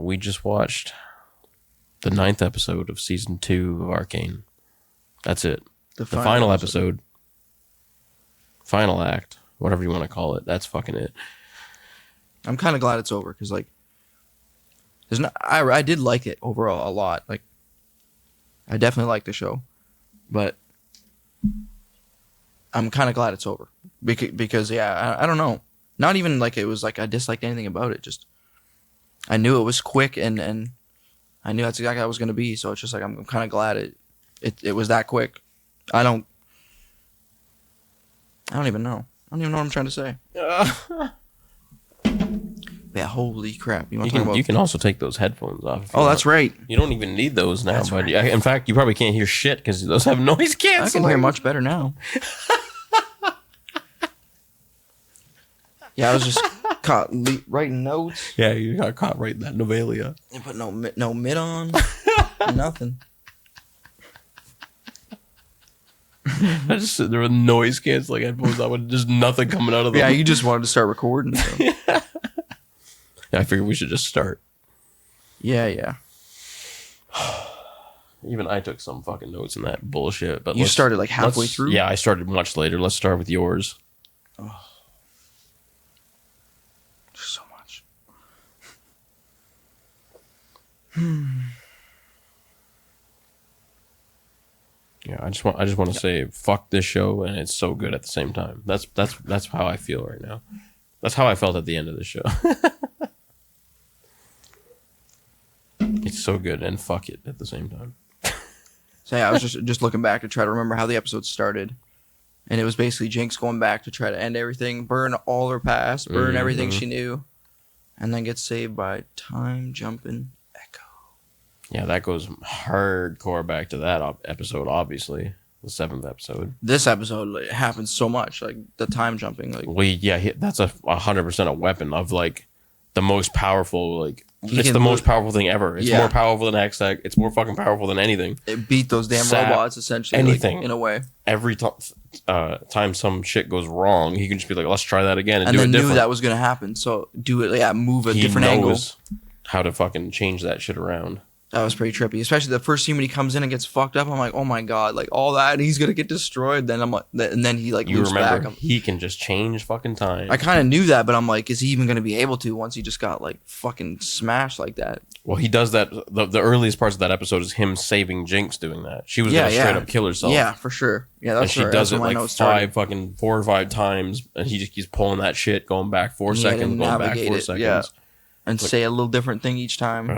we just watched the 9th episode of season 2 of Arcane. That's it. The final episode. Final act. Whatever you want to call it. That's fucking it. I'm kind of glad it's over because, like, I did like it overall a lot. Like, I definitely like the show, but I'm kind of glad it's over because yeah, I don't know. Not even like it was like I disliked anything about it. Just I knew it was quick and I knew that's exactly how it was going to be. So it's just like I'm kind of glad it was that quick. I don't even know. I don't even know what I'm trying to say. Yeah, holy crap! You can also take those headphones off. Oh, that's right. You don't even need those now. That's right. In fact, you probably can't hear shit because those have noise canceling. I can hear much better now. Yeah, I was just caught writing notes. Yeah, you got caught writing that Novalia. And put no mid on. Nothing. I just sit there with noise canceling headphones on with just nothing coming out of them. Yeah, you just wanted to start recording. So. Yeah, I figured we should just start. Yeah. Even I took some fucking notes in that bullshit. But you started like halfway through? Yeah, I started much later. Let's start with yours. Oh. There's so much. Yeah, I just want to say fuck this show, and it's so good at the same time. That's how I feel right now. That's how I felt at the end of the show. It's so good and fuck it at the same time. So yeah, I was just looking back to try to remember how the episode started. And it was basically Jinx going back to try to end everything, burn all her past, burn everything she knew, and then get saved by time jumping Echo. Yeah, that goes hardcore back to that episode, obviously. The 7th episode. This episode happens so much, like the time jumping. Like, that's 100% a weapon of like the most powerful. Like it's the most powerful thing ever. It's more powerful than Hextech. It's more fucking powerful than anything. It beat those damn robots essentially. Anything like, in a way. Every time some shit goes wrong, he can just be like, "Let's try that again," and do it different. And knew that was gonna happen, so do it. Yeah, move a different angle. How to fucking change that shit around. That was pretty trippy, especially the first scene when he comes in and gets fucked up. I'm like, oh my god, like all that, and he's gonna get destroyed. Then I'm like, and then he like loops back. He can just change fucking time. I kind of knew that, but I'm like, is he even gonna be able to once he just got like fucking smashed like that? Well, he does that. The earliest parts of that episode is him saving Jinx doing that. She was gonna straight up kill herself. Yeah, for sure. Yeah, that's and she does it like 4 or 5 times, and he just keeps pulling that shit, going back 4 seconds, going back 4 seconds. Yeah. And say a little different thing each time.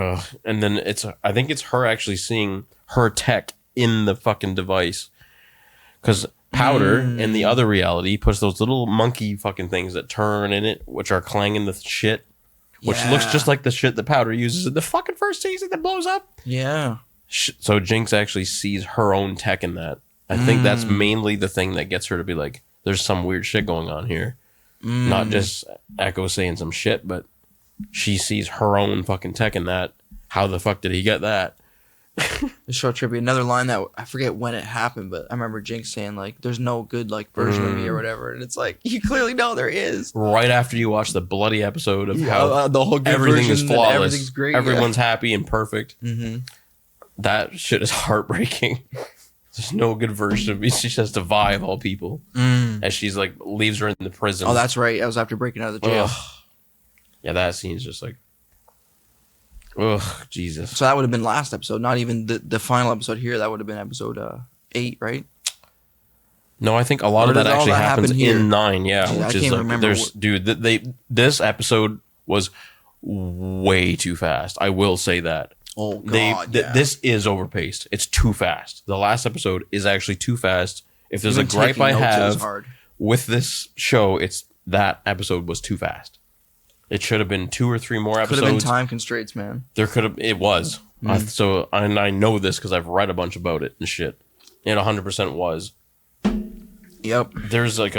And then I think it's her actually seeing her tech in the fucking device. Because Powder in the other reality puts those little monkey fucking things that turn in it, which are clanging the shit, which looks just like the shit that Powder uses in the fucking first season that blows up. Yeah. So Jinx actually sees her own tech in that. I think that's mainly the thing that gets her to be like, there's some weird shit going on here. Not just Echo saying some shit, but she sees her own fucking tech in that. How the fuck did he get that? The show trippy. Another line that I forget when it happened, but I remember Jinx saying like, "There's no good like version of me or whatever," and it's like you clearly know there is. Right after you watch the bloody episode of how the whole good everything is flawless, everything's great, everyone's happy and perfect. That shit is heartbreaking. There's no good version of me. She has to Vi of all people, as she's like leaves her in the prison. Oh, that's right. That was after breaking out of the jail. Ugh. Yeah, that scene's just like, ugh, Jesus. So that would have been last episode, not even the final episode here. That would have been episode 8, right? No, I think a lot of that actually happens in 9. Yeah, which is like, this episode was way too fast. I will say that. Oh God, this is overpaced. It's too fast. The last episode is actually too fast. If there's a gripe I have with this show, it's that episode was too fast. It should have been 2 or 3 more episodes. Could have been time constraints, man. There could have. It was. So I know this because I've read a bunch about it and shit. It 100% was. Yep. There's like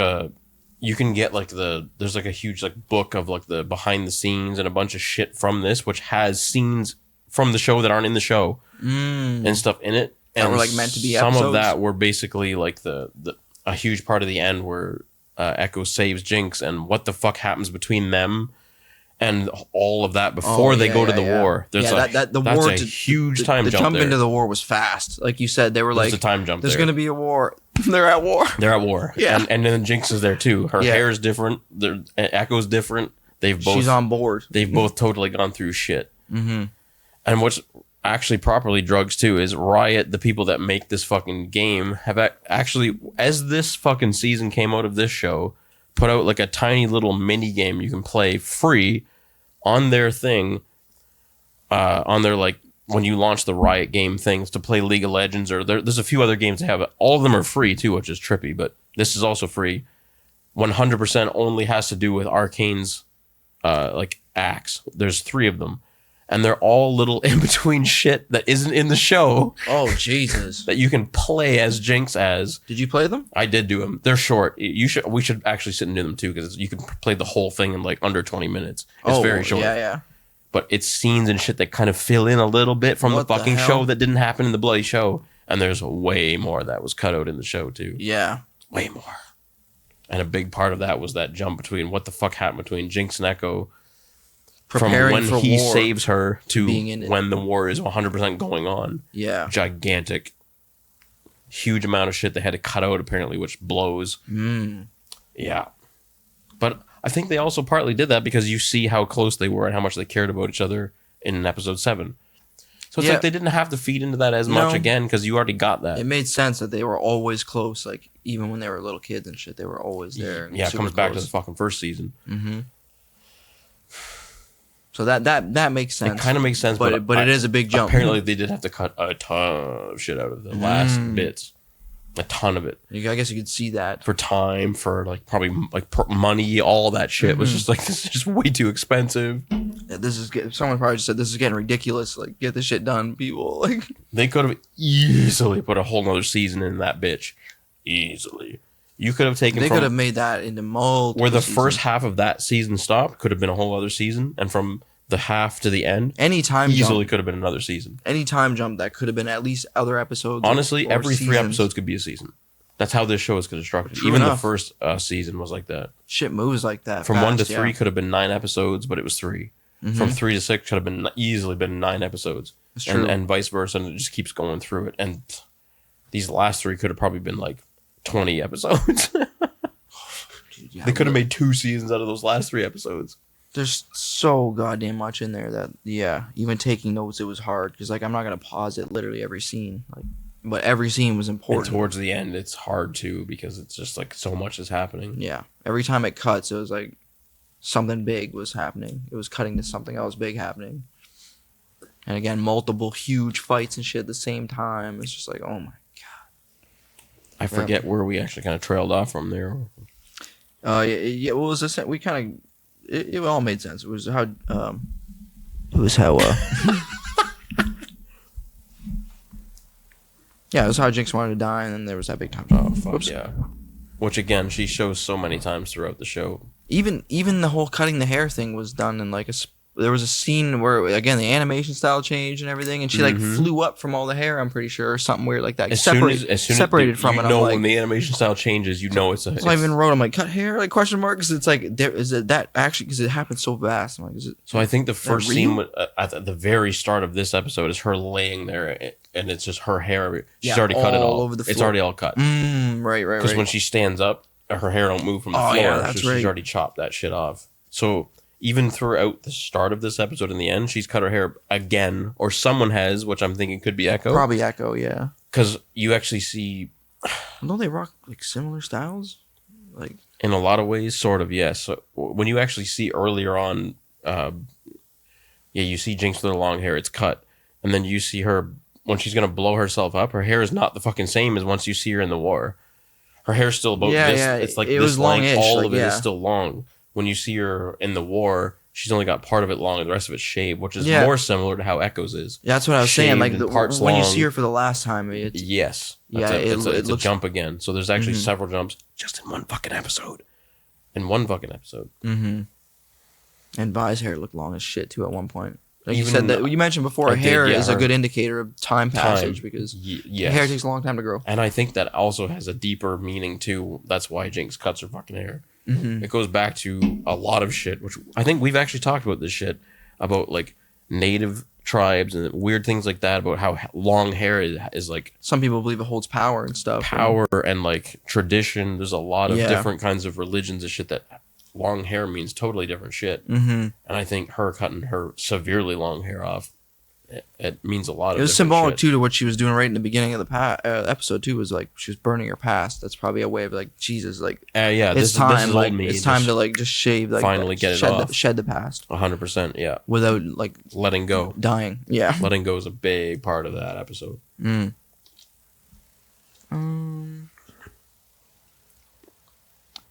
you can get like there's like a huge like book of like the behind the scenes and a bunch of shit from this, which has scenes from the show that aren't in the show and stuff in it. And were like meant to be some episodes? of that were basically like a huge part of the end where Echo saves Jinx and what the fuck happens between them. and all of that before they go to the war. There's a huge time jump. The jump into the war was fast, like you said. They were there's a time jump. There's going to be a war. They're at war. They're at war. Yeah, and then Jinx is there too. Her hair is different. Echo's different. She's on board. They've both totally gone through shit. Mm-hmm. And what's actually properly drugs too is Riot, the people that make this fucking game, have actually, as this fucking season came out of this show, put out like a tiny little mini game you can play free on their thing, on their like when you launch the Riot game things to play League of Legends, or there's a few other games they have. All of them are free too, which is trippy, but this is also free. 100% only has to do with Arcane's like acts. There's 3 of them, and they're all little in between shit that isn't in the show. Oh Jesus! That you can play as Jinx as. Did you play them? I did do them. They're short. We should actually sit and do them too, because you can play the whole thing in like under 20 minutes. It's very short. Yeah. But it's scenes and shit that kind of fill in a little bit from the fucking show that didn't happen in the bloody show, and there's way more that was cut out in the show too. Yeah, way more. And a big part of that was that jump between what the fuck happened between Jinx and Echo from when he saves her to when the war is 100% going on. Yeah. Gigantic. Huge amount of shit they had to cut out, apparently, which blows. Yeah. But I think they also partly did that because you see how close they were and how much they cared about each other in episode 7. So it's like they didn't have to feed into that as much again, because you already got that. It made sense that they were always close. Like, even when they were little kids and shit, they were always there. Yeah, it comes back to the fucking first season. Mm-hmm. So that makes sense. It kind of makes sense, but it is a big jump. Apparently, they did have to cut a ton of shit out of the last bits. A ton of it. I guess you could see that. For time, for like probably like money, all that shit was just like, this is just way too expensive. Yeah, someone probably just said, this is getting ridiculous. Like, get this shit done, people. Like, they could have easily put a whole nother season in that bitch. Easily. You could have taken. They could have made that into multiple. Where the first half of that season stopped could have been a whole other season, and from the half to the end, any time easily jump, could have been another season. Any time jump that could have been at least other episodes. Honestly, every seasons. 3 episodes could be a season. That's how this show is constructed. True Even enough. the first season was like that. Shit moves like that. From 1 to 3 could have been 9 episodes, but it was 3. From 3 to 6 could have been easily been 9 episodes, and vice versa, and it just keeps going through it. And these last 3 could have probably been like 20 episodes. Dude, they could have made 2 seasons out of those last 3 episodes. There's so goddamn much in there that even taking notes, it was hard, because like I'm not gonna pause it literally every scene, like, but every scene was important. And towards the end, it's hard too, because it's just like so much is happening. Yeah, every time it cuts, it was like something big was happening. It was cutting to something else big happening, and again, multiple huge fights and shit at the same time. It's just like, oh my god. I forget where we actually kind of trailed off from there. Yeah. What was this? We kind of. It all made sense. It was how. Yeah, it was how Jinx wanted to die, and then there was that big time. Oh fuck. Oops. Yeah. Which again, she shows so many times throughout the show. Even the whole cutting the hair thing was done in like there was a scene where again the animation style changed and everything, and she like flew up from all the hair. I'm pretty sure, or something weird like that. As soon separated from it. You know, when the animation style changes, you know it's a. So I even wrote, I'm like, cut hair, like question mark, because it's like is it that actually, because it happened so fast. I'm like, is it? So I think the first scene at the very start of this episode is her laying there, and it's just her hair. She's already cut it all over the floor. It's already all cut. Right. Because when she stands up, her hair don't move from the floor. Yeah, that's right. She's already chopped that shit off. So even throughout the start of this episode and the end, she's cut her hair again, or someone has, which I'm thinking could be Echo. Probably Echo, yeah. Because you actually see. Don't they rock like similar styles? Like in a lot of ways, sort of, yes. So when you actually see earlier on, you see Jinx with her long hair, it's cut, and then you see her when she's gonna blow herself up. Her hair is not the fucking same as once you see her in the war. Her hair's still about this. Yeah. It's like this length. All of it is still long. When you see her in the war, she's only got part of it long and the rest of it's shaved, which is more similar to how Echo's is. Yeah, that's what I was saying. Like when you see her for the last time, it's it's a jump again. So there's actually several jumps just in one fucking episode. Mm-hmm. And Vi's hair looked long as shit too at one point. Like you said that you mentioned before, hair is a good indicator of time passage because hair takes a long time to grow. And I think that also has a deeper meaning too. That's why Jinx cuts her fucking hair. Mm-hmm. It goes back to a lot of shit, which I think we've actually talked about this shit about like native tribes and weird things like that about how long hair is like Some people believe it holds power and stuff. power and like tradition. There's a lot of Yeah. different kinds of religions and shit that long hair means totally different shit. Mm-hmm. And I think her cutting her severely long hair off, it means a lot of It was different symbolic shit. too to what she was doing right in the beginning of the episode too. Was like she was burning her past. That's probably a way of like Jesus, like Yeah, it's time, this is like old me. it's time to like just shave, like finally get it shed off. shed the past 100%. Yeah, without like letting go. dying. Yeah. Letting go is a big part of that episode. Mm.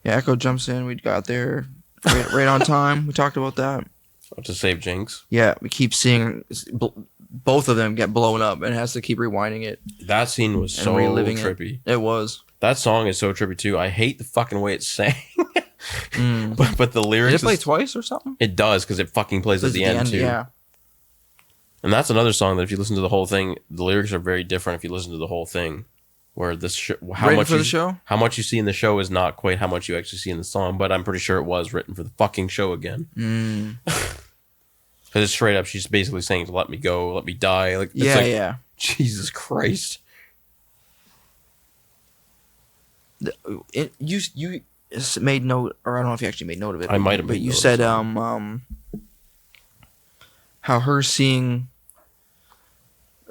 Yeah, Echo jumps in. We got there right on time. We talked about that. To save Jinx. Yeah, we keep seeing both of them get blown up, and it has to keep rewinding it. That scene was And so reliving trippy. It was. That song is so trippy too. I hate the fucking way it's sang. Mm. but the Did lyrics it play twice or something? It does because it fucking plays at the end too. Yeah. And that's another song that if you listen to the whole thing, the lyrics are very different if you listen to the whole thing. Where this Written for the show? How much you see in the show is not quite how much you actually see in the song, but I'm pretty sure it was written for the fucking show again. Because it's straight up, she's basically saying, "Let me go, let me die." Like, it's like, Yeah. Jesus Christ. You made note, or I don't know if you actually made note of it. I might have but made you note of said something. how her seeing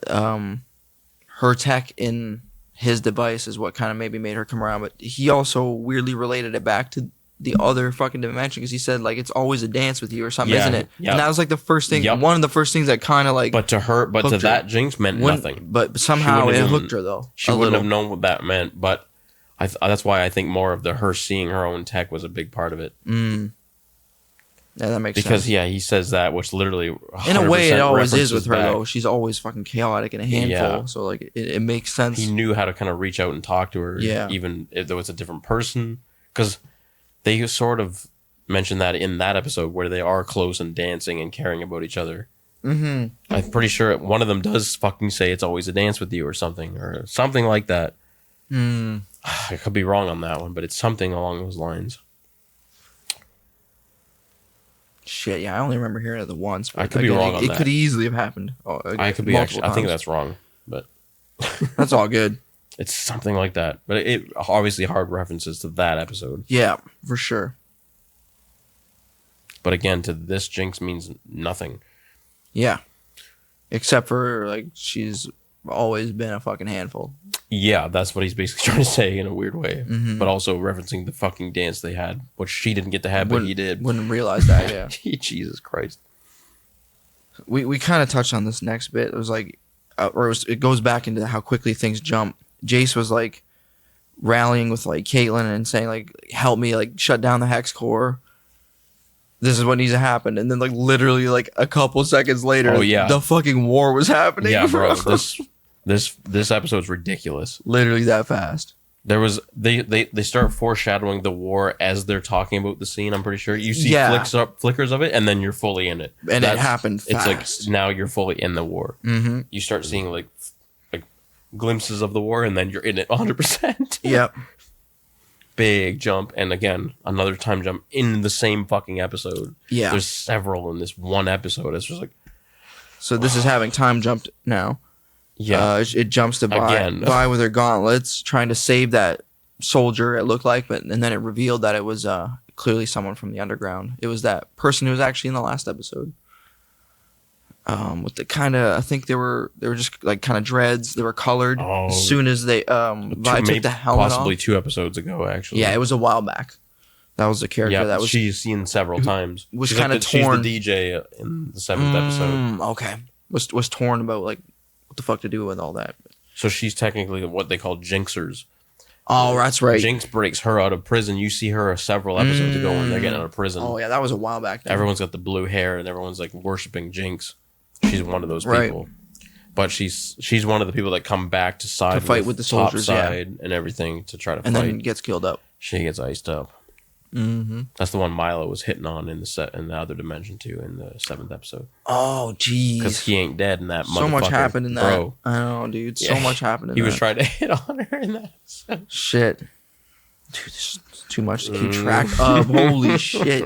her tech in his device is what kind of maybe made her come around. But he also weirdly related it back to the other fucking dimension because he said like it's always a dance with you or something, Yeah, isn't it? yep. And that was like the first thing, Yep. one of the first things that kind of like. But to her, but to hooked her. that Jinx meant nothing. But somehow wouldn't it have hooked known- her though. She a wouldn't little. have known what that meant. But that's why I think more of her seeing her own tech was a big part of it. Yeah, that makes Because sense. yeah, he says that, which literally In a way, it 100% always is with her references back. though. She's always fucking chaotic and a handful. Yeah. So like it makes sense. He knew how to kind of reach out and talk to her, Yeah. even if there was a different person. Because they sort of mentioned that in that episode where they are close and dancing and caring about each other. Mm-hmm. I'm pretty sure one of them does fucking say it's always a dance with you or something like that. I could be wrong on that one, but it's something along those lines. Shit, yeah, I only remember hearing it the once. But I could be wrong on it that. could easily have happened. I could be multiple actually. I think times. that's wrong, but That's all good. it's something like that. But it obviously hard references to that episode. Yeah, for sure. But again, to this Jinx means nothing. Yeah, except for like she's always been a fucking handful. Yeah, that's what he's basically trying to say in a weird way. Mm-hmm. But also referencing the fucking dance they had, which she didn't get to have, but he did. Wouldn't realize that. Yeah, Jesus Christ. we kind of touched on this next bit. It was like, it goes back into how quickly things jump. Jace was like rallying with like Caitlyn and saying like, "Help me, like shut down the Hex Core. This is what needs to happen." And then like literally like a couple seconds later, Oh, yeah. the fucking war was happening. Yeah, bro. This episode's ridiculous. literally that fast. There was they start foreshadowing the war as they're talking about the scene. I'm pretty sure you see Yeah. flickers of it, and then you're fully in it. And it happened It's fast. like now you're fully in the war. Mm-hmm. You start seeing like glimpses of the war, and then you're in it 100%. Yep. Big jump, and again another time jump in the same fucking episode. Yeah. There's several in this one episode. It's just like So this is having time jumped now. yeah, It jumps to Again. by with her gauntlets, trying to save that soldier. It looked like, and then it revealed that it was clearly someone from the underground. It was that person who was actually in the last episode. With the kind of, I think they were just like kind of dreads. They were colored as soon as they Vi took the helmet possibly off. 2 episodes ago actually. Yeah, it was a while back. That was the character Yeah, that was she's seen several times. was She's kinda torn. She's the DJ in the 7th episode. Okay, was torn about like what the fuck to do with all that. So she's technically what they call Jinxers. Oh, that's right. Jinx breaks her out of prison. You see her several episodes ago when they're getting out of prison. Oh yeah, that was a while back. Then. Everyone's got the blue hair and everyone's like worshiping Jinx. She's one of those Right. people. But she's one of the people that come back to side To fight with the soldiers, yeah. topside and everything to try to and fight. then gets killed up. She gets iced up. Mm-hmm. That's the one Milo was hitting on in the other dimension too in the 7th episode. Oh, Because jeez. he ain't dead in that. So much motherfucker, happened in that. bro. I know, dude. So Yeah. much happened in He that. was trying to hit on her in that episode. Shit. Dude, this is too much to keep track of. Holy shit.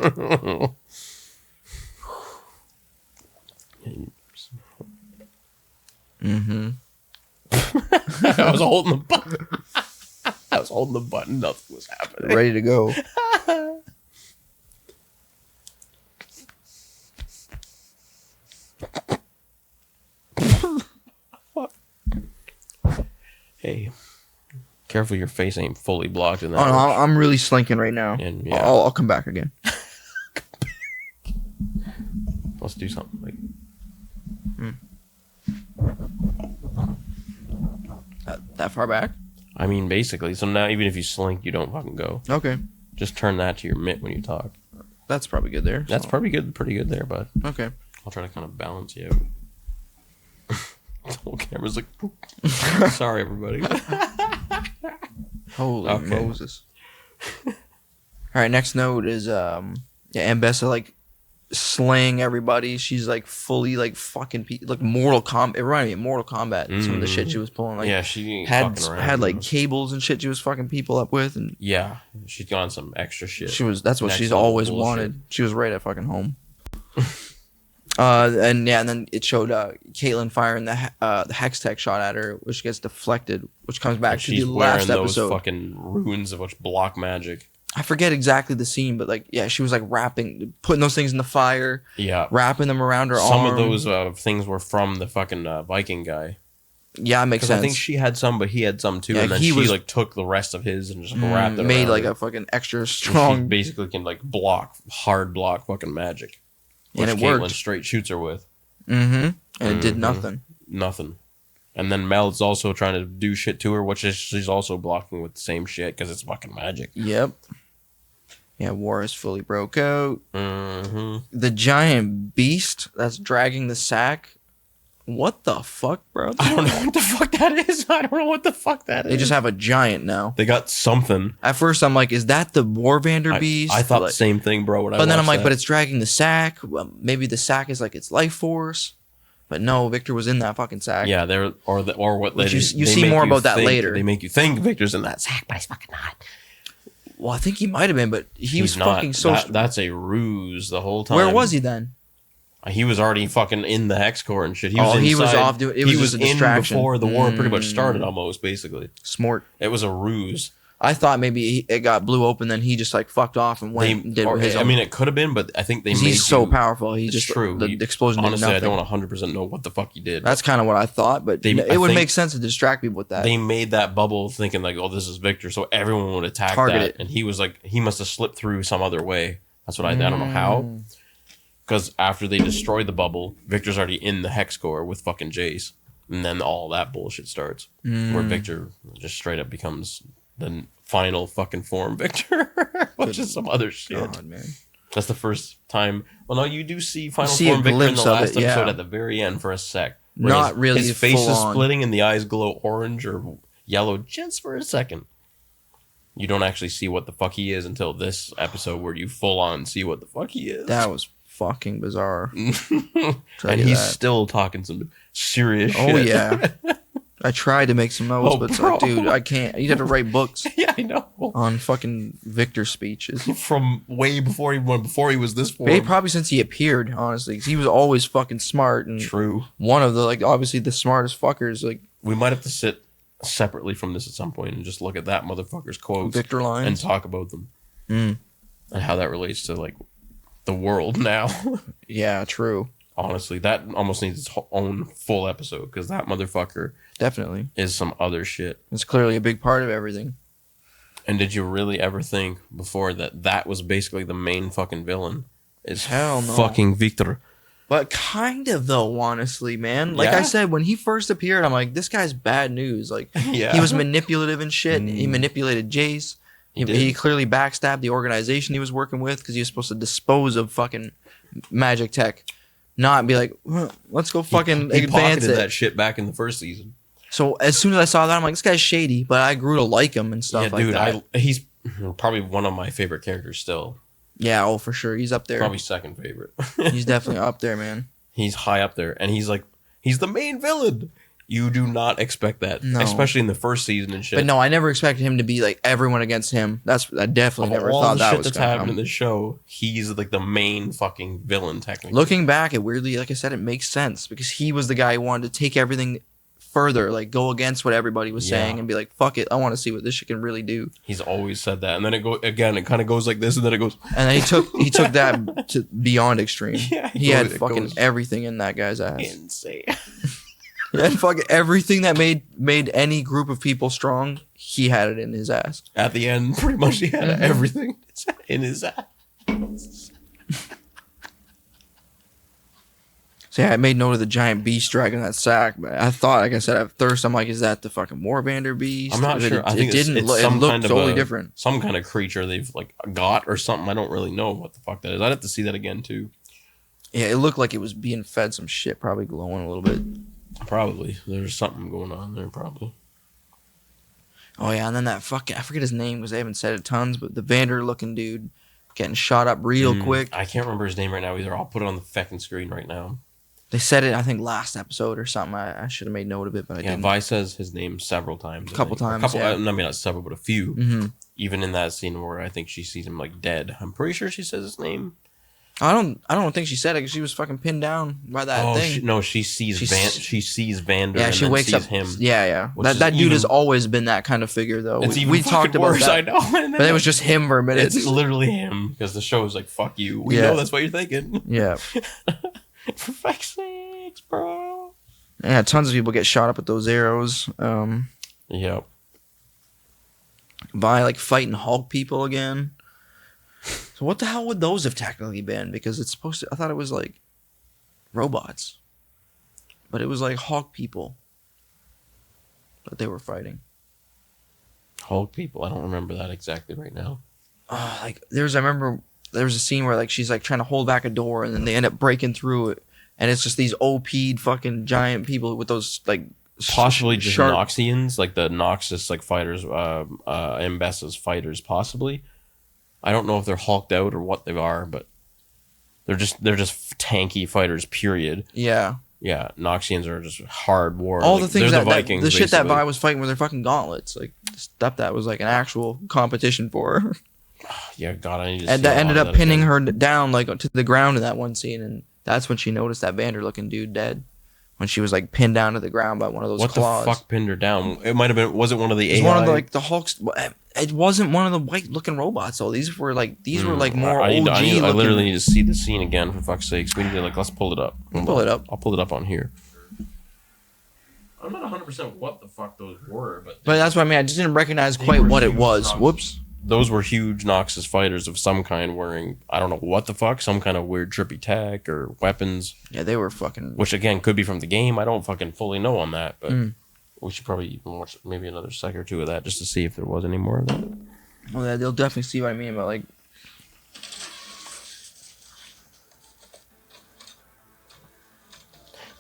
Mm-hmm. I was holding the button. I was holding the button. Nothing was happening. Ready to go. Hey, careful your face ain't fully blocked in that. Oh, no, I'm really slinking right now. And, yeah. I'll come back again. Let's do something like that far back? I mean, basically. So now, even if you slink, you don't fucking go. Okay. Just turn that to your mitt when you talk. That's probably good there. That's probably good, pretty good there, bud. Okay. I'll try to kind of balance you out. The whole camera's like, sorry, everybody. Holy Moses. All right, next note is Ambessa like slaying everybody. She's like fully like fucking like Mortal Kombat. It reminded me of Mortal Kombat. Some of the shit she was pulling. Like, yeah, she had like cables and shit she was fucking people up with, and yeah, she's gone some extra shit. That's what she's always wanted. She was right at fucking home. And then it showed Caitlyn firing the hex tech shot at her, which gets deflected, which comes back to the last episode. Those fucking runes of which block magic. I forget exactly the scene, but like, yeah, she was like putting those things in the fire, wrapping them around her arm. Some of those things were from the fucking Viking guy. Yeah, it makes sense. I think she had some, but he had some too, and then she like took the rest of his and just wrapped it. Made around like her. a fucking extra strong. She basically can like hard block fucking magic, and it Caitlyn worked. Straight shoots her with. Mm-hmm. And it did nothing. Nothing. And then Mel's also trying to do shit to her, which is she's also blocking with the same shit because it's fucking magic. Yep. Yeah, war is fully broke out. Mm-hmm. The giant beast that's dragging the sack. What the fuck, bro? I don't know what the fuck that is. I don't know what the fuck that is. They just have a giant now. They got something. At first, I'm like, is that the Warvander beast? I thought like, the same thing, bro. But then I'm like, but it's dragging the sack. Well, maybe the sack is like its life force. But no, Victor was in that fucking sack. Yeah, or what you see more about that later. They make you think Victor's in that sack, but he's fucking not. Well, I think he might have been, but he was not. fucking so. That's a ruse the whole time. Where was he then? He was already fucking in the hex core and shit. He was off doing. It was just a distraction before the war pretty much started, almost basically. Smart. It was a ruse. I thought maybe it got blew open, then he just like fucked off and went. And did his own. I mean, it could have been, but I think he's so powerful. He just true. The explosion. Honestly, did nothing. I don't 100% know what the fuck he did. That's kind of what I thought, but it would make sense to distract people with that. They made that bubble thinking like, oh, this is Victor, so everyone would attack that, and he was like, he must have slipped through some other way. That's what I don't know how. Because after they destroy the bubble, Victor's already in the hex core with fucking Jace, and then all that bullshit starts, where Victor just straight up becomes the final fucking form Victor, which is some other shit. God, man. That's the first time. Well, no, you do see final form Victor in the last episode at the very end for a sec. Not really. His face is splitting and the eyes glow orange or yellow just for a second. You don't actually see what the fuck he is until this episode, where you full on see what the fuck he is. That was fucking bizarre. And he's still talking some serious shit. Oh yeah. I tried to make some notes, but it's like, dude, I can't. You have to write books. Yeah, I know. On fucking Victor speeches from way before he was this form. Probably since he appeared, honestly, because he was always fucking smart and true. One of the like obviously the smartest fuckers. Like we might have to sit separately from this at some point and just look at that motherfucker's quotes, Victor lines, and talk about them and how that relates to like the world now. Yeah, true. Honestly, that almost needs its own full episode because that motherfucker definitely is some other shit. It's clearly a big part of everything. And did you really ever think before that was basically the main fucking villain? Is hell no. Fucking Victor. But kind of though, honestly, man. Like I said, when he first appeared, I'm like, this guy's bad news. Like he was manipulative and shit. He manipulated Jace. He clearly backstabbed the organization he was working with because he was supposed to dispose of fucking magic tech. Not be like, let's go fucking advance it. That shit back in the first season. So as soon as I saw that, I'm like, this guy's shady. But I grew to like him and stuff like that. He's probably one of my favorite characters still. Yeah, oh for sure, he's up there. Probably second favorite. He's definitely up there, man. He's high up there, and he's the main villain. You do not expect that, No. especially in the first season and shit. But no, I never expected him to be like everyone against him. I definitely never all thought the that shit was that's gonna happened in come. the show, he's like the main fucking villain technically. Looking back, it weirdly, like I said, it makes sense because he was the guy who wanted to take everything further, like go against what everybody was saying and be like, "Fuck it, I want to see what this shit can really do." He's always said that, and then it kind of goes like this, and then it goes. And then he took that to beyond extreme. Yeah, he had fucking everything in that guy's ass. Insane. He had fucking everything that made any group of people strong. He had it in his ass. At the end, pretty much, he had everything in his ass. So yeah, I made note of the giant beast dragging that sack, but I thought, like I said, at first I'm like, is that the fucking Warbander beast? I'm not sure. I think it didn't. it's It some looked kind of totally different. some kind of creature they've like got or something. I don't really know what the fuck that is. I'd have to see that again too. Yeah, it looked like it was being fed some shit, probably glowing a little bit. Probably there's something going on there. Probably. Oh yeah, and then that fucking I forget his name because they haven't said it tons, but the Vander looking dude getting shot up real quick. I can't remember his name right now either. I'll put it on the fucking screen right now. They said it, I think, last episode or something. I should have made note of it, but I didn't. Vi says his name several times. A couple times. I mean, not several, but a few. Mm-hmm. Even in that scene where I think she sees him like dead. I'm pretty sure she says his name. I don't think she said it because she was fucking pinned down by that thing. She sees she sees Vander. Yeah, and she then wakes sees up. him. Yeah. That dude has always been that kind of figure, though. It's even we talked about worse, that. I know. But it was just him for a minute. It's literally him because the show is like, fuck you. We know that's what you're thinking. Yeah. For fuck's sakes, bro. Yeah, tons of people get shot up with those arrows. Yep. By like fighting Hulk people again. So what the hell would those have technically been? Because it's supposed to. I thought it was like robots, but it was like Hulk people that they were fighting. Hulk people. I don't remember that exactly right now. I remember there was a scene where like she's like trying to hold back a door and then they end up breaking through it, and it's just these OP'd fucking giant people with those like possibly just Noxians, like the Noxus like fighters, Mbessa's fighters, possibly. I don't know if they're hulked out or what they are, but they're just tanky fighters. Period. Yeah. Yeah, Noxians are just hard war. All the things the Vikings, the shit that Vi was fighting with their fucking gauntlets, like stuff that was like an actual competition for her. Yeah, God, I need to. And that ended up pinning her down like to the ground in that one scene, and that's when she noticed that Vander looking dude dead. When she was like pinned down to the ground by one of those claws. What the fuck pinned her down? It might have been. Was it one of the AI? It was one of the, like the Hulks. It wasn't one of the white looking robots though. These were more I OG. I literally need to see the scene again for fuck's sakes. We need to let's pull it up. Pull it up. I'll pull it up on here. I'm not 100% what the fuck those were, but that's what I mean. I just didn't recognize quite what it was. Noxus. Whoops. Those were huge Noxus fighters of some kind wearing, I don't know what the fuck, some kind of weird trippy tech or weapons. Yeah, they were fucking. Which again could be from the game. I don't fucking fully know on that, but we should probably even watch maybe another second or two of that just to see if there was any more of that. Well, yeah, they'll definitely see what I mean about like.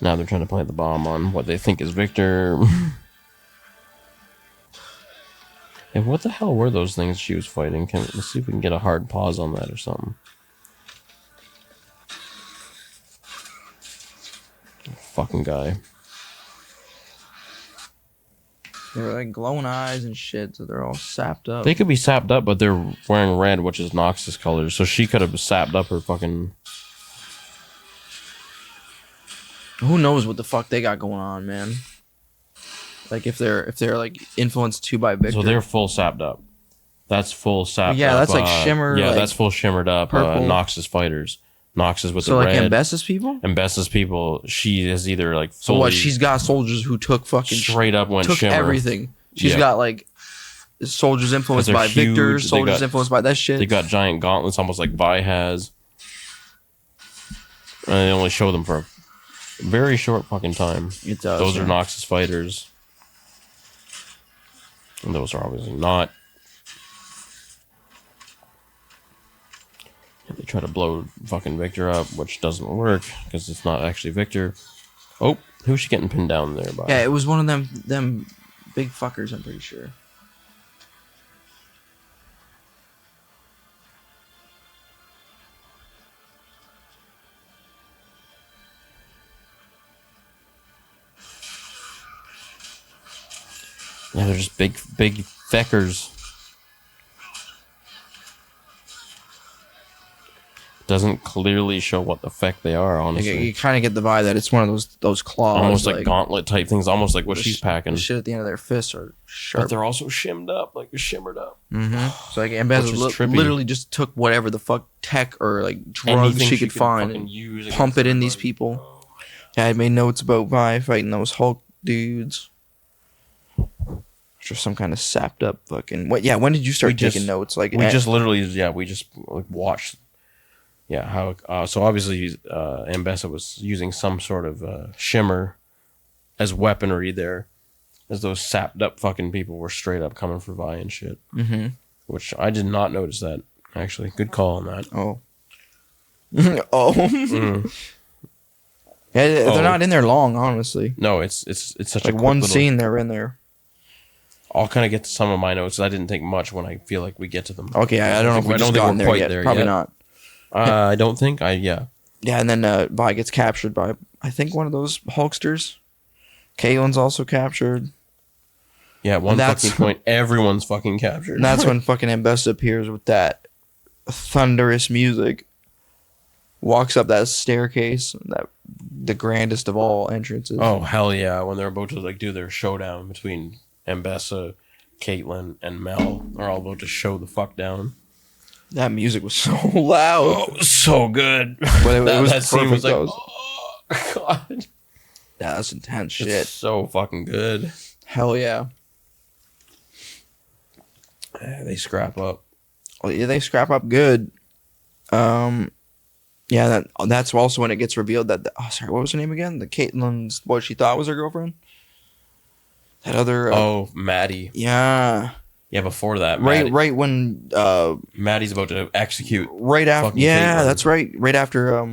Now they're trying to plant the bomb on what they think is Victor. And what the hell were those things she was fighting? Let's see if we can get a hard pause on that or something. Fucking guy. They were like glowing eyes and shit, so they're all sapped up. They could be sapped up, but they're wearing red, which is Noxus colors. So she could have sapped up her fucking. Who knows what the fuck they got going on, man? Like if they're like influenced too by Victor. So they're full sapped up. That's full sapped yeah, up. that's like shimmer. Yeah, like that's full shimmered up. Noxus fighters. Noxus with the red. So like Mbessa's people? Mbessa's people, she is either like fully... So what, she's got soldiers who took fucking... Straight up went took shimmer. She's got like soldiers influenced by Victor, soldiers influenced by that shit. They got giant gauntlets almost like Vi has. And they only show them for a very short fucking time. It does. Those are Noxus fighters. And those are obviously not. They try to blow fucking Victor up, which doesn't work because it's not actually Victor. Oh, who's she getting pinned down there by? Yeah, it was one of them big fuckers, I'm pretty sure. Yeah, they're just big feckers. Doesn't clearly show what the feck they are, honestly. You kind of get the vibe that it's one of those claws. Almost like gauntlet type things, almost like what she's packing. The shit at the end of their fists are sharp. But they're also shimmed up, like shimmered up. Mm-hmm. So like Ambessa literally just took whatever the fuck tech or like drugs she could find and pump it in these people. Yeah, I made notes about Vi fighting those Hulk dudes. Just some kind of sapped up fucking... What? Yeah, when did you start taking notes? Like we just literally, we just like watched... Yeah, how... so obviously, Ambessa was using some sort of shimmer as weaponry there. As those sapped up fucking people were straight up coming for Vi and shit. Mm-hmm. Which I did not notice that, actually. Good call on that. Oh. Yeah, they're not in there long, honestly. No, it's such like a one scene they're in there. I'll kind of get to some of my notes. I didn't take much when I feel like we get to them. Okay, I don't know if we just gotten there yet. Probably not. I don't think. Yeah. Yeah, and then Vi gets captured by, I think, one of those Hulksters. Caitlin's also captured. Yeah, at one fucking point, everyone's fucking captured. And that's when fucking Ambessa appears with that thunderous music. Walks up that staircase, the grandest of all entrances. Oh, hell yeah. When they're about to like do their showdown between Ambessa, Caitlin, and Mel. They're all about to show the fuck down. That music was so loud. Oh, it was so good. But it was that scene was like, oh, God. Yeah, that's intense shit. It's so fucking good. Hell yeah. They scrap up. Well, yeah, they scrap up good. Yeah, that's also when it gets revealed that... sorry, what was her name again? The Caitlin's... What she thought was her girlfriend? That other... Maddie. Yeah. Yeah, before that. Right when... Maddie's about to execute... Right after... Yeah, Caitlin. That's right. Right after...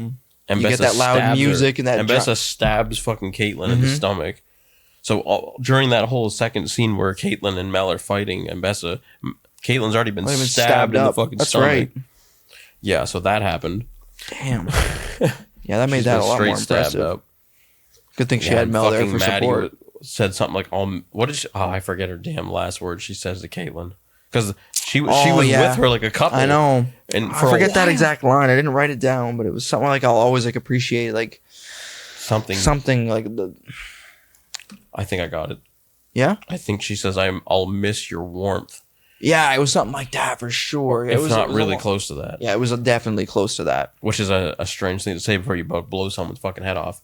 you get that loud music and that... Ambessa stabs fucking Caitlin in the stomach. So during that whole second scene where Caitlin and Mel are fighting Ambessa, Caitlin's already been stabbed in the fucking stomach. Right. Yeah, so that happened. Damn. Yeah, that made that a lot more impressive. Up. Good thing she had Mel there for Maddie support. Said something like, what did she... Oh, I forget her damn last word she says to Caitlin. Because she was with her like a couple. I know. And I forget that exact line. I didn't write it down, but it was something like I'll always like appreciate like... Something like the... I think I got it. Yeah? I think she says, I'll miss your warmth. Yeah, it was something like that for sure. It was not really close to that. Yeah, it was definitely close to that. Which is a strange thing to say before you blow someone's fucking head off.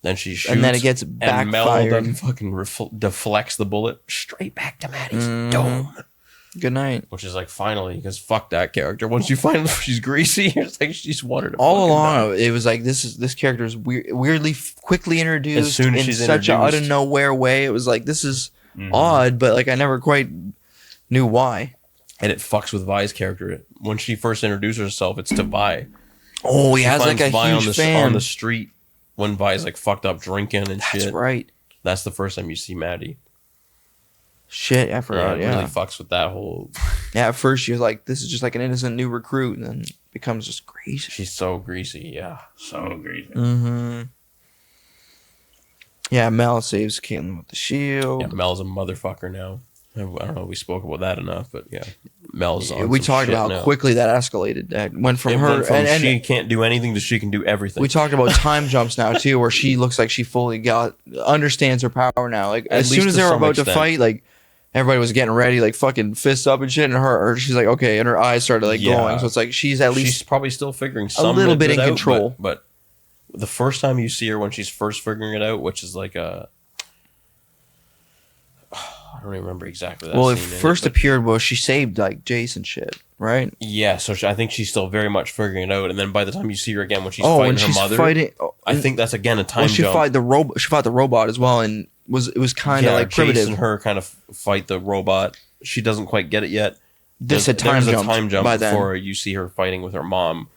Then she shoots. And then it gets backfired. And Mel then fucking deflects the bullet straight back to Maddie's dome. Good night. Which is like, finally, because fuck that character. Once you find out she's greasy, it's like she's wanted to all along. It was like, this character is weirdly quickly introduced. As soon as she's such an out of nowhere way. It was like, this is odd, but like I never quite knew why. And it fucks with Vi's character. When she first introduces herself, it's to Vi. Oh, he has like a huge fan on the street when Vi's like fucked up drinking and shit. That's right. That's the first time you see Maddie. Shit, I forgot. Yeah, it really fucks with that whole... Yeah, at first you're like, this is just like an innocent new recruit, and then it becomes just greasy. She's so greasy, yeah. So greasy. Mm-hmm. Yeah, Mel saves Caitlin with the shield. Yeah, Mel's a motherfucker now. I don't know if we spoke about that enough, but yeah. Mel's on we talked about how quickly that escalated. That went from her... and she can't do anything to she can do everything. We talked about time jumps now, too, where she looks like she fully understands her power now. Like, as soon as they were about to fight, like, everybody was getting ready, like, fucking fists up and shit, and she's like, okay, and her eyes started, like, glowing. So it's like, she's probably still figuring a little bit in control. But the first time you see her when she's first figuring it out, which is like a... I don't even remember exactly that. Well, it first appeared was she saved like Jason shit, right? Yeah, so I think she's still very much figuring it out. And then by the time you see her again when she's fighting her mother, I think that's again a time jump. She fought the robot as well, and it was kind of like primitive. Jason and her kind of fight the robot. She doesn't quite get it yet. There's a time jump before you see her fighting with her mom.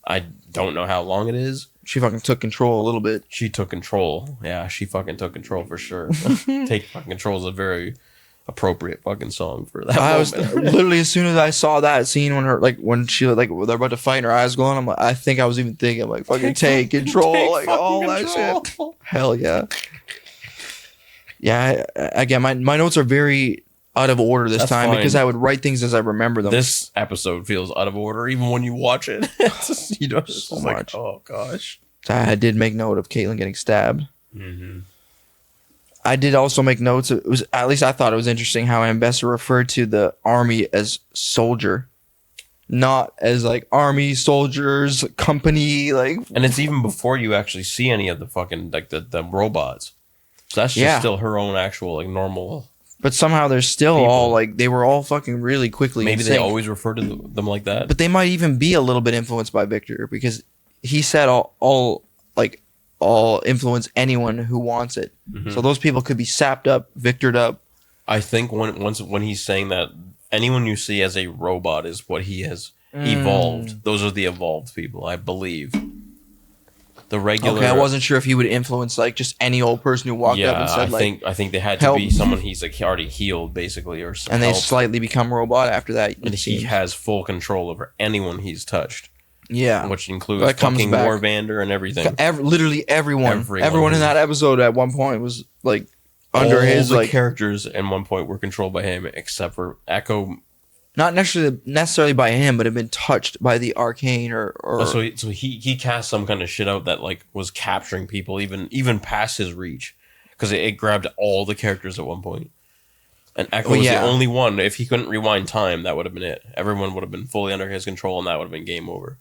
I don't know how long it is. She fucking took control a little bit. She took control. Yeah, she fucking took control for sure. Take fucking control is a very appropriate fucking song for that. I was literally, as soon as I saw that scene when she they're about to fight and her eyes glowing, I'm like, I think I was even thinking like fucking take control, like all that shit. Hell yeah. Yeah, again, my notes are very out of order this That's time fine. because I would write things as I remember them. This episode feels out of order, even when you watch it. It's just, you know, it's So just like, much. oh gosh. I did make note of Caitlyn getting stabbed. Mm-hmm. I did also make notes. It was, at least I thought it was interesting how Ambassador referred to the army as soldier, not as like army, soldiers, company. Like, And it's even before you actually see any of the fucking like the robots. So that's just Yeah. still her own actual like normal. but somehow they're still People. all like they were all fucking really quickly. Maybe in they sync. always refer to them like that. But they might even be a little bit influenced by Victor because he said all influence anyone who wants it. Mhm. So those people could be sapped up, Victored up. I think when he's saying that, anyone you see as a robot is what he has evolved. Those are the evolved people, I believe. The regular. Okay, I wasn't sure if he would influence like just any old person who walked up and said I think they had to help. be someone he's like already healed basically, or some and they help. slightly become robot after that. And he has full control over anyone he's touched, yeah. which includes That comes fucking back. Warvander and everything. Literally everyone. Everyone. Everyone in that episode at one point was like under All his the like characters at one point were controlled by him, except for Echo. not necessarily by him, but have been touched by the Arcane or So he cast some kind of shit out that like was capturing people even past his reach, because it grabbed all the characters at one point. And Echo was the only one. If he couldn't rewind time, that would have been it. Everyone would have been fully under his control, and that would have been game over.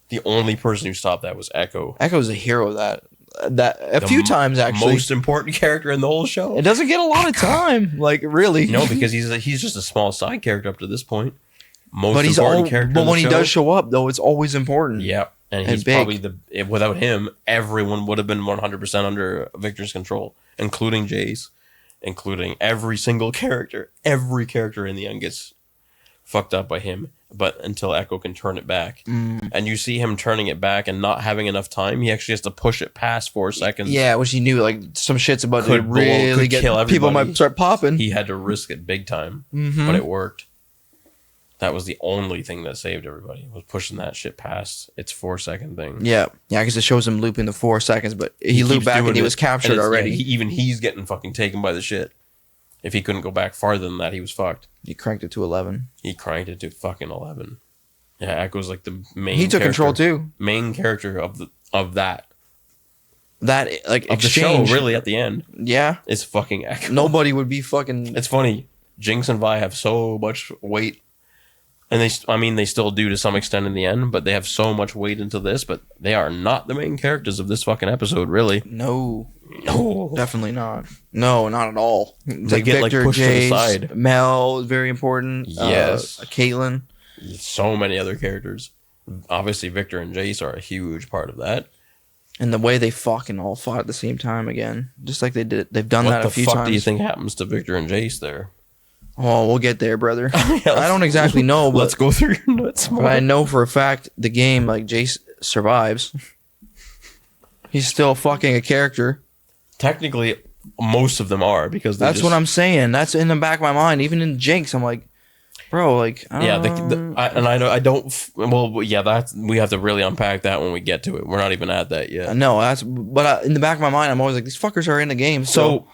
The only person who stopped that was Echo. Echo's a hero that a few times actually. Most important character in the whole show. It doesn't get a lot of time, like really. No, because he's just a small side character up to this point. Most but important character. But when in the he does show up, though, it's always important. yeah, and he's big. probably without him, everyone would have been 100% under Victor's control, including Jace, including every single character. Every character in the end gets fucked up by him, but until Echo can turn it back. And you see him turning it back and not having enough time, he actually has to push it past 4 seconds. Yeah, which he knew like some shit's about to Could really kill get people everybody. might start popping. He had to risk it big time, Mm-hmm. but it worked. That was the only thing that saved everybody, was pushing that shit past its 4-second thing. Yeah, because it shows him looping the 4 seconds, but he looped keeps back and doing he it, was captured and already. even he's getting fucking taken by the shit. If he couldn't go back farther than that, he was fucked. He cranked it to 11. He cranked it to fucking 11. Yeah, Echo's like the main. He took control too. Main character of that That like of exchange, the show. Really, at the end, yeah. is fucking Echo. Nobody would be fucking. It's funny. Jinx and Vi have so much weight, and they still do to some extent in the end, but they have so much weight into this. But they are not the main characters of this fucking episode, really. No, No, definitely not. No, not at all. It's They get, like, pushed to the Jace, side. Mel is very important. Yes. Caitlyn. so many other characters. Obviously, Victor and Jace are a huge part of that. And the way they fucking all fought at the same time again, just like they did. They've done that a few What the fuck times. do you think happens to Victor and Jace there? Oh, we'll get there, brother. Yeah, I don't exactly know, but, Let's go through your nuts more. but I know for a fact the game, like Jace survives. He's still fucking a character. Technically, most of them are, because That's what I'm saying. That's in the back of my mind. Even in Jinx, I'm like, bro, like, Yeah, I don't. Well, yeah, we have to really unpack that when we get to it. We're not even at that yet. no, but in the back of my mind, I'm always like, these fuckers are in the game. So,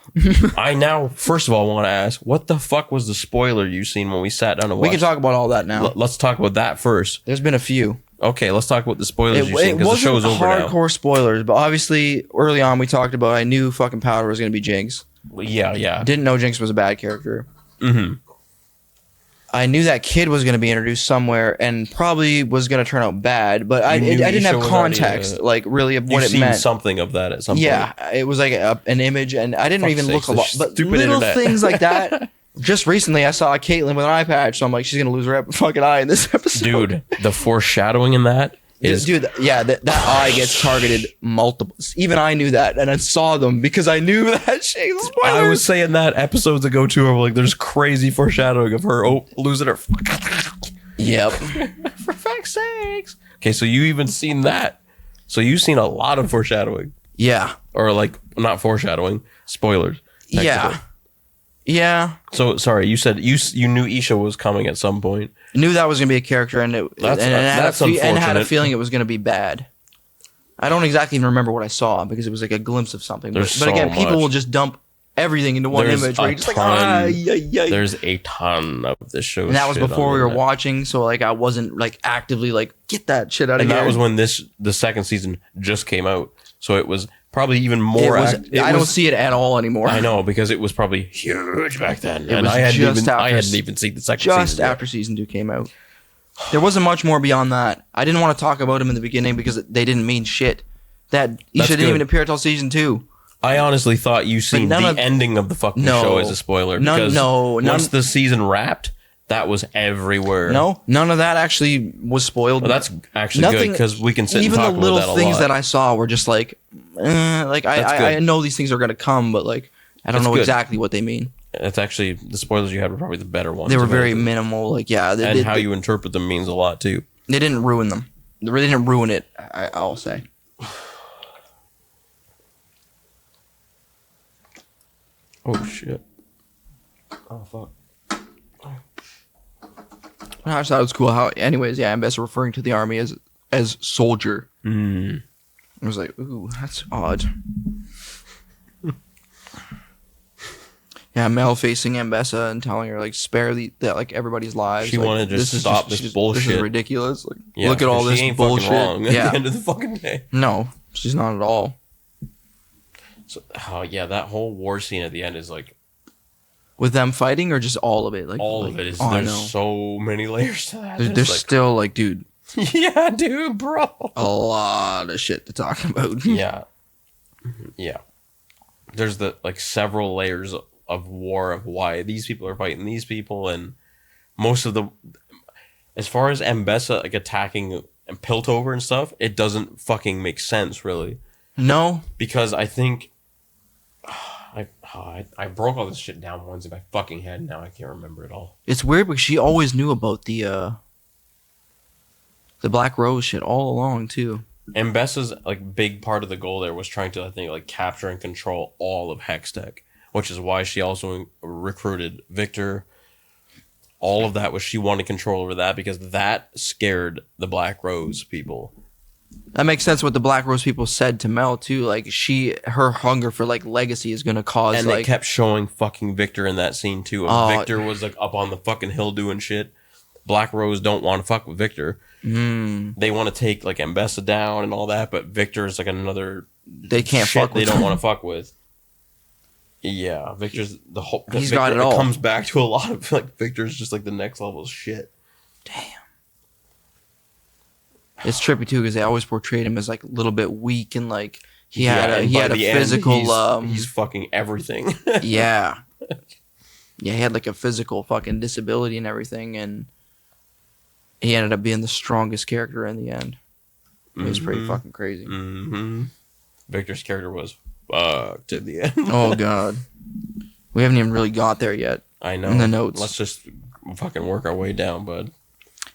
I now, first of all, want to ask, what the fuck was the spoiler you seen when we sat down to watch? we can talk about all that now. Let's talk about that first. There's been a few. Okay, let's talk about the spoilers you seen, It because the wasn't show's over now. hardcore spoilers, but obviously early on we talked about I knew fucking Powder was going to be Jinx. Yeah. Didn't know Jinx was a bad character. Mm-hmm. I knew that kid was going to be introduced somewhere and probably was going to turn out bad, but I knew didn't Isha have was already context, like really of what You've it seen meant. something of that at some point. Yeah, it was like an image, and I didn't Fuck's even sakes, look a lot. this But stupid little internet. things like that. Just recently, I saw a Caitlyn with an eye patch, so I'm like, she's going to lose her fucking eye in this episode. Dude, the foreshadowing in that is... Dude, yeah, that eye gets targeted multiple. Even I knew that, and I saw them because I knew that shit. Spoilers. I was saying that episodes ago too. I'm like, there's crazy foreshadowing of her losing her. Yep. For fuck's sakes. Okay, so you even seen that? So you've seen a lot of foreshadowing, Yeah. or like not foreshadowing, spoilers. technically. Yeah. Yeah. So sorry, you said you knew Isha was coming at some point. Knew that was going to be a character, and That's and had unfortunate. a feeling it was going to be bad. I don't exactly even remember what I saw because it was like a glimpse of something. There's But again, so people much. will just dump everything into one There's image. a Where you're just like, ton. yeah. There's a ton of this show. And that was before we were watching. watching, so like I wasn't like actively like get that shit out of And here. that was when the second season just came out, so it was probably even more. I don't see it at all anymore. I know, because it was probably huge back then, It and was I hadn't just even seen the second just season. after season 2 came out. There wasn't much more beyond that. I didn't want to talk about him in the beginning because they didn't mean shit. That Isha didn't even appear until season 2. I honestly thought you seen the ending of the fucking show as a spoiler. Because once the season wrapped, that was everywhere. No, none of that actually was spoiled. Well, that's actually good, because we can sit and talk about that a lot. Even the little things that I saw were just like, I know these things are going to come, but like, I don't know exactly what they mean. It's actually, the spoilers you had were probably the better ones. They were very minimal. Like, yeah. And how you interpret them means a lot, too. They didn't ruin them. They didn't ruin it, I'll say. Oh, shit. Oh, fuck. I just thought it was cool how, anyways, yeah, I'm best referring to the army as soldier. I was like, ooh, that's odd. Yeah, Mel facing Ambessa and telling her like spare that like everybody's lives. She like, wanted to just stop this bullshit. This is ridiculous. Like, look at all this bullshit. Wrong at the end of the fucking day. No, she's not at all. So, that whole war scene at the end is like, with them fighting or just all of it? Like all of it is. There's so many layers to that. There's like, still like, dude. Yeah, dude, bro. A lot of shit to talk about. Yeah. There's several layers of war of why these people are fighting these people, and most of the, as far as Ambessa like attacking and Piltover and stuff, it doesn't fucking make sense really. No, because I think I broke all this shit down once in my fucking head. Now I can't remember it all. It's weird because she always knew about the Black Rose shit all along too. Ambessa's like big part of the goal there was trying to, I think, like capture and control all of Hextech, which is why she also recruited Victor. All of that was she wanted control over that because that scared the Black Rose people. That makes sense what the Black Rose people said to Mel too. Like her hunger for like legacy is gonna cause. And they kept showing fucking Victor in that scene too. And Victor was like up on the fucking hill doing shit. Black Rose don't want to fuck with Victor. They want to take like Ambessa down and all that, but Victor is like another. They can't fuck with. They don't want to fuck with. Yeah, Victor's the whole. He's Victor, got it all. It comes back to a lot of like Victor's just like the next level of shit. Damn. It's trippy too because they always portrayed him as like a little bit weak and like he had a physical. He's fucking everything. Yeah, he had like a physical fucking disability and everything, and he ended up being the strongest character in the end. It was pretty fucking crazy. Victor's character was fucked at the end. Oh god, we haven't even really got there yet. I know. In the notes, let's just fucking work our way down, bud.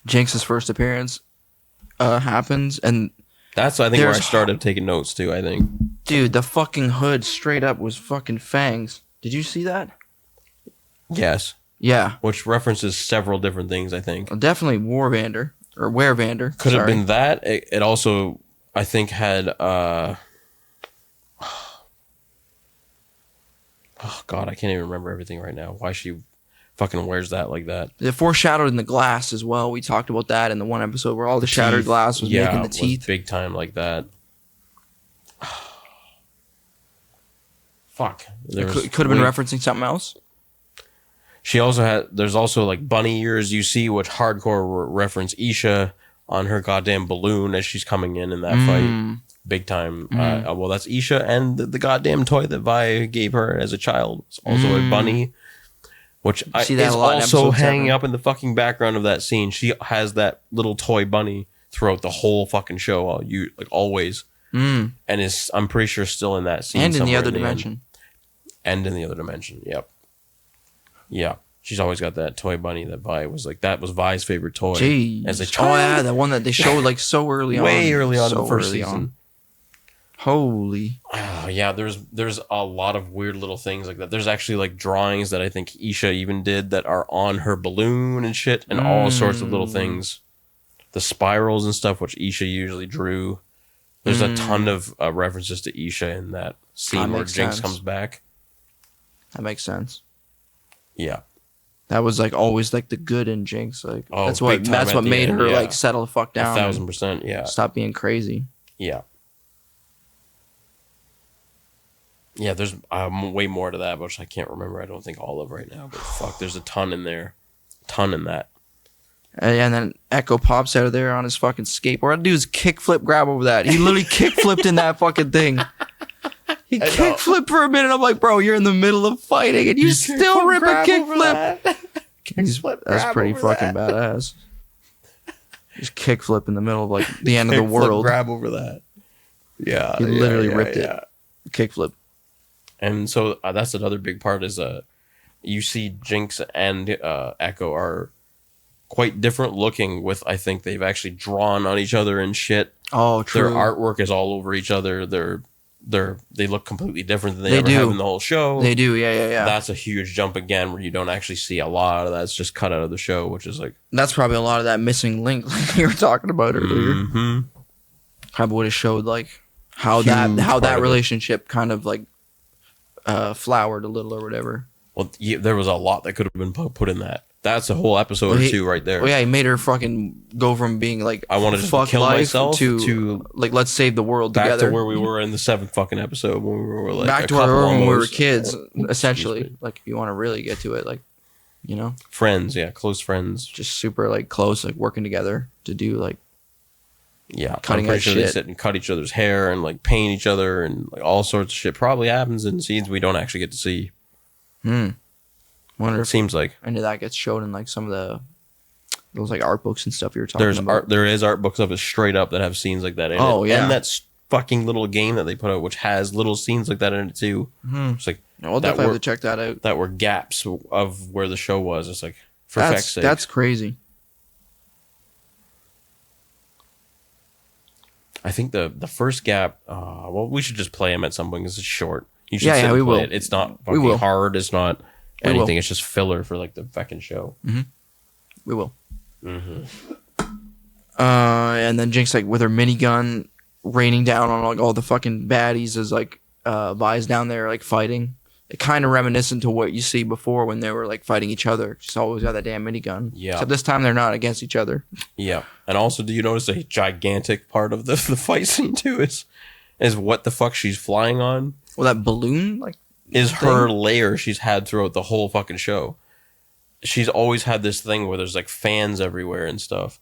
Jinx's first appearance happens, and that's I think where I started taking notes too. I think, dude, the fucking hood straight up was fucking fangs. Did you see that? Yes. Yeah. Which references several different things. I think definitely Warvander or Wervander. Could have been that. It also I think had. Oh god, I can't even remember everything right now. Why she fucking wears that like that. It foreshadowed in the glass as well. We talked about that in the one episode where all the shattered glass was making the teeth. Was big time like that. Fuck. It could have been referencing something else. She also had. There's also like bunny ears you see, which hardcore reference Isha on her goddamn balloon as she's coming in that fight. Big time. Well, that's Isha and the goddamn toy that Vi gave her as a child. It's also a bunny. Which is also hanging up in the fucking background of that scene. She has that little toy bunny throughout the whole fucking show. Always. And I'm pretty sure still in that scene. And in the other dimension. And in the other dimension. Yep. Yeah. She's always got that toy bunny that Vi was like. That was Vi's favorite toy. Jeez. As a child. Oh yeah, the one that they showed like so early on. Way early on in the first season. Holy. Oh, yeah, there's a lot of weird little things like that. There's actually like drawings that I think Isha even did that are on her balloon and shit and all sorts of little things. The spirals and stuff, which Isha usually drew. There's a ton of references to Isha in that scene where Jinx comes back. That makes sense. Yeah. That was like always like the good in Jinx. Like Oh, that's big time what at the made end, her yeah. like settle the fuck down. 1,000%. Yeah. Stop being crazy. Yeah. Yeah, there's way more to that, which I can't remember. I don't think all of right now. But fuck, there's a ton in there. Ton in that. And then Echo pops out of there on his fucking skateboard. That dude's kickflip grab over that. He literally kickflipped in that fucking thing. He kickflipped for a minute. I'm like, bro, you're in the middle of fighting and you still rip a kickflip. That's pretty fucking badass. Just kickflip in the middle of like the end of the world. Grab over that. Yeah. He literally ripped it. Kickflip. And so that's another big part is you see Jinx and Echo are quite different looking with, I think they've actually drawn on each other and shit. Oh, true. Their artwork is all over each other. They look completely different than they ever have in the whole show. They do, yeah. That's a huge jump again where you don't actually see a lot of that. It's just cut out of the show, which is like... That's probably a lot of that missing link like you were talking about earlier. Mm-hmm. Probably would have showed like how that relationship kind of like flowered a little or whatever. Well, there was a lot that could have been put in that. That's a whole episode or two right there. Well, yeah, he made her fucking go from being like, I want to just kill myself to like, let's save the world together. Back to where we were in the 7th fucking episode when we were like back to where we were when we were kids, essentially. Like, if you want to really get to it, like, you know, friends, yeah, close friends, just super like close, like working together to do like, yeah, cutting edge shit. They sit and cut each other's hair and like paint each other and like all sorts of shit. Probably happens in scenes we don't actually get to see. Wonder it if seems like any of that gets shown in like some of those like art books and stuff you were talking about. There is art books of it straight up that have scenes like that in it. Yeah, and that fucking little game that they put out which has little scenes like that in it too. It's like I'll definitely have to check that out. That were gaps of where the show was. It's like for fuck's sake. That's crazy. I think the first gap. Well, we should just play them at some point because it's short. You should we will. It. It's not fucking hard. It's not anything. It's just filler for like the fucking show. We will. And then Jinx like with her minigun raining down on like all the fucking baddies as like Vi's down there like fighting. It kind of reminiscent to what you see before when they were like fighting each other. She's always got that damn minigun. Yeah. Except this time they're not against each other. Yeah. And also, do you notice a gigantic part of the fight scene too is what the fuck she's flying on? Well, that balloon like is her layer she's had throughout the whole fucking show. She's always had this thing where there's like fans everywhere and stuff.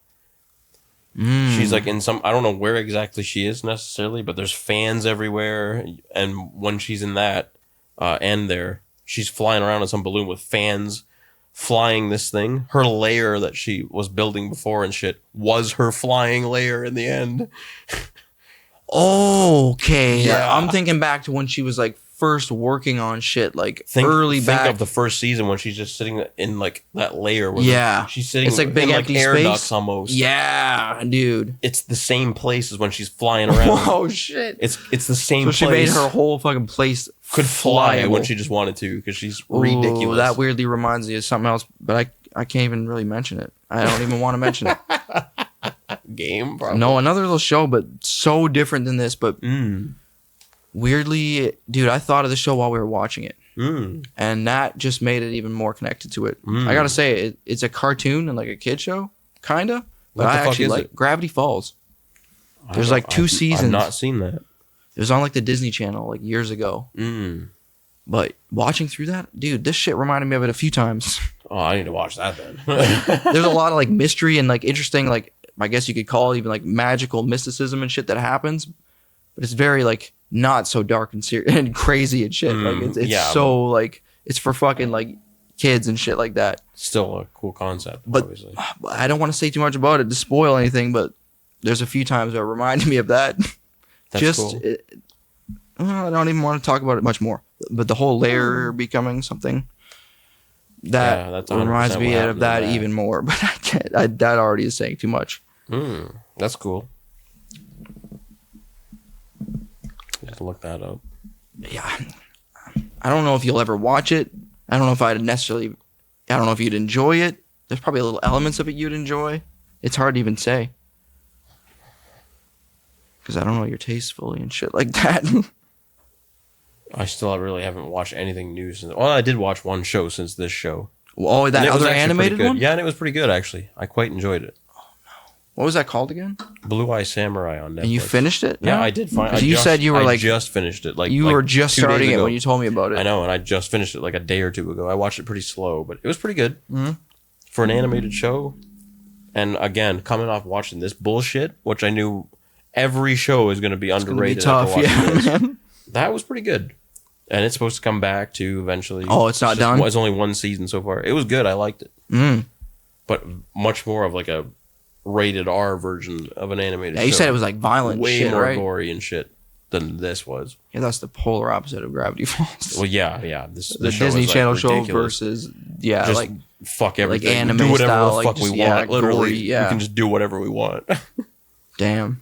She's like in some, I don't know where exactly she is necessarily, but there's fans everywhere. And when she's in that end there, she's flying around in some balloon with fans flying this thing. Her layer that she was building before and shit was her flying layer in the end. Okay. Yeah. I'm thinking back to when she was like first working on shit, like think back of the first season when she's just sitting in like that layer where she's sitting it's like big in empty like air space. ducts almost. Yeah, dude. It's the same place as when she's flying around. Oh shit. It's the same place. So she made her whole fucking place could fly flyable. when she just wanted to because she's ridiculous. That weirdly reminds me of something else, but I can't even really mention it. I don't even want to mention it. Game, probably. No, another little show, but so different than this. But weirdly, dude, I thought of the show while we were watching it, and that just made it even more connected to it. I gotta say, it's a cartoon and like a kid show, kinda. But I actually like Gravity Falls. There's like 2 seasons. I've not seen that. It was on like the Disney Channel like years ago. But watching through that, dude, this shit reminded me of it a few times. Oh, I need to watch that then. There's a lot of like mystery and like interesting, like I guess you could call it even like magical mysticism and shit that happens. But it's very like not so dark and serious and crazy and shit. Like it's like it's for fucking like kids and shit like that. Still a cool concept, but obviously. I don't want to say too much about it to spoil anything, but there's a few times that reminded me of that. That's cool. I don't even want to talk about it much more. But the whole layer becoming something that reminds me of that even more. But I can't. That already is saying too much. That's cool. Just look that up. Yeah, I don't know if you'll ever watch it. I don't know if I don't know if you'd enjoy it. There's probably little elements of it you'd enjoy. It's hard to even say because I don't know your taste fully and shit like that. I still really haven't watched anything new since. Well, I did watch one show since this show. Oh, that other animated one? Yeah, and it was pretty good, actually. I quite enjoyed it. What was that called again? Blue Eye Samurai on Netflix. And you finished it? Yeah, I did fine. You said you were I just finished it. You were just starting it when you told me about it. I know, and I just finished it like a day or two ago. I watched it pretty slow, but it was pretty good for an animated show. And again, coming off watching this bullshit, which I knew every show is going to be underrated. It's gonna be tough, yeah, man. That was pretty good. And it's supposed to come back too eventually. Oh, it's not done? It's only one season so far. It was good. I liked it. But much more of like a rated R version of an animated show. You said it was like violent way shit, more right? gory and shit than this was. Yeah, that's the polar opposite of Gravity Falls. Well, yeah. The show Disney Channel show versus just like fuck everything. like anime do whatever style, the fuck we want. Literally, gory, yeah. We can just do whatever we want. Damn.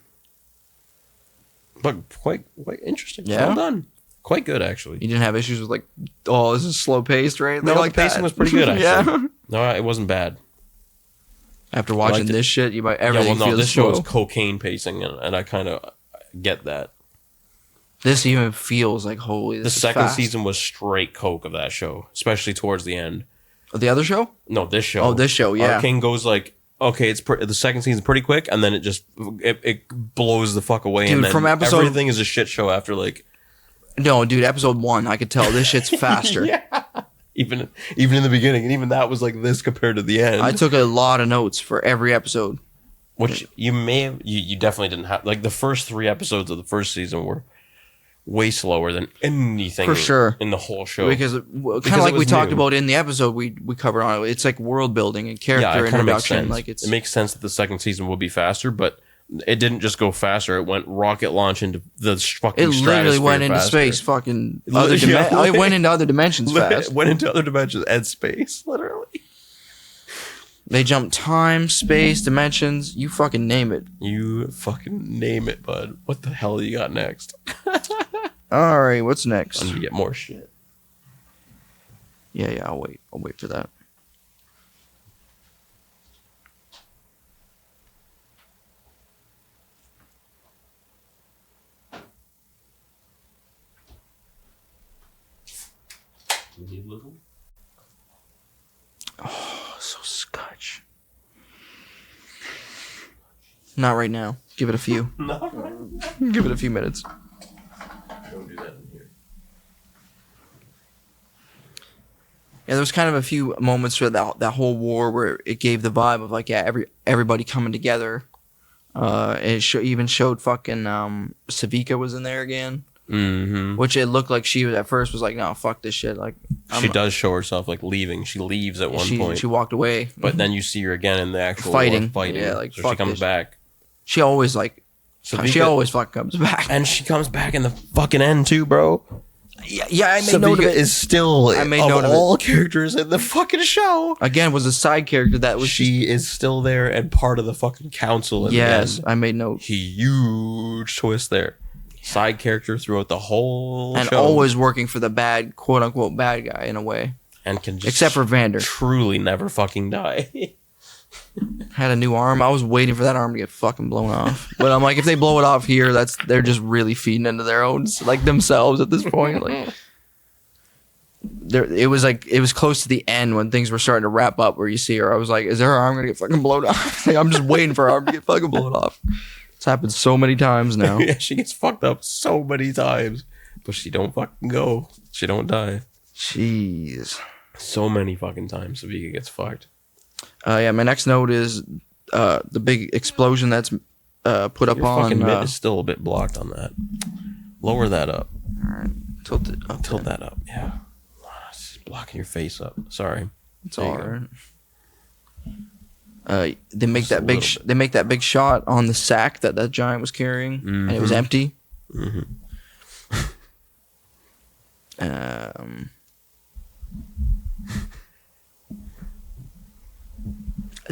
But quite interesting. Yeah. Well done. Quite good, actually. You didn't have issues with like, oh, this is slow paced, right? No, like the pacing was pretty good, actually. Yeah. No, it wasn't bad. After watching this shit, you might everything feels this slow. show is cocaine pacing, and I kind of get that. This even feels like holy. The second season was straight coke of that show, especially towards the end. The other show? No, this show. Oh, this show, yeah. Arcane goes like, okay, the second season's pretty quick, and then it blows the fuck away. Dude, and then from episode everything is a shit show after like. No, dude, episode 1, I could tell this shit's faster. Yeah. Even in the beginning, and even that was like this compared to the end. I took a lot of notes for every episode. Which you may have, you definitely didn't have. Like the first 3 episodes of the first season were way slower than anything for sure in the whole show. Because kind of like we talked about in the episode we covered on it. It's like world building and character introduction. Like it makes sense that the second season will be faster, but it didn't just go faster. It went rocket launch into the fucking. It literally went into space. Fucking other it went into other dimensions fast. It went into other dimensions and space. Literally. They jumped time, space, dimensions. You fucking name it. You fucking name it, bud. What the hell do you got next? All right, what's next? I'm gonna get more shit. Yeah. I'll wait for that. Oh, so scotch. Not right now. Give it a few. Not right now. Give it a few minutes. Don't do that in here. Yeah, there was kind of a few moments for that whole war where it gave the vibe of like, yeah, everybody coming together. It even showed fucking Savika was in there again. Mm-hmm. Which it looked like she was at first was like, no, fuck this shit. Like she does show herself like leaving. She leaves at one point. She walked away. But then you see her again in the actual fighting. War, Yeah, like so she comes back. She always like. Savika, she always fucking comes back. And she comes back in the fucking end too, bro. Yeah, I made note of it. Is still of all characters in the fucking show. Again, was a side character that was. She is still there and part of the fucking council. Yes, I made note. Huge twist there. Side character throughout the whole and show. Always working for the bad, quote unquote, bad guy in a way. And can just except for Vander, truly never fucking die. Had a new arm. I was waiting for that arm to get fucking blown off. But I'm like, if they blow it off here, they're just really feeding into their own, like themselves at this point. Like, it was close to the end when things were starting to wrap up. Where you see her, I was like, is her arm gonna get fucking blown off? Like, I'm just waiting for her arm to get fucking blown off. It's happened so many times now. Yeah, she gets fucked up so many times, but she don't fucking go. She don't die. Jeez. So many fucking times Savika gets fucked. Yeah, my next note is the big explosion that's put up Your on. Fucking mitt is still a bit blocked on that. Lower that up. All right, tilt it up. Tilt that up. Yeah, it's blocking your face up. Sorry. It's all right. They make that big. They make that big shot on the sack that giant was carrying, and it was empty. Mm-hmm.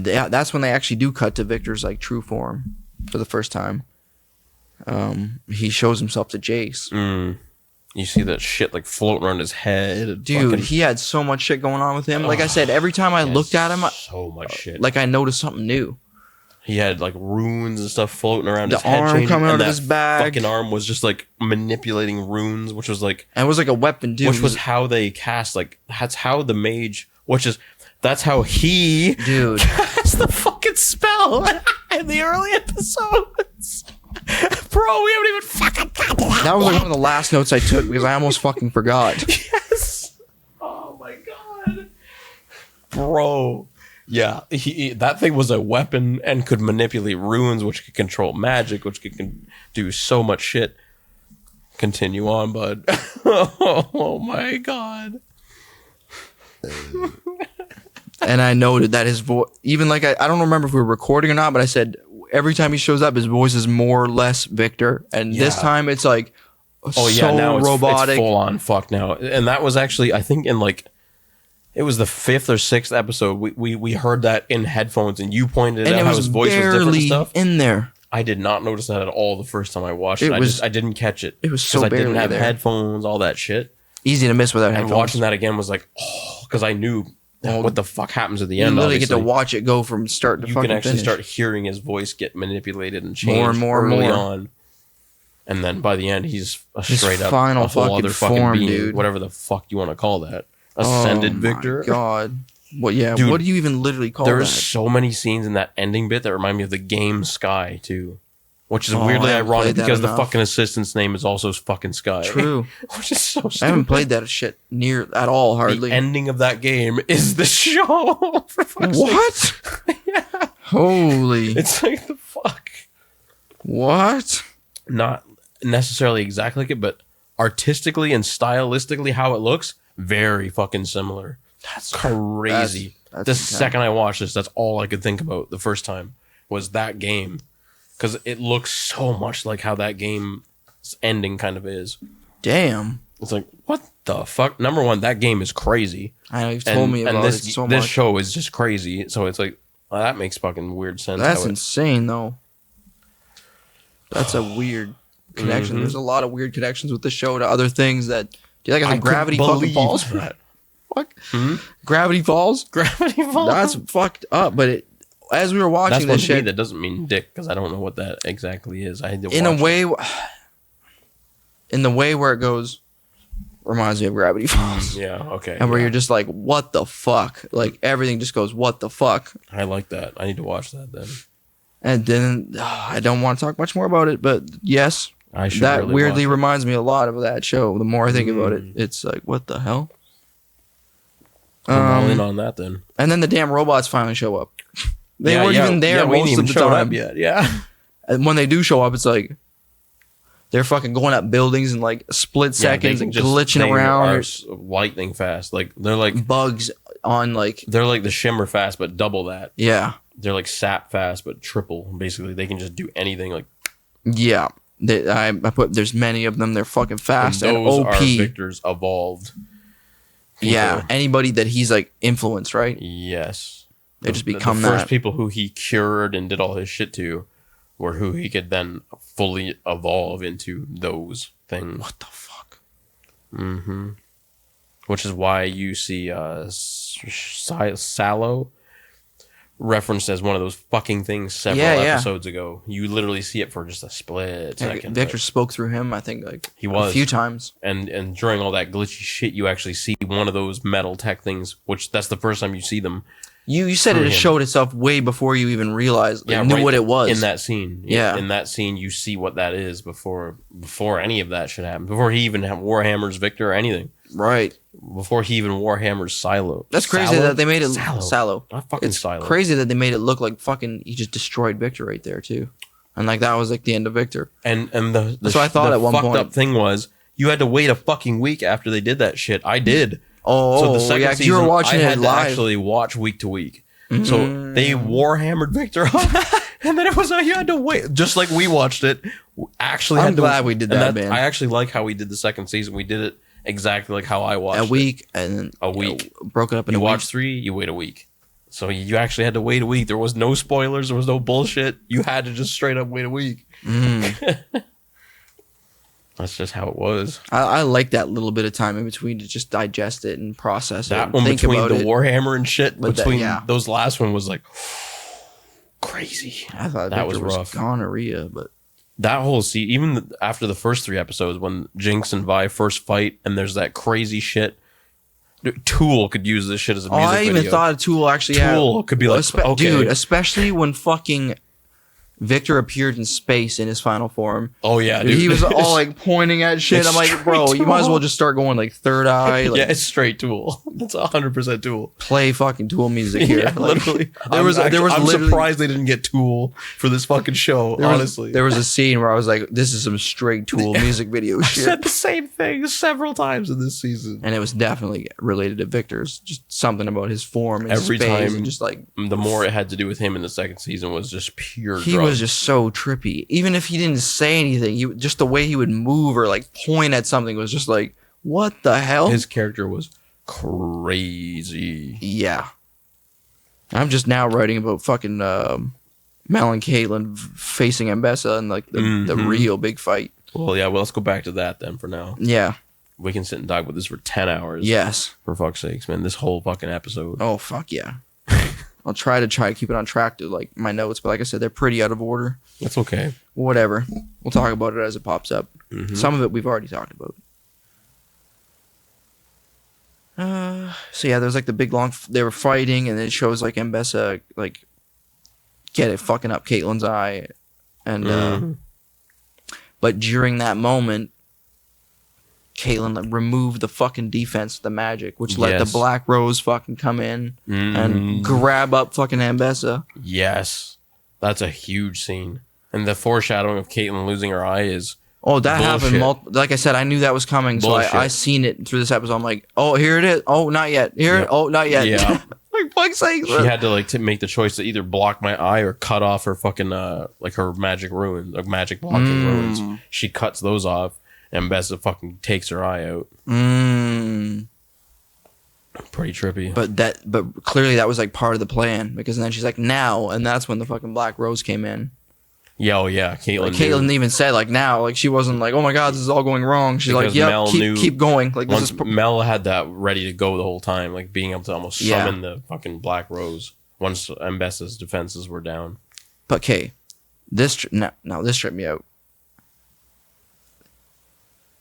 That's when they actually do cut to Victor's like true form for the first time. He shows himself to Jace. You see that shit like floating around his head. Dude, he had so much shit going on with him. Like I said, every time I looked at him, so much shit. Like I noticed something new. He had like runes and stuff floating around his The head, arm changing, coming and out of that his bag. fucking arm was just like manipulating runes, which was like, And it was like a weapon, dude. which was how they cast, like that's how the mage, that's how he dude. cast the fucking spell in the early episodes. Bro, we haven't even fucking got to That was like one of the last notes I took because I almost fucking forgot. Yes. Oh my god. Bro. Yeah, that thing was a weapon and could manipulate runes, which could control magic, which could do so much shit. Continue on, bud. Oh my god. And I noted that his voice, even like I don't remember if we were recording or not, but I said every time he shows up, his voice is more or less Victor, and this time it's like Now robotic. it's full on fuck now. And that was actually, I think, in like, it was the 5th or 6th episode. We heard that in headphones, and you pointed and out it how was his voice was different and barely stuff. in there. I did not notice that at all the first time I watched it. I didn't catch it. It was so I didn't barely have there. headphones, all that shit. Easy to miss without And headphones. watching that again was like, oh, because I knew what the fuck happens at the You end. literally Obviously, get to watch it go from start to you fucking can actually finish. start hearing his voice get manipulated and changed More and more and early more. on. And then by the end, he's a His straight up final a whole fucking other fucking form, being, dude. whatever the fuck you want to call that. Ascended Victor. Oh my god. What? Yeah. Dude, what do you even literally call There's that? so many scenes in that ending bit that remind me of the game Sky too, which is Oh, weirdly I haven't ironic played that because the enough. fucking assistant's name is also fucking Sky. True. Which is so stupid. I haven't played that shit near at all. Hardly. The ending of that game is the show. For fuck's What? sake. Yeah. Holy. It's like the fuck. What? Not necessarily exactly like it, but artistically and stylistically, how it looks, very fucking similar. That's crazy. That's The insane. second I watched this, that's all I could think about the first time was that game. Because it looks so much like how that game's ending kind of is. Damn. It's like, what the fuck? Number one, that game is crazy. I know you've told me about this, it so this much. show is just crazy. So it's like, well, that makes fucking weird sense. That's how it- insane, though. That's a weird connection. Mhm. There's a lot of weird connections with the show to other things that. Do you like how I Gravity couldn't fucking believe falls? that. Fuck. Hmm? Gravity Falls? Gravity Falls. That's fucked up. But as we were watching That's this supposed to be. shit, That doesn't mean dick because I don't know what that exactly is. I had to in a watch it. way, in the way where it goes, reminds me of Gravity Falls. Yeah. Okay. And where yeah. you're just like, what the fuck? Like everything just goes, what the fuck? I like that. I need to watch that then. And then I don't want to talk much more about it, but yes, I should. that really weirdly watch reminds me a lot of that show. The more I think about it, Mm. it's like, what the hell? it. I'm all in on that then. And then the damn robots finally show up. They weren't even there we most ain't of even the shown time. up yet. Yeah. And when they do show up, it's like they're fucking going up buildings in like split seconds and glitching they around. are Or lightning fast. Like they're like bugs on like the shimmer fast, but double that. yeah. They're like sap fast, but triple. Basically, they can just do anything. Like Yeah. I put there's many of them. They're fucking fast and, those OP. are Victor's evolved. Yeah. people. Anybody that he's like influenced, right? Yes. They just become the first that. people who he cured and did all his shit to were who he could then fully evolve into those things. What the fuck? Mm-hmm. Which is why you see Sallow referenced as one of those fucking things several episodes ago. You literally see it for just a split second. Victor spoke through him, I think, like He was. a few times. And during all that glitchy shit, you actually see one of those metal tech things, which that's the first time you see them. You said Through it him. showed itself way before you even realized, Yeah, knew right what it was. in that scene. Yeah. In that scene, you see what that is before any of that should happen. Before he even Warhammer's Victor or anything. Right. Before he even Warhammer's Silo. That's crazy Sallow? that they made it Sallow. Sallow. Not fucking It's Silo. crazy that they made it look like fucking he just destroyed Victor right there too, and like that was like the end of Victor. And the That's what I thought the at one fucked point. up thing was you had to wait a fucking week after they did that shit. I did. Oh, yeah, 'cause you were watching I it had to live. actually watch week to week. So they Warhammered Victor up, and then it was you had to wait, just like we watched it. Actually, I'm had to- glad we did and that, man. I actually like how we did the second season. We did it exactly like how I watched A it. week and then A week. broke it up in You a watch week. 3, you wait a week. So you actually had to wait a week. There was no spoilers. There was no bullshit. You had to just straight up wait a week. That's just how it was. I like that little bit of time in between to just digest it and process it. That and one think between about the it. Warhammer and shit, But between yeah. those last one was like, crazy. I thought That Victor was rough. gonorrhea, but That whole scene, even after the first 3 episodes, when Jinx and Vi first fight, and there's that crazy shit. Tool could use this shit as a music I even video. thought Tool actually Tool could be like, okay. dude, especially when fucking Victor appeared in space in his final form. Oh yeah, dude. dude. He was all like pointing at shit. It's I'm like, bro, you might as well just start going like Third Eye. Like, yeah, it's straight Tool. That's 100% Tool. play fucking Tool music here. Yeah, Like, literally. I'm literally- surprised they didn't get Tool for this fucking show. Honestly, there was a scene where I was like, this is some straight Tool music video I shit. said the same thing several times in this season. And it was definitely related to Victor's. Just something about his form and Every space time, and just like the more it had to do with him in the second season was just pure. he drugs. was just so trippy. Even if he didn't say anything, just the way he would move or like point at something was just like, what the hell? His character was crazy. Yeah. I'm just now writing about fucking Mel and Caitlyn facing Ambessa and like the real big fight. Well, yeah. Well, let's go back to that then. For now, Yeah. we can sit and talk about this for 10 hours. Yes. For fuck's sakes, man! This whole fucking episode. Oh fuck yeah. I'll try to keep it on track to like my notes, but like I said, they're pretty out of order. That's okay. Whatever. We'll talk about it as it pops up. Mhm. Some of it we've already talked about. So yeah, there's like the big long. They were fighting, and it shows like Ambessa like get it fucking up Caitlyn's eye, and but during that moment, Caitlyn like, removed the fucking defense, the magic, which let the Yes. Black Rose fucking come in and grab up fucking Ambessa. Yes, that's a huge scene, and the foreshadowing of Caitlyn losing her eye is Oh, that bullshit. happened. Like I said, I knew that was coming, so Bullshit. I seen it through this episode. I'm like, oh, here it is. Oh, not yet. Here. Yeah. Oh, not yet. Yeah. Like fuck's sake. She had to like to make the choice to either block my eye or cut off her fucking like her magic ruins, like magic blocking ruins. She cuts those off, and Bessa fucking takes her eye out. Pretty trippy. But clearly that was like part of the plan, because then she's like now, and that's when the fucking Black Rose came in. Yeah, oh yeah, Caitlyn. Like, Caitlyn even said like now, like she wasn't like, oh my god, this is all going wrong. She's Because like, yeah, Mel knew keep going. Like this once is Mel had that ready to go the whole time, like being able to almost summon the fucking Black Rose once Ambessa's defenses were down. But okay, this tripped me out.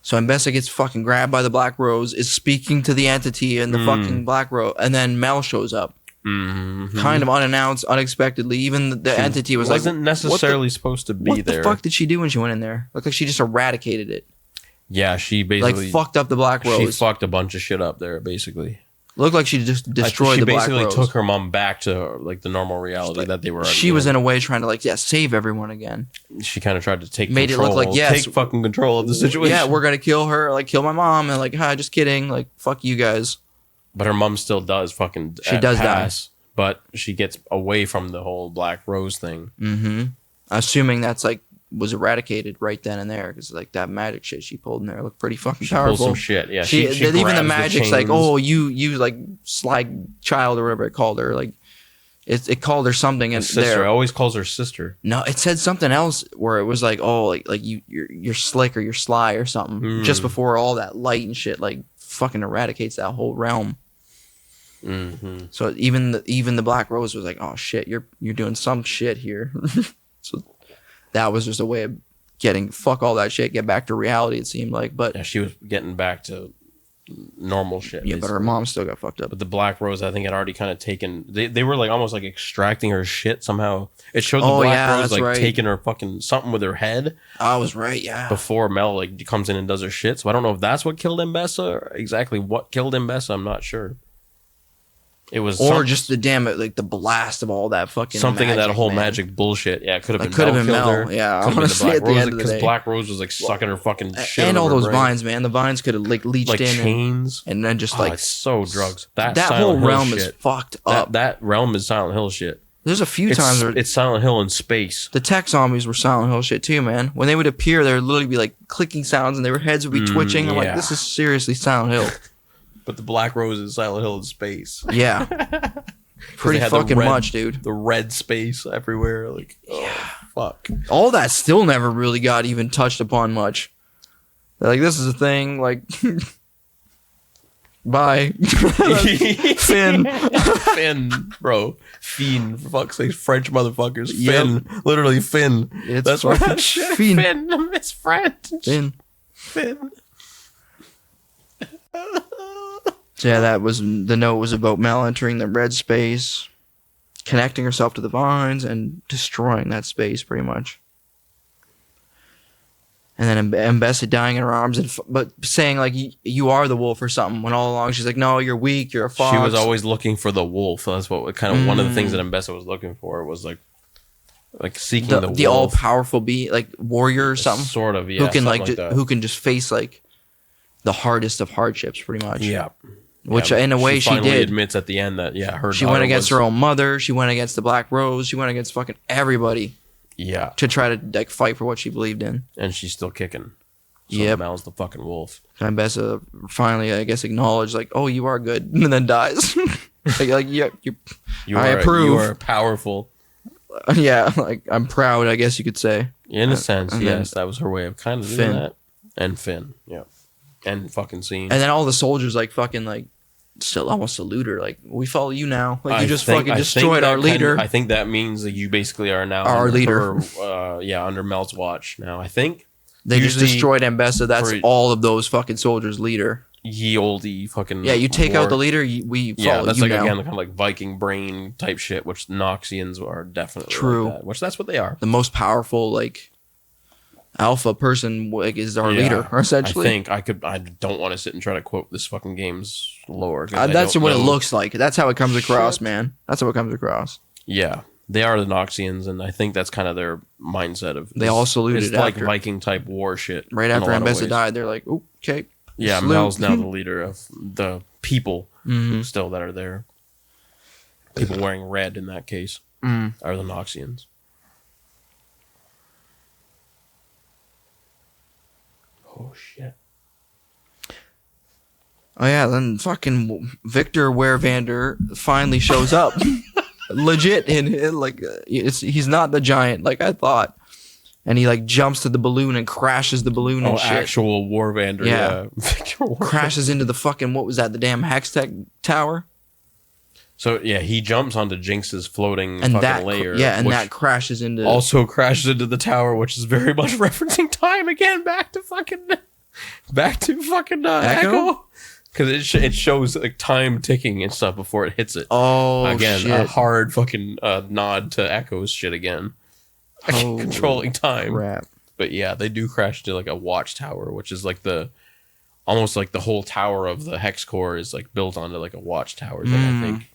So Ambessa gets fucking grabbed by the Black Rose, is speaking to the entity and the fucking Black Rose, and then Mel shows up, kind of unannounced, unexpectedly. Even the entity was wasn't like, necessarily supposed to be what there. the fuck did she do when she went in there? Looked like she just eradicated it. Yeah, she Like basically fucked up the Black Rose. She fucked a bunch of shit up there, basically. Looked like she just destroyed she the Black basically Rose. took her mom back to like the normal reality that they were. She was in a way trying to like save everyone again. She kind of tried to take Made it control, look like, yes, take fucking control of the situation. Yeah, we're gonna kill her, like kill my mom, and like, hi, just kidding, like fuck you guys. But her mom still does fucking. She does pass, but she gets away from the whole Black Rose thing. Assuming that's like was eradicated right then and there, because like that magic shit she pulled in there looked pretty fucking She powerful. pulls some shit. Yeah, she even grabs the magic's like, chains. oh, you like slag child or whatever it called her, like it called her something and sister. there. It always calls her sister. No, it said something else where it was like, oh, like you're slick or you're sly or something. Just before all that light and shit like fucking eradicates that whole realm. So even the Black Rose was like, oh shit, you're doing some shit here. So that was just a way of getting fuck all that shit, get back to reality. It seemed like, but Yeah, she was getting back to normal shit. yeah, but her mom still got fucked up. But the Black Rose, I think, had already kind of taken. They were like almost like extracting her shit somehow. It showed the Black Rose that's like right. taking her fucking something with her head I was right, yeah. before Mel like comes in and does her shit. So I don't know if that's what killed Mbessa or exactly what killed Mbessa. I'm not sure. It was Or just the like the blast of all that fucking something in that magic, whing man. magic bullshit. Yeah, it could have It been. could have been killed Mel. her. Yeah, Could have been honestly, at the end of the because day. Black Rose was like sucking her fucking shit. And out all of her those brain. vines, man. The vines could have like leached like in chains, and then just Oh, like it's so drugs. That whole Silent Hill realm shit. is fucked up. That realm is Silent Hill shit. There's a few times where It's Silent Hill in space. the tech zombies were Silent Hill shit too, man. When they would appear, there would literally be like clicking sounds and their heads would be twitching. I'm like, yeah. this is seriously Silent Hill. But the Black Rose is Silent Hill in space. Yeah. Pretty They had the fucking red- much, dude. The red space everywhere. Like, oh, fuck. All that still never really got even touched upon much. They're like, this is a thing. Like, Bye. Finn. Finn, bro. Fiend, for fuck's sake, French motherfuckers. Yep. Finn. Literally Finn. It's That's what shit. Finn. Finn, Miss French. Finn. Finn. So yeah, that was the note was about Mel entering the red space, connecting herself to the vines, and destroying that space pretty much. And then Mbessa dying in her arms, but saying like you are the wolf or something. When all along she's like, no, you're weak, you're a fox. She was always looking for the wolf. That's what kind of one of the things that Mbessa was looking for was like seeking the wolf. The all powerful like warrior or something. Sort of, yeah. Who can who can just face like the hardest of hardships, pretty much. Yeah. Which in a way she finally did. admits at the end that she went against her own mother. She went against the Black Rose. She went against fucking everybody. Yeah. To try to like fight for what she believed in. And she's still kicking. So yep. Mel's the fucking wolf. And Mbessa finally, I guess, acknowledged like, oh, you are good, and then dies. I approve. You are powerful. Yeah, like I'm proud, I guess you could say. In a sense, yes, that was her way of kind of doing that. And Finn, yeah, and fucking scene. And then all the soldiers like fucking like still almost salute her, like we follow you now. Like you just fucking destroyed our leader. I think that means that you basically are now our leader. Under Mel's watch now. I think they just destroyed Mbessa. That's all of those fucking soldiers' leader. Ye olde fucking you take out the leader, we follow yeah, that's you like now. Again kind of like Viking brain type shit, which Noxians are definitely true. Like that, which that's what they are. The most powerful like alpha person like is our leader, essentially. I don't want to sit and try to quote this fucking game's lore. That's what it looks like. That's how it comes across, man. That's how it comes across. Yeah. They are the Noxians, and I think that's kind of their mindset of. They all saluted. It's like Viking type war shit. Right after Mbessa died, they're like, "Oh, okay." Yeah, Mel's now the leader of the people still that are there. People wearing red in that case are the Noxians. Oh shit. Oh yeah, then fucking Victor Werevander finally shows up. Legit in like he's not the giant like I thought. And he like jumps to the balloon and crashes the balloon and shit. Actual Warvander, yeah. Crashes into the fucking what was that, the damn Hextech tower? So yeah, he jumps onto Jinx's floating fucking layer. Yeah, and that crashes into the tower, which is very much referencing time again, back to fucking Echo. Because it shows like time ticking and stuff before it hits it. Oh, again, shit. A hard fucking nod to Echo's shit again. Controlling time. Crap. But yeah, they do crash into like a watchtower, which is like almost like the whole tower of the hex core is like built onto like a watchtower thing.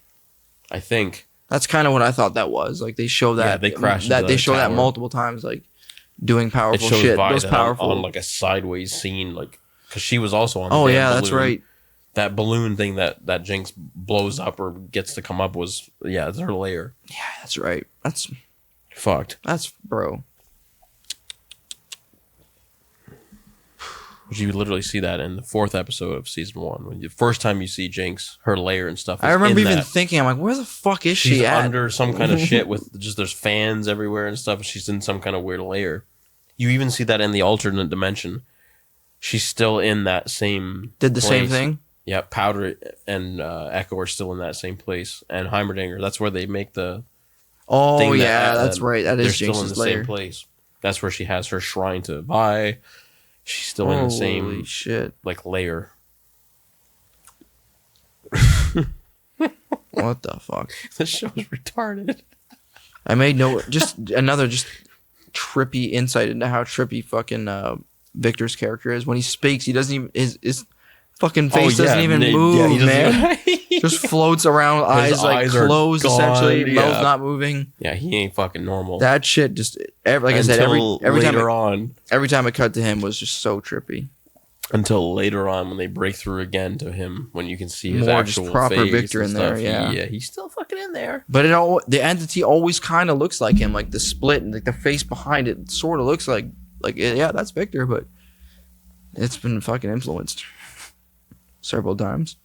I think that's kind of what I thought that was. Like they show that they crash that they show that multiple times, like doing powerful shit. Those powerful on like a sideways scene, like because she was also on. Oh yeah, that's right. That balloon thing that Jinx blows up or gets to come up was it's her lair. Yeah, that's right. That's fucked. That's bro. You literally see that in the 4th episode of season 1. When the first time you see Jinx, her lair and stuff. I remember even thinking, I'm like, where the fuck is she at? Under some kind of shit with just there's fans everywhere and stuff. She's in some kind of weird lair. You even see that in the alternate dimension. She's still in that same. Did the same thing? Yeah, Powder and Echo are still in that same place, and Heimerdinger. That's where they make the. Oh yeah, that's right. That is Jinx's still in the same place. That's where she has her shrine to Vi. She's still in the same shit like layer. What the fuck? This show's retarded. I made just another trippy insight into how trippy fucking Victor's character is. When he speaks, he doesn't even his fucking face doesn't even move, man. Just floats around, eyes like closed essentially. Mouth not moving. Yeah, he ain't fucking normal. That shit just like I said, every time it cut to him was just so trippy. Until later on when they break through again to him, when you can see his more actual just proper face Victor in there. Yeah, he's still fucking in there. But the entity always kind of looks like him, like the split and like the face behind it sort of looks like that's Victor, but it's been fucking influenced several times.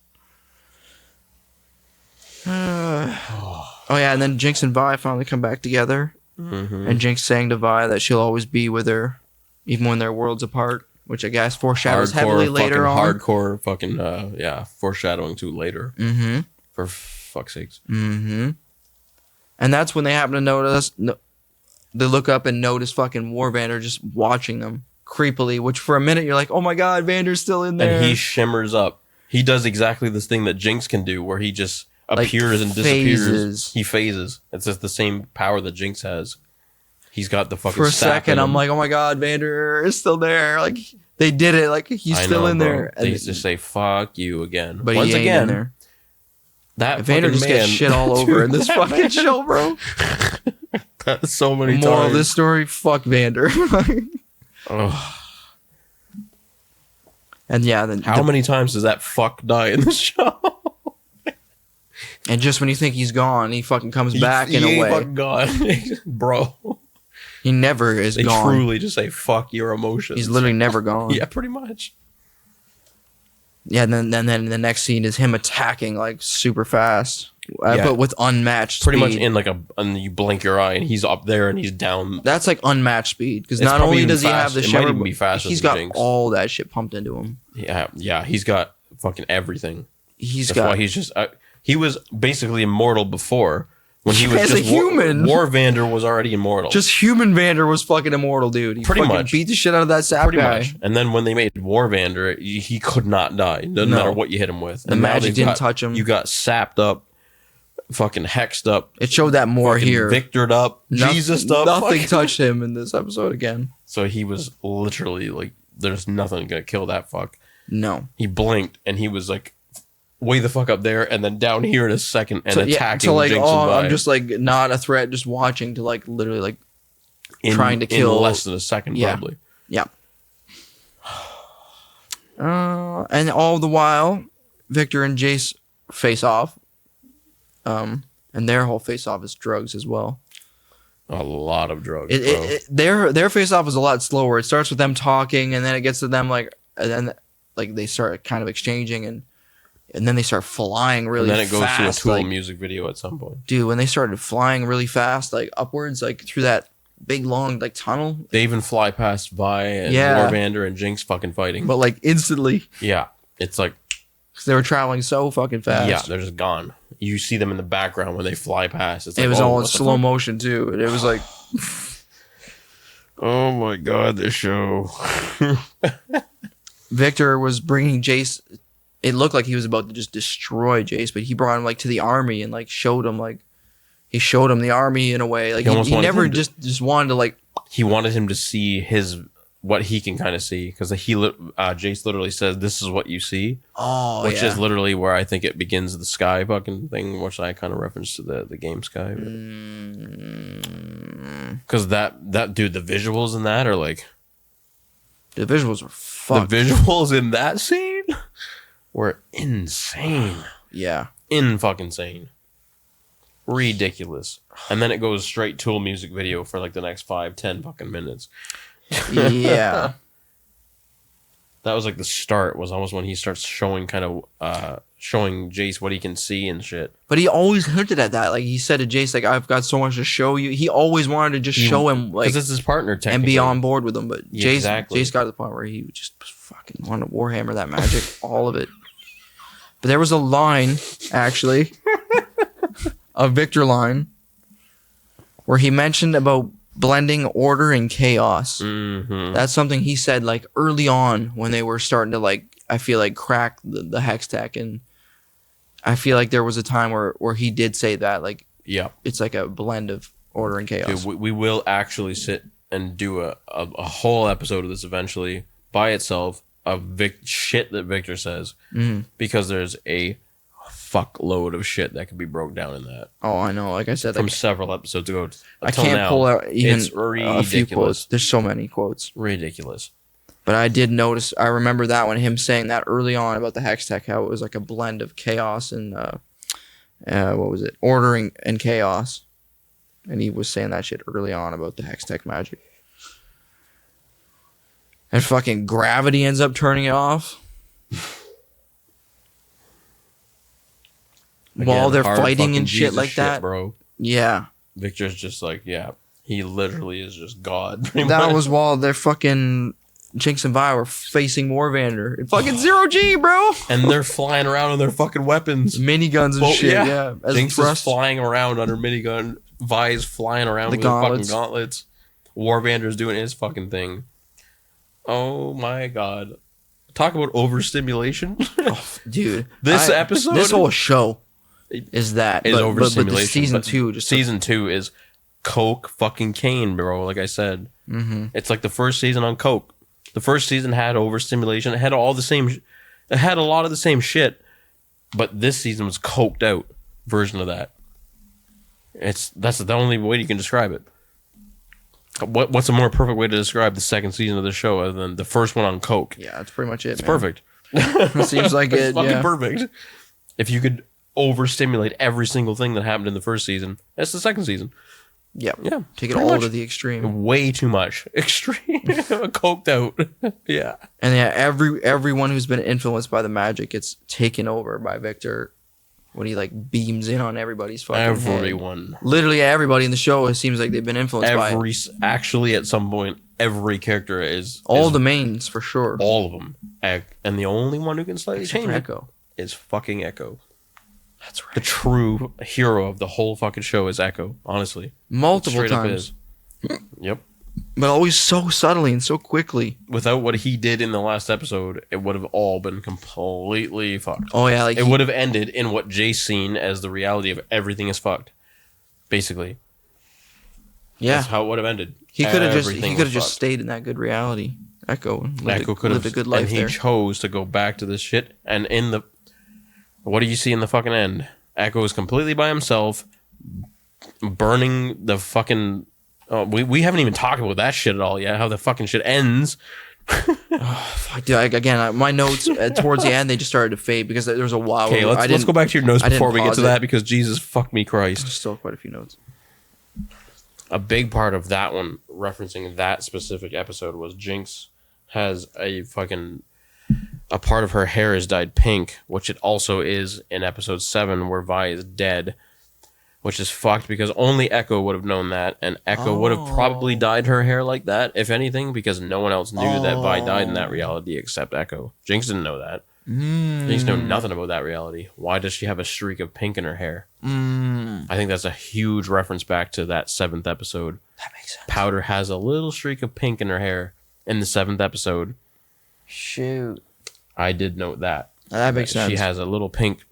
Oh yeah, and then Jinx and Vi finally come back together, and Jinx saying to Vi that she'll always be with her, even when their worlds apart. which I guess foreshadows heavily later on. Hardcore fucking foreshadowing to later. Mm-hmm. For fuck's sakes. Mm-hmm. And that's when they happen to notice. They look up and notice fucking War Vander just watching them creepily. Which for a minute you're like, oh my god, Vander's still in there. And he shimmers up. He does exactly this thing that Jinx can do, where he just appears and disappears. He phases. It's just the same power that Jinx has. He's got the fucking. For a second, I'm like, oh my god, Vander is still there. Like they did it. Like he's still in there. They just say fuck you again. But once again, in there. That Vander just gets shit all over in this fucking show, bro. That's so many times. Moral of this story: fuck Vander. And yeah, then how many times does that fuck die in the show? And just when you think he's gone, he fucking comes back in a way. Fucking gone, bro. He never is gone. They truly just say fuck your emotions. He's literally never gone. Yeah, pretty much. Yeah, and then the next scene is him attacking like super fast, but with unmatched pretty speed. much in like and you blink your eye and he's up there and he's down. That's like unmatched speed because not only does he have the shimmer, be faster he's than got Jinx. all that shit pumped into him. Yeah, he's got fucking everything. That's why he's just he was basically immortal before. When he was as just a human, War Vander was already immortal. Just human Vander was fucking immortal, dude. He pretty fucking much beat the shit out of that sap guy. Much. And then when they made War Vander, he could not die. Doesn't matter what you hit him with. The magic didn't touch him. You got sapped up, fucking hexed up. It showed that more here. Victored up, Jesus up. Nothing touched him in this episode again. So he was literally like, there's nothing gonna kill that fuck. No. He blinked and he was like, way the fuck up there and then down here in a second and attacking. So like, Jinx and I'm just like not a threat, just watching to like literally like trying to kill in less than a second, probably. Yeah. And all the while, Victor and Jace face off. And their whole face off is drugs as well. A lot of drugs. Their face off is a lot slower. It starts with them talking, and then it gets to them like, and then like they start kind of exchanging and then they start flying really fast. And then it goes to a Tool music video at some point. Dude, when they started flying really fast, like upwards, like through that big long like tunnel. They even fly past Vi and War Vander and Jinx fucking fighting. But like instantly. Yeah. It's like. Because they were traveling so fucking fast. Yeah, they're just gone. You see them in the background when they fly past. It's like, it was all in slow motion too. And it was like. Oh my god, this show. Victor was bringing Jace. It looked like he was about to just destroy Jace, but he brought him like to the army and like showed him like he showed him the army in a way. Like he never just wanted to like. He wanted him to see what he can kind of see because Jace literally says, "This is what you see." Oh, which is literally where I think it begins the sky fucking thing, which I kind of reference to the game Sky. Because that dude, the visuals in that are like. The visuals are fucked. The visuals in that scene were insane. Yeah. Fucking insane. Ridiculous. And then it goes straight Tool music video for like the next 5-10 fucking minutes. Yeah. That was like the start, was almost when he starts showing showing Jace what he can see and shit. But he always hinted at that. Like he said to Jace, like, I've got so much to show you. He always wanted to just show him like, because it's his partner technically. And be on board with him. But yeah, Jace got to the point where he just fucking wanted to Warhammer that magic, all of it. But there was a line, actually, a Victor line, where he mentioned about blending order and chaos. Mm-hmm. That's something he said like early on when they were starting to like, I feel like crack the hex tech, and I feel like there was a time where he did say that like, yeah, it's like a blend of order and chaos. Dude, we will actually sit and do a whole episode of this eventually by itself of shit that Victor says, because there's a fuckload of shit that could be broke down in that. Oh, I know. Like I said, from several episodes ago, I can't pull out even a few quotes. There's so many quotes. Ridiculous. But I did notice. I remember that one, him saying that early on about the hex tech, how it was like a blend of chaos and what was it? Ordering and chaos. And he was saying that shit early on about the hex tech magic. And fucking gravity ends up turning it off. While they're fighting and shit like that, bro. Yeah. Victor's just like, yeah, he literally is just God. That was while they're fucking Jinx and Vi were facing Warvander in fucking zero G, bro. And they're flying around on their fucking weapons. Miniguns and shit, yeah. As Jinx thrust. is flying around on her minigun. Vi's flying around with her fucking gauntlets. Warvander's doing his fucking thing. Oh my god. Talk about overstimulation. Dude. This episode? This whole show is that. Is overstimulation. But season 2 just... Season 2 is coke fucking cane, bro, like I said. Mm-hmm. It's like the first season on coke. The first season had overstimulation. It had all the same... It had a lot of the same shit. But this season was coked out version of that. That's the only way you can describe it. What's a more perfect way to describe the second season of the show other than the first one on coke? Yeah, that's pretty much it. It's perfect. It seems like it's fucking perfect. If you could overstimulate every single thing that happened in the first season, that's the second season. Yeah. Take it pretty all much. to the extreme. Way too much. Extreme. Coked out. Yeah. And yeah, everyone who's been influenced by the magic gets taken over by Victor when he like beams in on everybody's fucking everyone. head. Literally everybody in the show, it seems like they've been influenced by it. Actually, at some point, every character is... All the mains, for sure. All of them. And the only one who can slightly change Echo. it is fucking Echo. That's right. The true hero of the whole fucking show is Echo, honestly. Multiple Straight times. up is. Yep. But always so subtly and so quickly. Without what he did in the last episode, it would have all been completely fucked. Oh yeah, like it would have ended in what Jay's seen as the reality of everything is fucked. Basically. Yeah. That's how it would have ended. He could have just stayed in that good reality. Echo could have lived a good life and he there. chose to go back to this shit. And in the... What do you see in the fucking end? Echo is completely by himself, burning the fucking... we haven't even talked about that shit at all yet. How the fucking shit ends. Fuck, dude, again, my notes towards the end they just started to fade because there was a while. Okay, let's go back to your notes before we get to that because Jesus fuck me Christ. There's still quite a few notes. A big part of that one, referencing that specific episode, was Jinx has a part of her hair is dyed pink, which it also is in episode 7 where Vi is dead. Which is fucked because only Echo would have known that, and Echo would have probably dyed her hair like that, if anything, because no one else knew that Vi died in that reality except Echo. Jinx didn't know that. Jinx knew nothing about that reality. Why does she have a streak of pink in her hair? I think that's a huge reference back to that 7th episode. That makes sense. Powder has a little streak of pink in her hair in the 7th episode. Shoot. I did note that. That makes sense. She has a little pink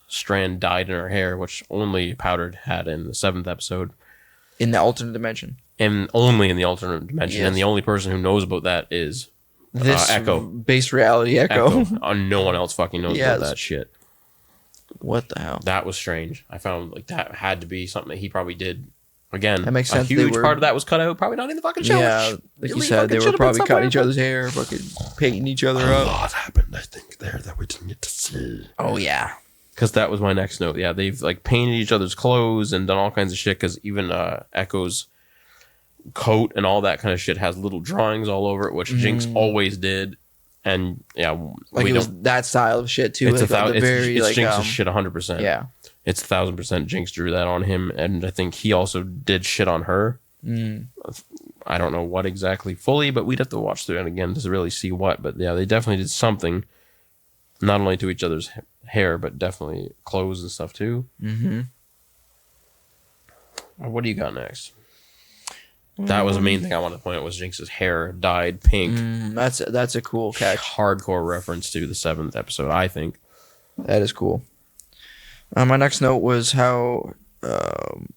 strand dyed in her hair, which only Powder had in the 7th episode. In the alternate dimension. And only in the alternate dimension. Yes. And the only person who knows about that is this Echo. Base reality Echo. No one else fucking knows about that shit. What the hell? That was strange. I found like that had to be something that he probably did. Again, that makes sense. A huge part of that was cut out. Probably not in the fucking show. Yeah, like you said, they were probably cutting each other's hair, fucking painting each other up. A lot happened, I think, there that we didn't get to see. Oh yeah. Because that was my next note. Yeah, they've like painted each other's clothes and done all kinds of shit. Because even Echo's coat and all that kind of shit has little drawings all over it, which Jinx always did. And yeah, like it was that style of shit too. It's like, it's Jinx's shit 100%. Yeah, it's 1000% Jinx drew that on him, and I think he also did shit on her. I don't know what exactly fully, but we'd have to watch through it again to really see what. But yeah, they definitely did something, not only to each other's hair, but definitely clothes and stuff too. What do you got next? That was the main thing I wanted to point out was Jinx's hair dyed pink. That's a cool catch. Hardcore reference to the 7th episode, I think. That is cool. My next note was how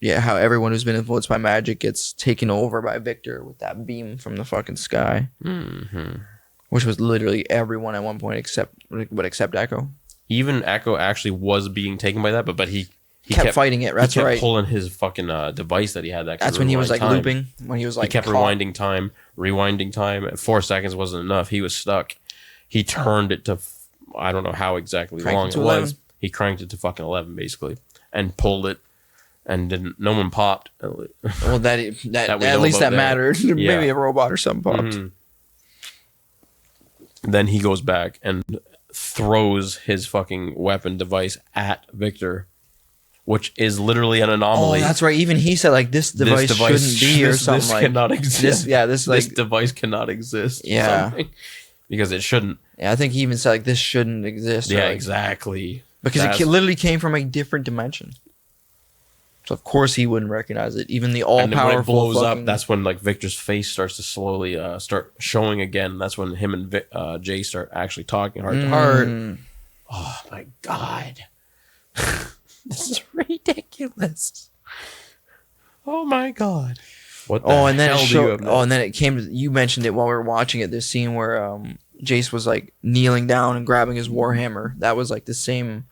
everyone who's been influenced by magic gets taken over by Victor with that beam from the fucking sky. Which was literally everyone at one point except Echo. Even Echo actually was being taken by that, but he kept fighting it. That's right. Pulling his fucking device that he had. That's when he was like time. looping. When he was like he kept rewinding time. 4 seconds wasn't enough. He was stuck. He turned it to I don't know how exactly long it was. He cranked it to fucking 11 basically, and pulled it, and no one popped. Well, that at least that mattered. Yeah. Maybe a robot or something popped. Then he goes back and throws his fucking weapon device at Victor, which is literally an Oh, anomaly. that's right. Even he said like this device shouldn't be or something this like. cannot exist. This device cannot exist. Yeah. Because it shouldn't. Yeah, I think he even said like this shouldn't exist. Yeah, like, exactly. Because it literally came from a different dimension. So of course he wouldn't recognize it. Even the all-powerful. And when it blows up, that's when like Victor's face starts to slowly start showing again. That's when him and Jay start actually talking heart to heart. Oh my god, this is ridiculous. Oh my god. What the and then hell it do you have showed, and then it came to, you mentioned it while we were watching it, this scene where Jace was like kneeling down and grabbing his warhammer. That was like the same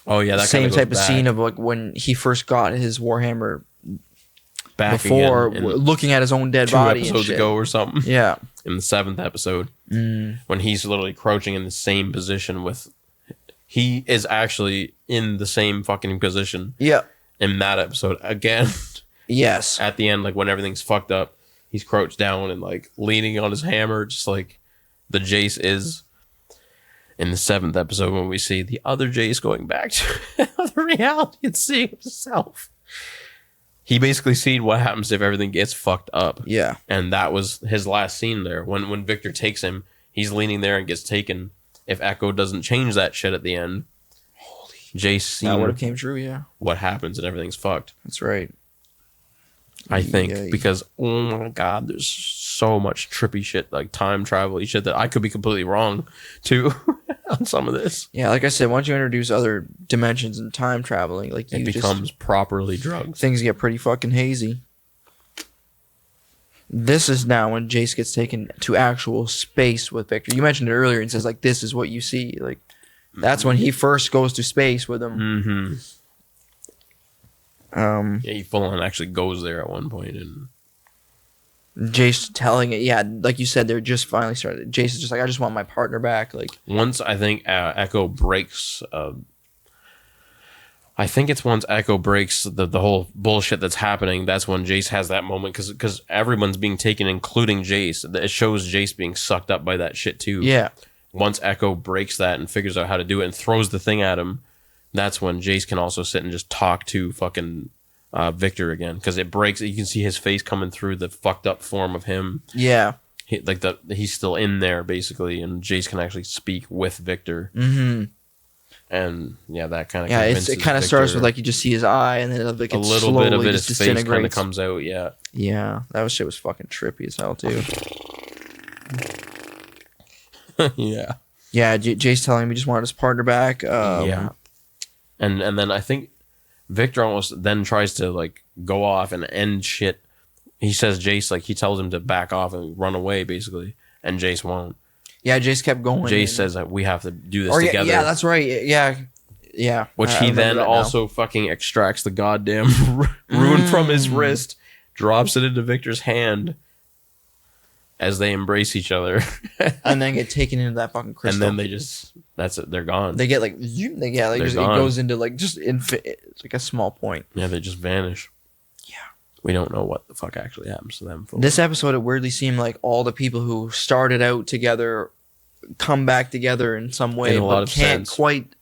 that same type of scene of like when he first got his warhammer back before again looking at his own dead 2 body episodes and shit. ago or something. Yeah. In the 7th episode, when he's literally crouching in the same position with, he is actually in the same fucking position. Yeah. In that episode again. Yes. At the end, like when everything's fucked up, he's crouched down and like leaning on his hammer, just like the Jace is in the 7th episode when we see the other Jace going back to the reality and seeing himself. He basically seen what happens if everything gets fucked up. Yeah. And that was his last scene there. When Victor takes him, he's leaning there and gets taken. If Echo doesn't change that shit at the end, Jace seen that would have came true, yeah. what happens and everything's fucked. That's right. I think because oh my god, there's so much trippy shit, like time travel shit that I could be completely wrong too on some of this. Yeah, like I said, once you introduce other dimensions and time traveling, like it becomes properly drugged. Things get pretty fucking hazy. This is now when Jace gets taken to actual space with Victor. You mentioned it earlier and says like this is what you see. Like that's when he first goes to space with him. Mm-hmm. He full on actually goes there at one point, and Jace telling it, yeah, like you said, they're just finally started. Jace is just like, I just want my partner back. Like once I think Echo breaks, I think it's once Echo breaks the whole bullshit that's happening. That's when Jace has that moment because everyone's being taken, including Jace. It shows Jace being sucked up by that shit too. Yeah. Once Echo breaks that and figures out how to do it and throws the thing at him, that's when Jace can also sit and just talk to fucking Victor again, because it breaks. You can see his face coming through the fucked up form of him. Yeah, he's still in there basically, and Jace can actually speak with Victor. Mm-hmm. And yeah, that kind of it kind of starts with like you just see his eye, and then like a little bit of it, his face kind of comes out. Yeah, yeah, that shit was fucking trippy as hell too. Yeah, yeah. Jace telling him he just wanted his partner back. Yeah. And then I think Victor almost then tries to like go off and end shit. He says Jace, like he tells him to back off and run away basically, and Jace won't. Yeah, Jace kept going. Jace says that we have to do this together. Yeah, that's right. Yeah. Which he then also fucking extracts the goddamn rune from his wrist, drops it into Victor's hand as they embrace each other. And then get taken into that fucking crystal. And then that's it, they're gone. They get like, it goes into like just it's like a small point. Yeah, they just vanish. Yeah. We don't know what the fuck actually happens to them. This episode, it weirdly seemed like all the people who started out together come back together in some way, but can't quite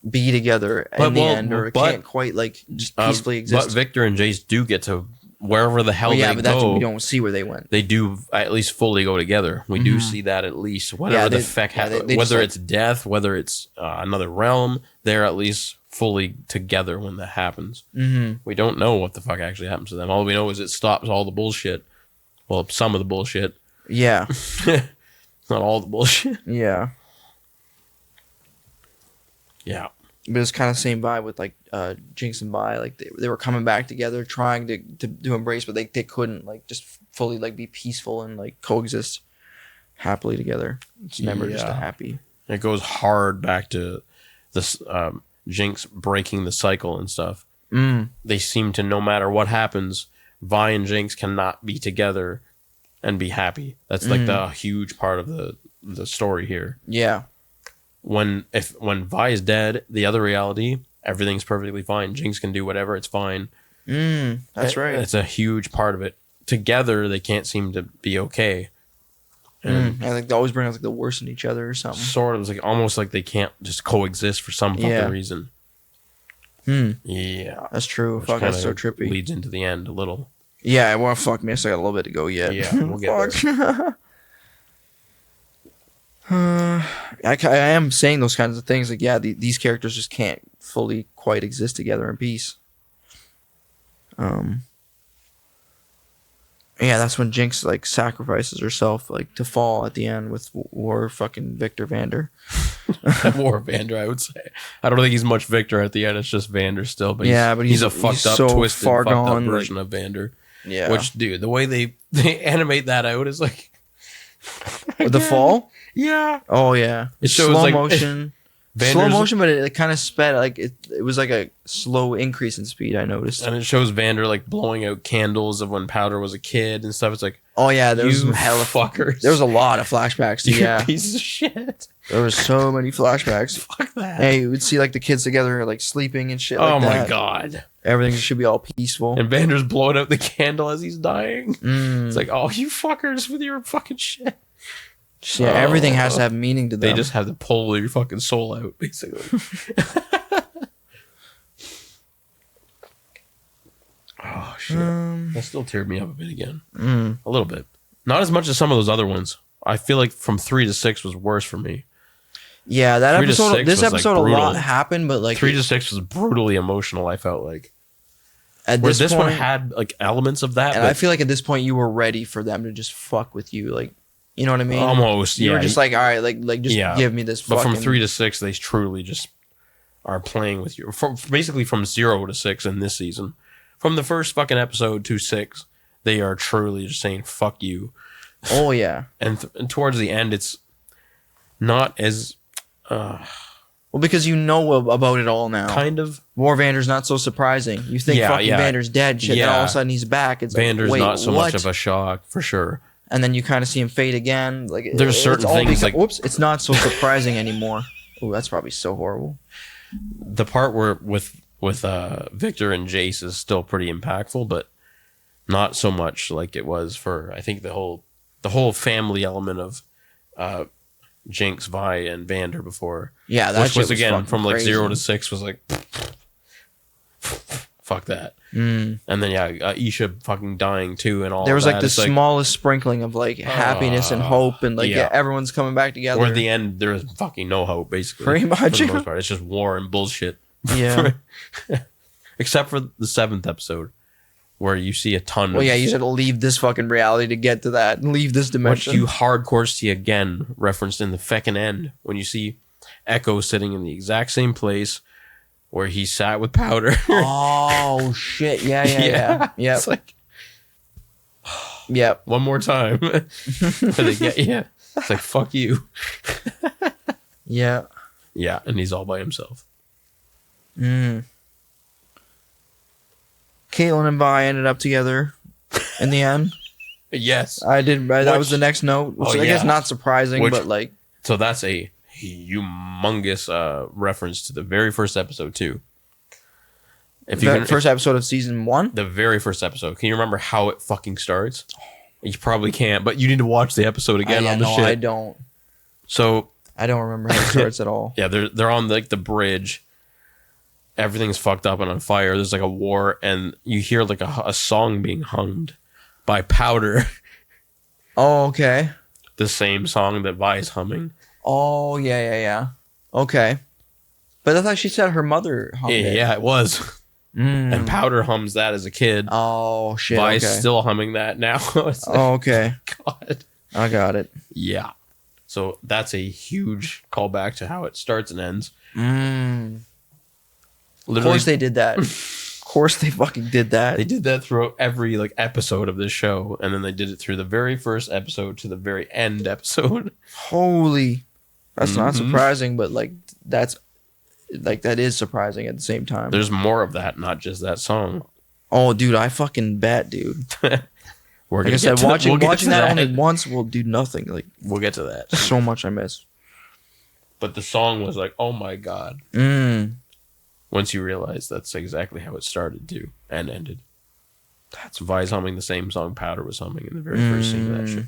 be together in the end, or can't quite like just peacefully exist. But Victor and Jace do get to wherever the hell they go. We don't see where they went. They do at least fully go together. We do see that at least. Whatever the fuck happens, whether it's death, whether it's another realm, they're at least fully together when that happens. Mm-hmm. We don't know what the fuck actually happens to them. All we know is it stops all the bullshit. Well, some of the bullshit. Yeah. Not all the bullshit. Yeah. Yeah. But it's kind of the same vibe with like Jinx and Vi. Like they were coming back together, trying to embrace, but they couldn't like just fully like be peaceful and like coexist happily together. It's never just a happy. It goes hard back to this Jinx breaking the cycle and stuff. They seem to, no matter what happens, Vi and Jinx cannot be together and be happy. That's like the huge part of the story here. Yeah. When Vi is dead, the other reality, everything's perfectly fine. Jinx can do whatever, it's fine. That's right. It's a huge part of it. Together, they can't seem to be okay. And I think they always bring out like the worst in each other or something. Sort of, it's like almost like they can't just coexist for some fucking reason. Yeah, That's true. which Fuck, that's so kinda trippy. leads into the end a little. Yeah, well, fuck me. I still got a little bit to go yet. Yeah, we'll get Fuck. I am saying those kinds of things. Like, yeah, these characters just can't fully quite exist together in peace. Yeah, that's when Jinx like sacrifices herself like to fall at the end with War fucking Victor Vander. War Vander, I would say. I don't think he's much Victor at the end. It's just Vander still. But yeah, but he's a fucked up, so twisted, far fucked gone, up version of Vander. Yeah. Which, dude, the way they animate that out is like The fall? Yeah. Oh yeah. It shows slow like motion. Slow Vander's, motion, but it kind of sped like it was like a slow increase in speed, I noticed. and it shows Vander like blowing out candles of when Powder was a kid and stuff. It's like, Oh yeah, there was you some hella fuckers. There was a lot of flashbacks. To, You yeah, piece of shit. there was so many flashbacks. Fuck that. Hey, you would see like the kids together, like sleeping and shit. Like Oh my that. god. Everything should be all peaceful. And Vander's blowing out the candle as he's dying. Mm. It's like, oh, you fuckers with your fucking shit. Yeah, everything has to have meaning to them. They just have to pull your fucking soul out, basically. Oh shit. That still teared me up a bit again. A little bit. Not as much as some of those other ones. I feel like from 3 to 6 was worse for me. Yeah, that 3 to episode. 6 This was, like, episode, a lot brutal. happened, but like 3 to 6 was brutally emotional, I felt like. at Whereas this point, one had like elements of that. and But I feel like at this point you were ready for them to just fuck with you, like, you know what I mean? almost, You yeah. were just like, all right, like just Yeah. give me this. But Fucking, from 3 to 6, they truly just are playing with you. Basically from 0 to 6 in this season. From the first fucking episode to 6, they are truly just saying, fuck you. Oh yeah. And towards the end, it's not as Well, because you know about it all now. kind of. War Vander's not so surprising. You think Yeah, fucking yeah. Vander's dead, shit. Then all of Yeah. a sudden he's back. It's Vander's like, wait, not so what? much of a shock, for sure. And then you kind of see him fade again. Like There's certain it's all things, like- whoops, it's not so surprising anymore. Oh, that's probably so horrible. The part where with Victor and Jace is still pretty impactful, but not so much like it was for, I think, the whole family element of Jinx, Vi, and Vander before. Yeah, that Which shit was again fucking from like crazy. 0 to 6 was like fuck that. Mm. And then Isha fucking dying too, and all There was that. like the It's smallest sprinkling of like happiness and hope, and like yeah. everyone's coming back together. or at the end there is fucking no hope, basically. Pretty much. For the most part. It's just war and bullshit. Yeah. Except for the 7th episode, where you see a ton Well, of yeah, you should leave this fucking reality to get to that and leave this what dimension. you hardcore see again referenced in the feckin' end when you see Echo sitting in the exact same place where he sat with Powder. Oh shit! Yeah. Yep. It's like Yep. one more time. It's like fuck you. Yeah. Yeah, and he's all by himself. Mm. Caitlyn and Vi ended up together in the end. Yes. That was the next note, which Oh, I guess yeah. not surprising, Which- but like, So that's a humongous reference to the very first episode too. If you can, first episode of season 1. the very first episode, can you remember how it fucking starts? You probably can't, but you need to watch the episode again on the shit. I don't. So I don't remember how it starts at all. yeah, they're on like the bridge. Everything's fucked up and on fire. There's like a war, and you hear like a song being hummed by Powder, Oh, okay. the same song that Vi's humming. Oh, yeah. Okay. But I thought she said her mother hummed it. Yeah, it was. Mm. And Powder hums that as a kid. Oh, shit. Vi's Okay. still humming that now. It's like, Oh, okay. God. I got it. Yeah. So that's a huge callback to how it starts and ends. Mm. Of Literally, course they did that. Of course they fucking did that. they did that throughout every like episode of this show, and then they did it through the very first episode to the very end episode. Holy. That's not Mhm. surprising, but like that is surprising at the same time. There's more of that, not just that song. Oh, dude, I fucking bet, dude. We're Like I said, watching that only once will do nothing. Like, We'll get to that. so much I miss. But the song was like, oh my god. Mm. Once you realize that's exactly how it started too and ended. That's Vi's humming the same song Powder was humming in the very first scene of that shit.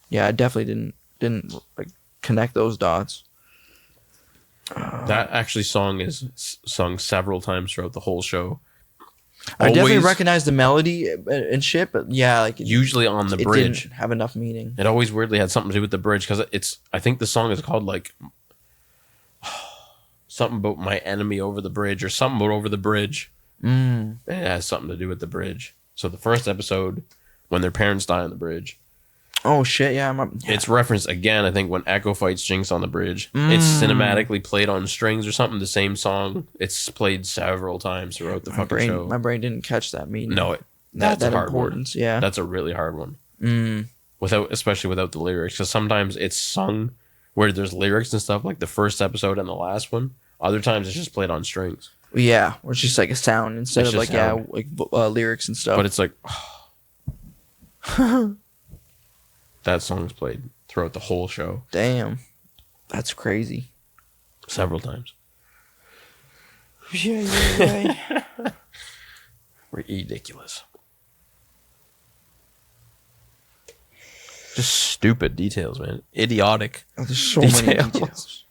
Yeah, I definitely didn't like connect those dots. That actually song is sung several times throughout the whole show. I definitely recognize the melody and shit, but yeah, like usually on the it bridge. didn't have enough meaning. It always weirdly had something to do with the bridge because I think the song is called like something about my enemy over the bridge or something about over the bridge. It has something to do with the bridge. So the first episode, when their parents die on the bridge. Oh shit! Yeah, It's referenced again. I think when Echo fights Jinx on the bridge, it's cinematically played on strings or something. The same song. It's played several times throughout the fucking show. My brain didn't catch that meaning. No, that's a hard one. Yeah, that's a really hard one. Especially without the lyrics, because sometimes it's sung where there's lyrics and stuff, like the first episode and the last one. Other times it's just played on strings. Yeah, or it's just like a sound instead of like sound. Lyrics and stuff. But it's like that song's played throughout the whole show. Damn, that's crazy. Several times. Yeah. Ridiculous. Just stupid details, man. Idiotic. Oh, there's so many details.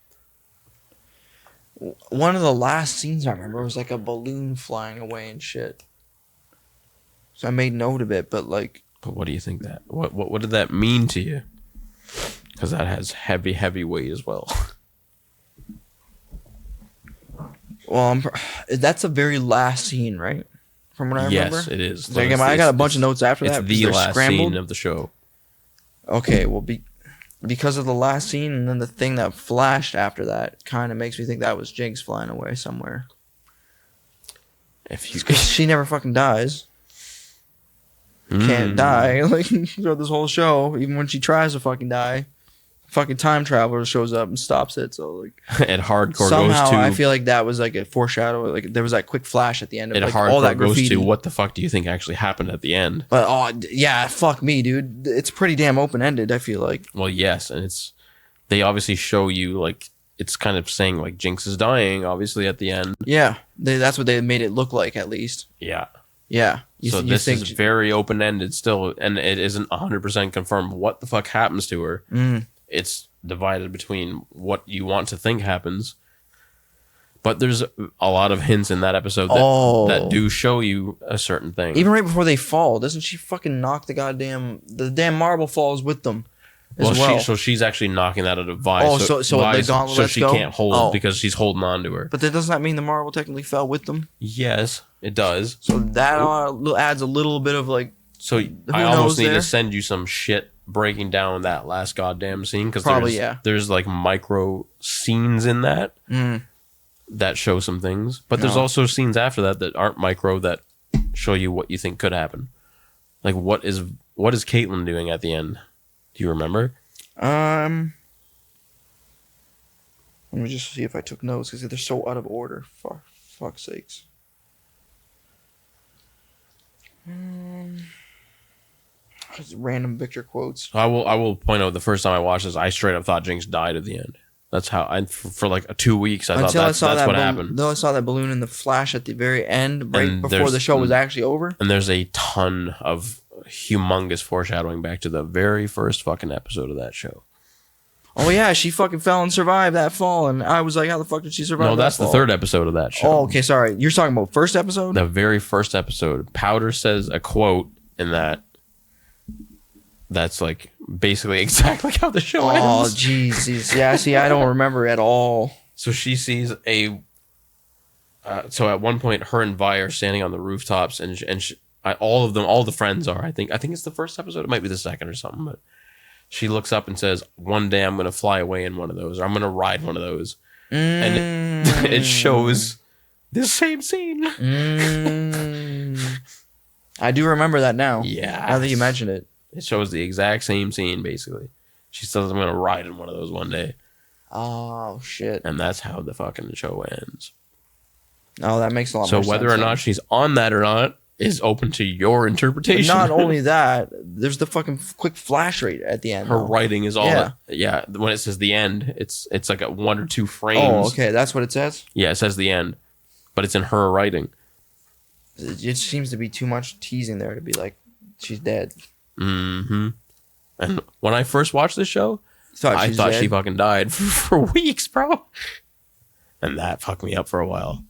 One of the last scenes I remember was like a balloon flying away and shit. So I made note of it, but like. But what do you think that? What did that mean to you? Because that has heavy weight as well. Well, that's a very last scene, right? From what I remember. Yes, it is. Like, I got a bunch of notes after that. It's the last scene of the show. Okay, well, because of the last scene and then the thing that flashed after that, kind of makes me think that was Jinx flying away somewhere. Because she never fucking dies. Can't die like throughout this whole show. Even when she tries to fucking die, fucking time traveler shows up and stops it. So like, and hardcore somehow goes to. I feel like that was like a foreshadow. Like there was that quick flash at the end of like all that goes graffiti. to what the fuck do you think actually happened at the end? But yeah, fuck me, dude. It's pretty damn open ended. I feel like. Well, yes, and they obviously show you like it's kind of saying like Jinx is dying. Obviously at the end. Yeah, that's what they made it look like at least. Yeah. Yeah. This is very open-ended still, and it isn't 100% confirmed what the fuck happens to her. It's divided between what you want to think happens. But there's a lot of hints in that episode that do show you a certain thing. Even right before they fall, doesn't she fucking knock the damn marble falls with them as well? So she's actually knocking that out of Vi. Oh, so the gauntlet so she can't hold because she's holding on to her. But that does not mean the marble technically fell with them. Yes, it does. So that adds a little bit of like. So I almost need to send you some shit breaking down that last goddamn scene because there's like micro scenes in that that show some things, but there's also scenes after that aren't micro that show you what you think could happen. Like what is Caitlyn doing at the end? Do you remember? Let me just see if I took notes because they're so out of order. For fuck's sakes. Random Victor quotes. I will point out the first time I watched this, I straight up thought Jinx died at the end. That's how for like 2 weeks I thought that's what happened. Until I saw that balloon in the flash at the very end, right before the show was actually over. And there's a ton of humongous foreshadowing back to the very first fucking episode of that show. Oh yeah, she fucking fell and survived that fall, and I was like, how the fuck did she survive? No, that's the third episode of that show. Oh, okay, sorry. You're talking about first episode? The very first episode. Powder says a quote in that's like basically exactly how the show ends. Oh, Jesus. Yeah, see, I don't remember at all. So she sees so at one point, her and Vi are standing on the rooftops, and all the friends are. I think it's the first episode. It might be the second or something, but she looks up and says, "One day I'm going to fly away in one of those, or I'm going to ride one of those." And it shows the same scene. I do remember that now. Yeah. Now that you mention it. It shows the exact same scene, basically. She says, "I'm going to ride in one of those one day." Oh, shit. And that's how the fucking show ends. Oh, that makes a lot more sense. So whether or not she's on that or not is open to your interpretation. But not only that, there's the fucking quick flash rate at the end. Her writing is all when it says the end, it's like a 1 or 2 frames. Oh, okay, that's what it says? Yeah, it says the end, but it's in her writing. It seems to be too much teasing there to be like, she's dead. Mm-hmm. And when I first watched this show, I thought dead. she fucking died for weeks, bro. And that fucked me up for a while.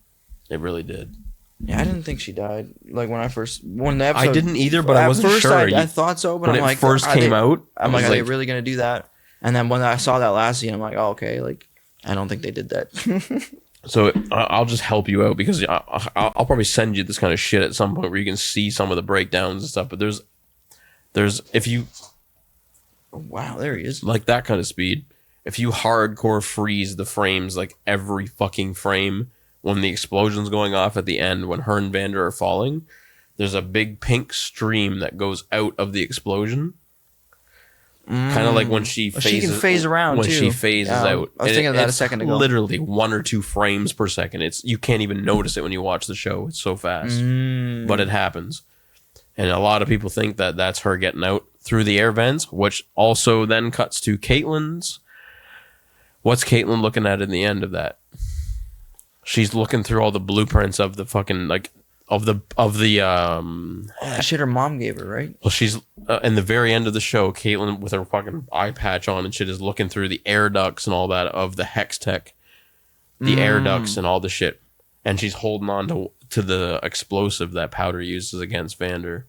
It really did. Yeah, I didn't think she died. Like when the episode, I didn't either, but I wasn't sure. I thought so, but when I'm like, it first came out, I'm like, are they really gonna do that? And then when I saw that last scene, I'm like, oh, okay, like I don't think they did that. So I'll just help you out because I'll probably send you this kind of shit at some point where you can see some of the breakdowns and stuff. But there's if you, wow, there he is, like that kind of speed. If you hardcore freeze the frames, like every fucking frame, when the explosion's going off at the end, when her and Vander are falling, there's a big pink stream that goes out of the explosion. Kind of like when she phases, she can phase around when too. she phases out. I was thinking of that a second ago. Literally 1 or 2 frames per second. You can't even notice it when you watch the show. It's so fast, but it happens. And a lot of people think that that's her getting out through the air vents, which also then cuts to Caitlyn's. What's Caitlyn looking at in the end of that? She's looking through all the blueprints of the fucking of the shit her mom gave her, right? Well, she's in the very end of the show, Caitlyn with her fucking eye patch on and shit is looking through the air ducts and all that of the hex tech, the air ducts and all the shit, and she's holding on to the explosive that Powder uses against Vander.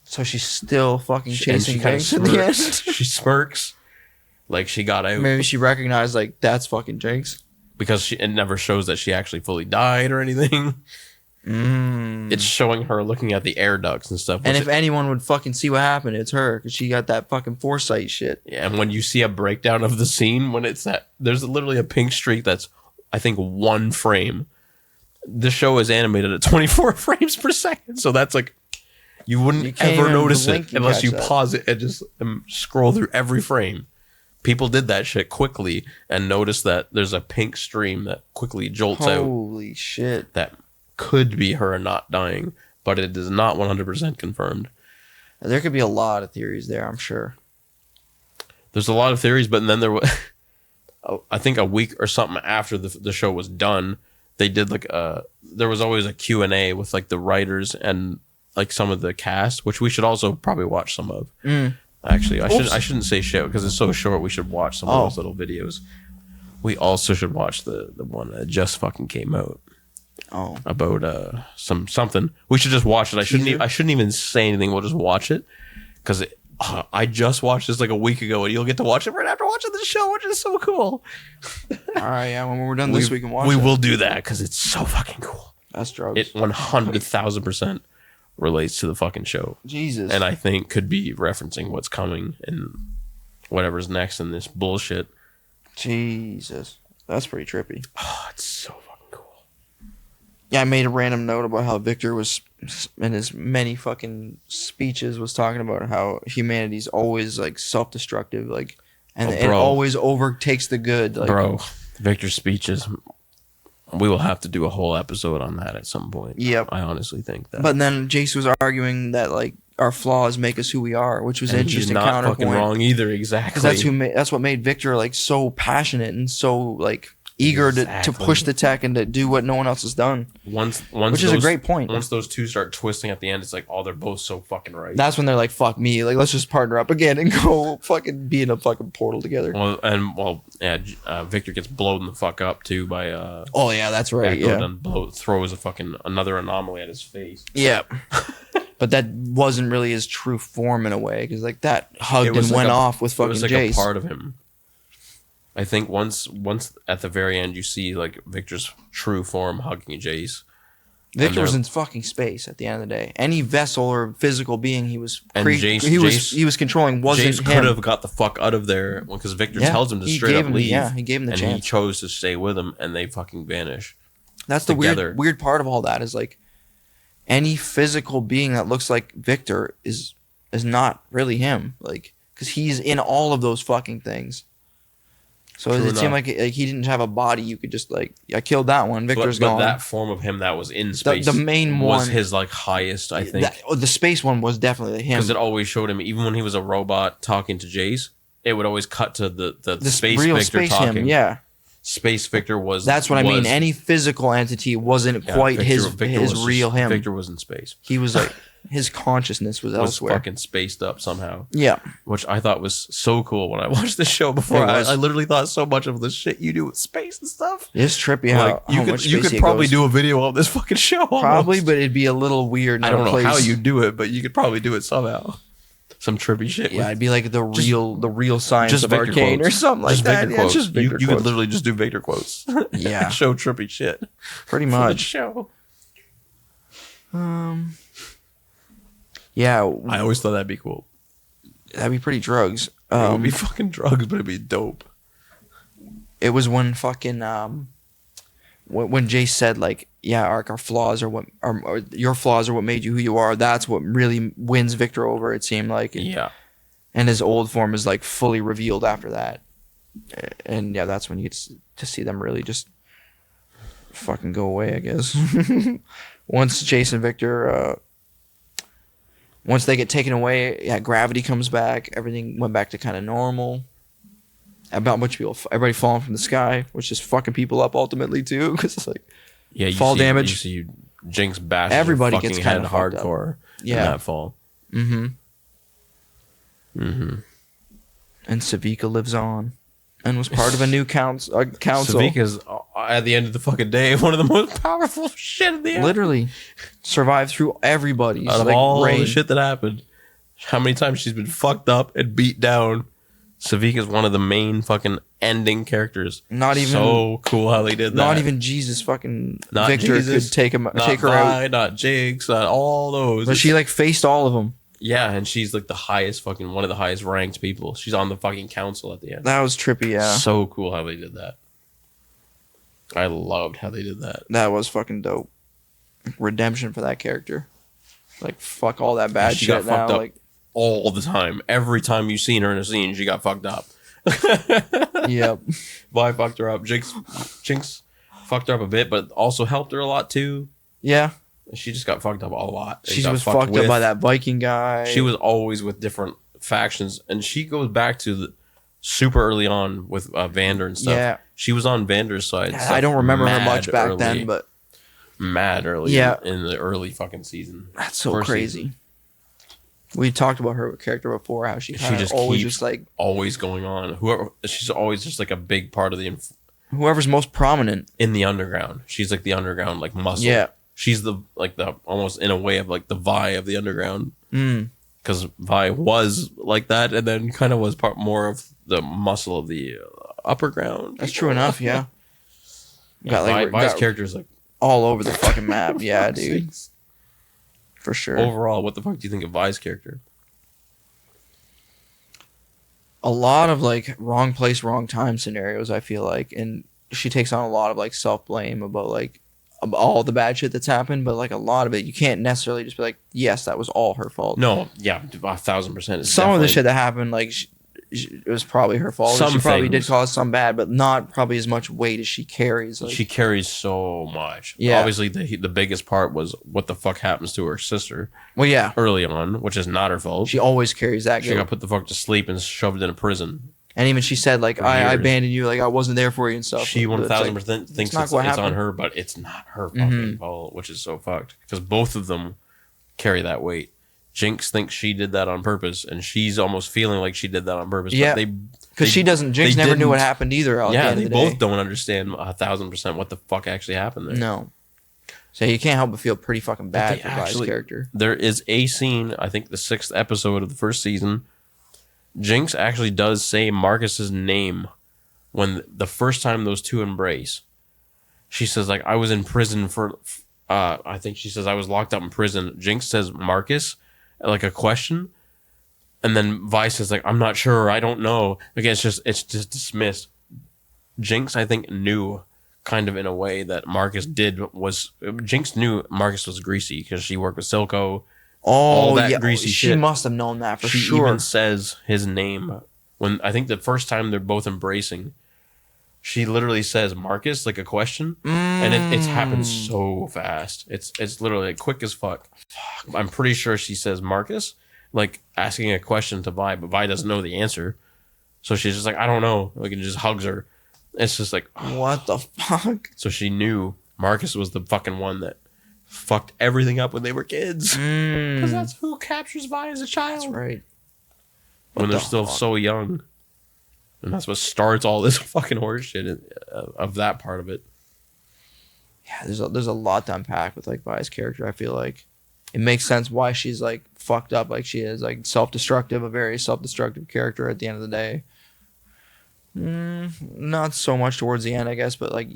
So she's still fucking chasing Jinx at smirks. the end. She smirks like she got out. Maybe she recognized like that's fucking Jinx because it never shows that she actually fully died or anything. It's showing her looking at the air ducts and stuff. And if anyone would fucking see what happened, it's her because she got that fucking foresight shit. Yeah, and when you see a breakdown of the scene, when it's that there's literally a pink streak that's I think 1 frame. The show is animated at 24 frames per second, so that's like you wouldn't ever notice it unless you pause it and just scroll through every frame. People did that shit quickly and noticed that there's a pink stream that quickly jolts out. Holy shit! That could be her not dying, but it is not 100% confirmed. There could be a lot of theories there, I'm sure. There's a lot of theories, but then there was, I think a week or something after the show was done, they did like there was always a Q&A with like the writers and like some of the cast, which we should also probably watch some of. Actually, I shouldn't say shit because it's so short. We should watch some of those little videos. We also should watch the one that just fucking came out. About something. We should just watch it. I shouldn't even say anything. We'll just watch it because I just watched this like a week ago, and you'll get to watch it right after watching the show, which is so cool. All right, yeah. When we're done this, we can watch. We will do that because it's so fucking cool. That's drugs. It 100,000% relates to the fucking show. Jesus. And I think could be referencing what's coming and whatever's next in this bullshit. Jesus, that's pretty trippy. Oh, it's so fucking cool. Yeah, I made a random note about how Victor was in his many fucking speeches was talking about how humanity's always like self-destructive, like, and it always overtakes the good. Like, bro, Victor's speeches. We will have to do a whole episode on that at some point. Yep. I honestly think that. But then Jace was arguing that like our flaws make us who we are, which was an interesting he's not counterpoint. Fucking wrong either, exactly. Because that's what made Victor like so passionate and so like eager to push the tech and to do what no one else has done. Which is a great point. Once those two start twisting at the end, it's like, oh, they're both so fucking right. That's when they're like, fuck me. Like, let's just partner up again and go fucking be in a fucking portal together. Victor gets blown the fuck up too by oh yeah, that's right. Echo throws another anomaly at his face. Yeah. But that wasn't really his true form in a way, because like that hugged and went off with fucking Jace. It was like a part of him. I think once at the very end you see like Victor's true form hugging Jace. Victor was in fucking space at the end of the day. Any vessel or physical being he was controlling wasn't Jace him. could have got the fuck out of there because Victor tells him to straight up leave. Yeah, he gave him the chance. And he chose to stay with him, and they fucking vanish. That's the weird part of all that is like any physical being that looks like Victor is not really him, like, because he's in all of those fucking things. So it seemed like he didn't have a body. You could just like, I killed that one. Victor's gone. But that form of him that was in space, the main one was his like highest. I think the space one was definitely him, because it always showed him, even when he was a robot talking to Jace, it would always cut to the space real Victor space talking. Him, yeah. Space Victor was. That's what I mean. Any physical entity wasn't quite Victor his was real him. Victor was in space. He was like his consciousness was elsewhere. Fucking spaced up somehow. Yeah, which I thought was so cool when I watched the show before. I literally thought so much of the shit you do with space and stuff. It's trippy how, you could probably do a video of this fucking show. Probably, almost. but it'd be a little weird. I don't know how you do it, but you could probably do it somehow. Some trippy shit. Yeah, it'd be like the real science of Arcane quotes. Or something like that. Yeah, just you could literally just do Victor quotes. Yeah, show trippy shit. Pretty much. Show. Yeah, I always thought that'd be cool. That'd be pretty drugs. It would be fucking drugs, but it'd be dope. It was when fucking when Jay said like, yeah, our flaws are what or your flaws are what made you who you are. That's what really wins Victor over. It seemed like. Yeah. And his old form is like fully revealed after that, and yeah, that's when you get to see them really just fucking go away. I guess once Jason Victor. Once they get taken away, yeah, gravity comes back. Everything went back to kind of normal. About a bunch of people, everybody falling from the sky, which is fucking people up ultimately too, because it's like fall damage. You see Jinx bash everybody fucking gets kind of hardcore. In that fall. Mm-hmm. Mm-hmm. And Savika lives on, and was part of a new council. Savika's at the end of the fucking day one of the most powerful shit in the end. Literally survived through everybody. Out of all the shit that happened, how many times she's been fucked up and beat down. Savika's one of the main fucking ending characters. Not even so cool how they did that. Not even Jesus fucking not Victor Jesus, could take her out. Not Jinx, not all those. But she like faced all of them. Yeah, and she's like the highest fucking one of the highest ranked people. She's on the fucking council at the end. That was trippy, yeah. So cool how they did that. I loved how they did that. That was fucking dope. Redemption for that character. Like fuck all that bad she shit got fucked now. Up like all the time. Every time you seen her in a scene, she got fucked up. Yep. Vi fucked her up. Jinx fucked her up a bit, but also helped her a lot too. Yeah. She just got fucked up a lot. She was fucked up by that Viking guy. She was always with different factions, and she goes back to the super early on with Vander and stuff. Yeah. She was on Vander's side. Yeah, I don't remember her much back then, but mad early in the early fucking season. That's so crazy. Season. We talked about her character before, how she just always just like always going on. She's always just like a big part of the whoever's most prominent in the underground. She's like the underground like muscle. Yeah. She's the almost in a way of like the Vi of the underground. Because Vi was like that, and then kind of was more of the muscle of the upper ground. That's true enough, yeah. Vi's character's like all over the fucking map, yeah, dude. For sure. Overall, what the fuck do you think of Vi's character? A lot of like wrong place, wrong time scenarios, I feel like, and she takes on a lot of like self blame about like all the bad shit that's happened, but like a lot of it, you can't necessarily just be like, yes, that was all her fault. No, yeah, 1,000%. Some of the shit that happened, like, it was probably her fault. She probably did cause some bad, but not probably as much weight as she carries. Like, she carries so much. Yeah. Obviously, the biggest part was what the fuck happens to her sister. Well, yeah. Early on, which is not her fault. She always carries that. She got put the fuck to sleep and shoved in a prison. And even she said, like, I abandoned you, like, I wasn't there for you and stuff. She 1,000% thinks it's on her, but it's not her fucking fault, which is so fucked. Because both of them carry that weight. Jinx thinks she did that on purpose, and she's almost feeling like she did that on purpose. Yeah, because she doesn't. Jinx never knew what happened either. Yeah, they both don't understand 1,000% what the fuck actually happened there. No. So you can't help but feel pretty fucking bad for Vi's character. There is a scene, I think the 6th episode of the first season, Jinx actually does say Marcus's name when the first time those two embrace. She says, like, I was in prison for, I think she says I was locked up in prison. Jinx says Marcus, like a question. And then Vi says, like, I'm not sure, I don't know. Like, it's just dismissed. Jinx, I think, knew kind of in a way that Marcus Jinx knew Marcus was greasy because she worked with Silco. All that greasy shit. She must have known that for sure. She even says his name when I think the first time they're both embracing. She literally says Marcus, like a question, and it's happened so fast. It's literally like quick as fuck. I'm pretty sure she says Marcus, like asking a question to Vi, but Vi doesn't know the answer, so she's just like, I don't know, like, and just hugs her. It's just like, what the fuck? So she knew Marcus was the fucking one that fucked everything up when they were kids. Because that's who captures Vi as a child. That's right. When they're still so young. And that's what starts all this fucking horse shit of that part of it. Yeah, there's a lot to unpack with like Vi's character. I feel like it makes sense why she's like fucked up like she is, like self-destructive, a very self-destructive character at the end of the day. Not so much towards the end, I guess, but like,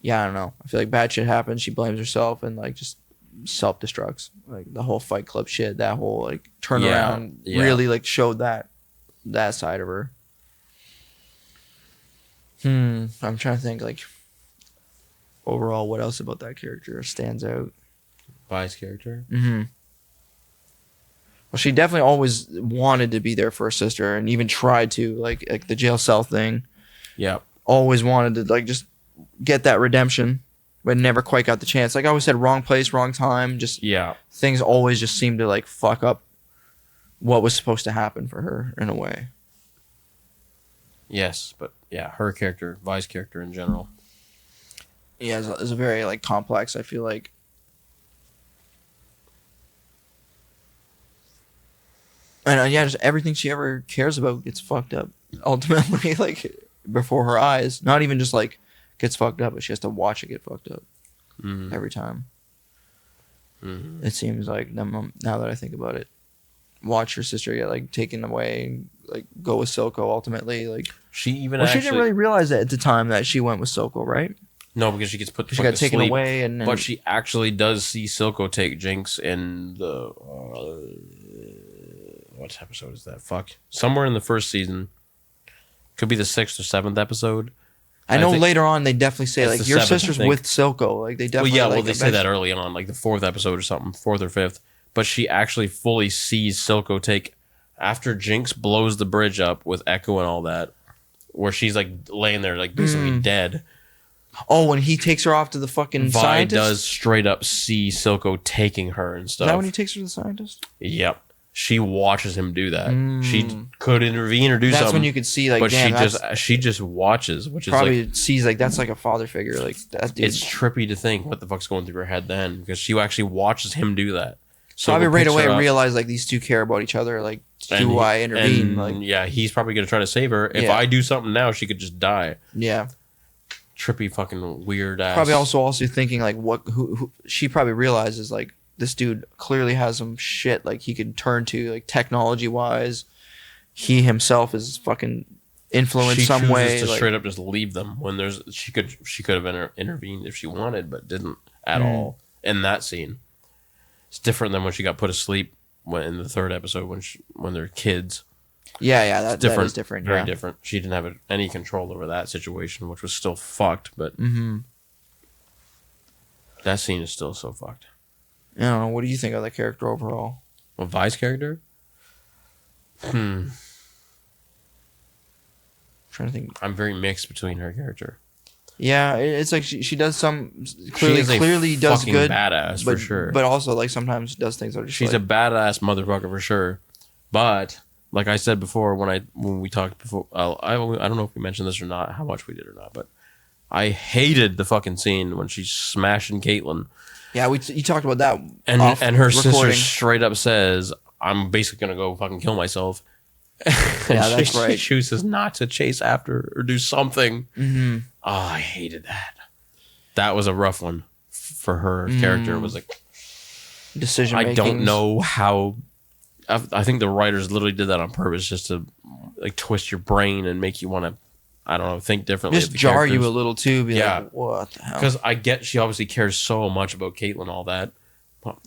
yeah, I don't know. I feel like bad shit happens. She blames herself and like just self-destructs. Like the whole Fight Club shit, that whole like turnaround really like showed that side of her. I'm trying to think like overall what else about that character stands out. Vi's character? Well, she definitely always wanted to be there for her sister and even tried to, like the jail cell thing. Yeah. Always wanted to like just get that redemption, but never quite got the chance. Like I always said, wrong place, wrong time. Just things always just seemed to like fuck up what was supposed to happen for her in a way. Yes, but yeah, her character, Vi's character in general. Yeah, it's a very like complex, I feel like. And yeah, just everything she ever cares about gets fucked up. Ultimately, like before her eyes. Not even just like gets fucked up, but she has to watch it get fucked up every time. It seems like now that I think about it, watch her sister get like taken away and like go with Silco ultimately. Like she didn't really realize that at the time that she went with Silco, right? No, because she gets put. She got taken away, and but she actually does see Silco take Jinx in the. What episode is that? Fuck. Somewhere in the first season. Could be the 6th or 7th episode. I know later on they definitely say like your sister's with Silco. Like they definitely. Well, they say that early on, like the 4th episode or something, 4th or 5th. But she actually fully sees Silco take after Jinx blows the bridge up with Echo and all that, where she's like laying there like basically dead. Oh, when he takes her off to the fucking Vi scientist? does straight up see Silco taking her and stuff. Is that when he takes her to the scientist? Yep. She watches him do that. She could intervene or do something. That's when you could see like, but damn, she just watches, which probably is like, sees like that's like a father figure. Like that dude. It's trippy to think what the fuck's going through her head then, because she actually watches him do that. So probably right away realize like these two care about each other. Like, do I intervene? Like, yeah, he's probably gonna try to save her. If I do something now, she could just die. Yeah. Trippy fucking weird ass. Probably also thinking like who she probably realizes like this dude clearly has some shit like he could turn to like technology wise. He himself is fucking influenced some way. To straight up just leave them when she could have intervened if she wanted, but didn't at all in that scene. It's different than when she got put asleep in the 3rd episode when they're kids. Yeah, that is different. Very different. She didn't have any control over that situation, which was still fucked, but that scene is still so fucked. I don't know. What do you think of that character overall? Well, Vi's character? I'm trying to think. I'm very mixed between her character. Yeah, it's like she does some clearly does good, badass for sure. But also like sometimes does things that are just she's a badass motherfucker for sure. But like I said before when we talked before, I don't know if we mentioned this or not, how much we did or not, but I hated the fucking scene when she's smashing Caitlyn. Yeah, you talked about that, and her sister straight up says, "I'm basically gonna go fucking kill myself." Yeah, that's right. She chooses not to chase after or do something. Oh, I hated that. That was a rough one for her character. It was like decision making. I don't know how. I think the writers literally did that on purpose, just to like twist your brain and make you want to, I don't know, think differently. Just jar you a little too. Be like, what the hell? Because I get she obviously cares so much about Caitlyn, all that.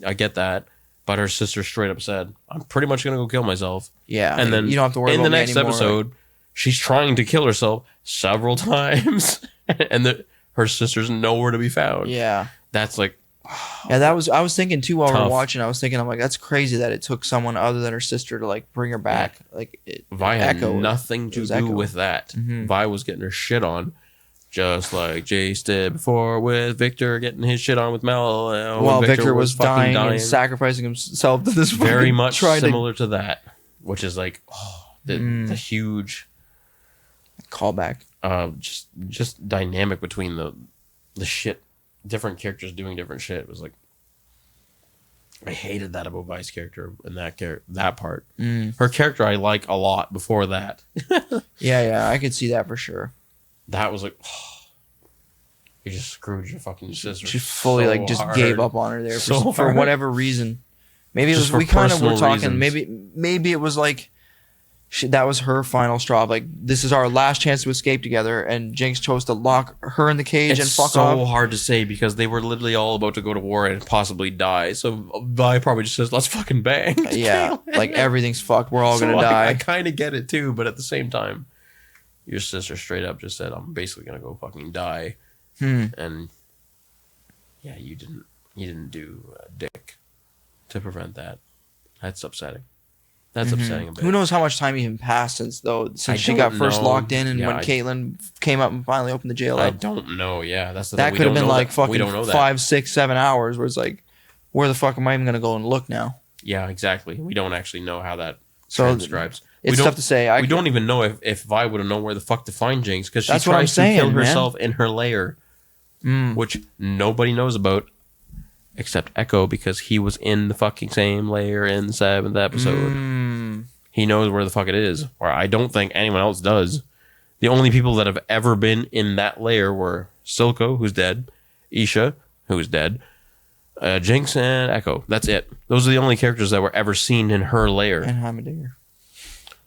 I get that. But her sister straight up said, "I'm pretty much gonna go kill myself." Yeah, and then you don't have to worry about in the next anymore. episode, she's trying to kill herself several times, and her sister's nowhere to be found. Yeah, that's like, yeah. That was I was thinking too while we were watching. I was thinking, I'm like, that's crazy that it took someone other than her sister to like bring her back. Yeah. Like Vi had nothing to do with that. Vi was getting her shit on. Just like Jace did before with Victor getting his shit on with Mel. While Victor was dying and sacrificing himself to this very much similar to that. Which is like the huge callback. Just dynamic between the shit, different characters doing different shit. It was like, I hated that about Vi's character and that part. Her character I like a lot before that. Yeah, I could see that for sure. That was like, you just screwed your fucking sister. She fully so like just hard. gave up on her there for whatever reason. Maybe it Just was for we kind of were personal talking. reasons. Maybe it was like that was her final straw. Like, this is our last chance to escape together, and Jinx chose to lock her in the cage and fuck so off. hard to say because they were literally all about to go to war and possibly die. So Vi probably just says, "Let's fucking bang." Yeah, like everything's fucked. We're all gonna die. I kind of get it too, but at the same time, your sister straight up just said, "I'm basically gonna go fucking die," and yeah, you didn't do dick to prevent that. That's upsetting. That's upsetting a bit. Who knows how much time even passed since she got first locked in, and when Caitlyn came up and finally opened the jail I up. don't know. Yeah, that's the that thing. could have been like fucking we don't know 5, 6, 7 hours. Where it's like, where the fuck am I even gonna go and look now? Yeah, exactly. We don't actually know how that So transcribes. It's tough to say. We don't even know if Vi would have known where the fuck to find Jinx because she That's what I'm tries to saying, kill man. herself in her lair, which nobody knows about except Echo because he was in the fucking same lair in the 7th episode. He knows where the fuck it is, or I don't think anyone else does. The only people that have ever been in that lair were Silco, who's dead, Isha, who's dead, Jinx, and Echo. That's it. Those are the only characters that were ever seen in her lair. And Heimerdinger.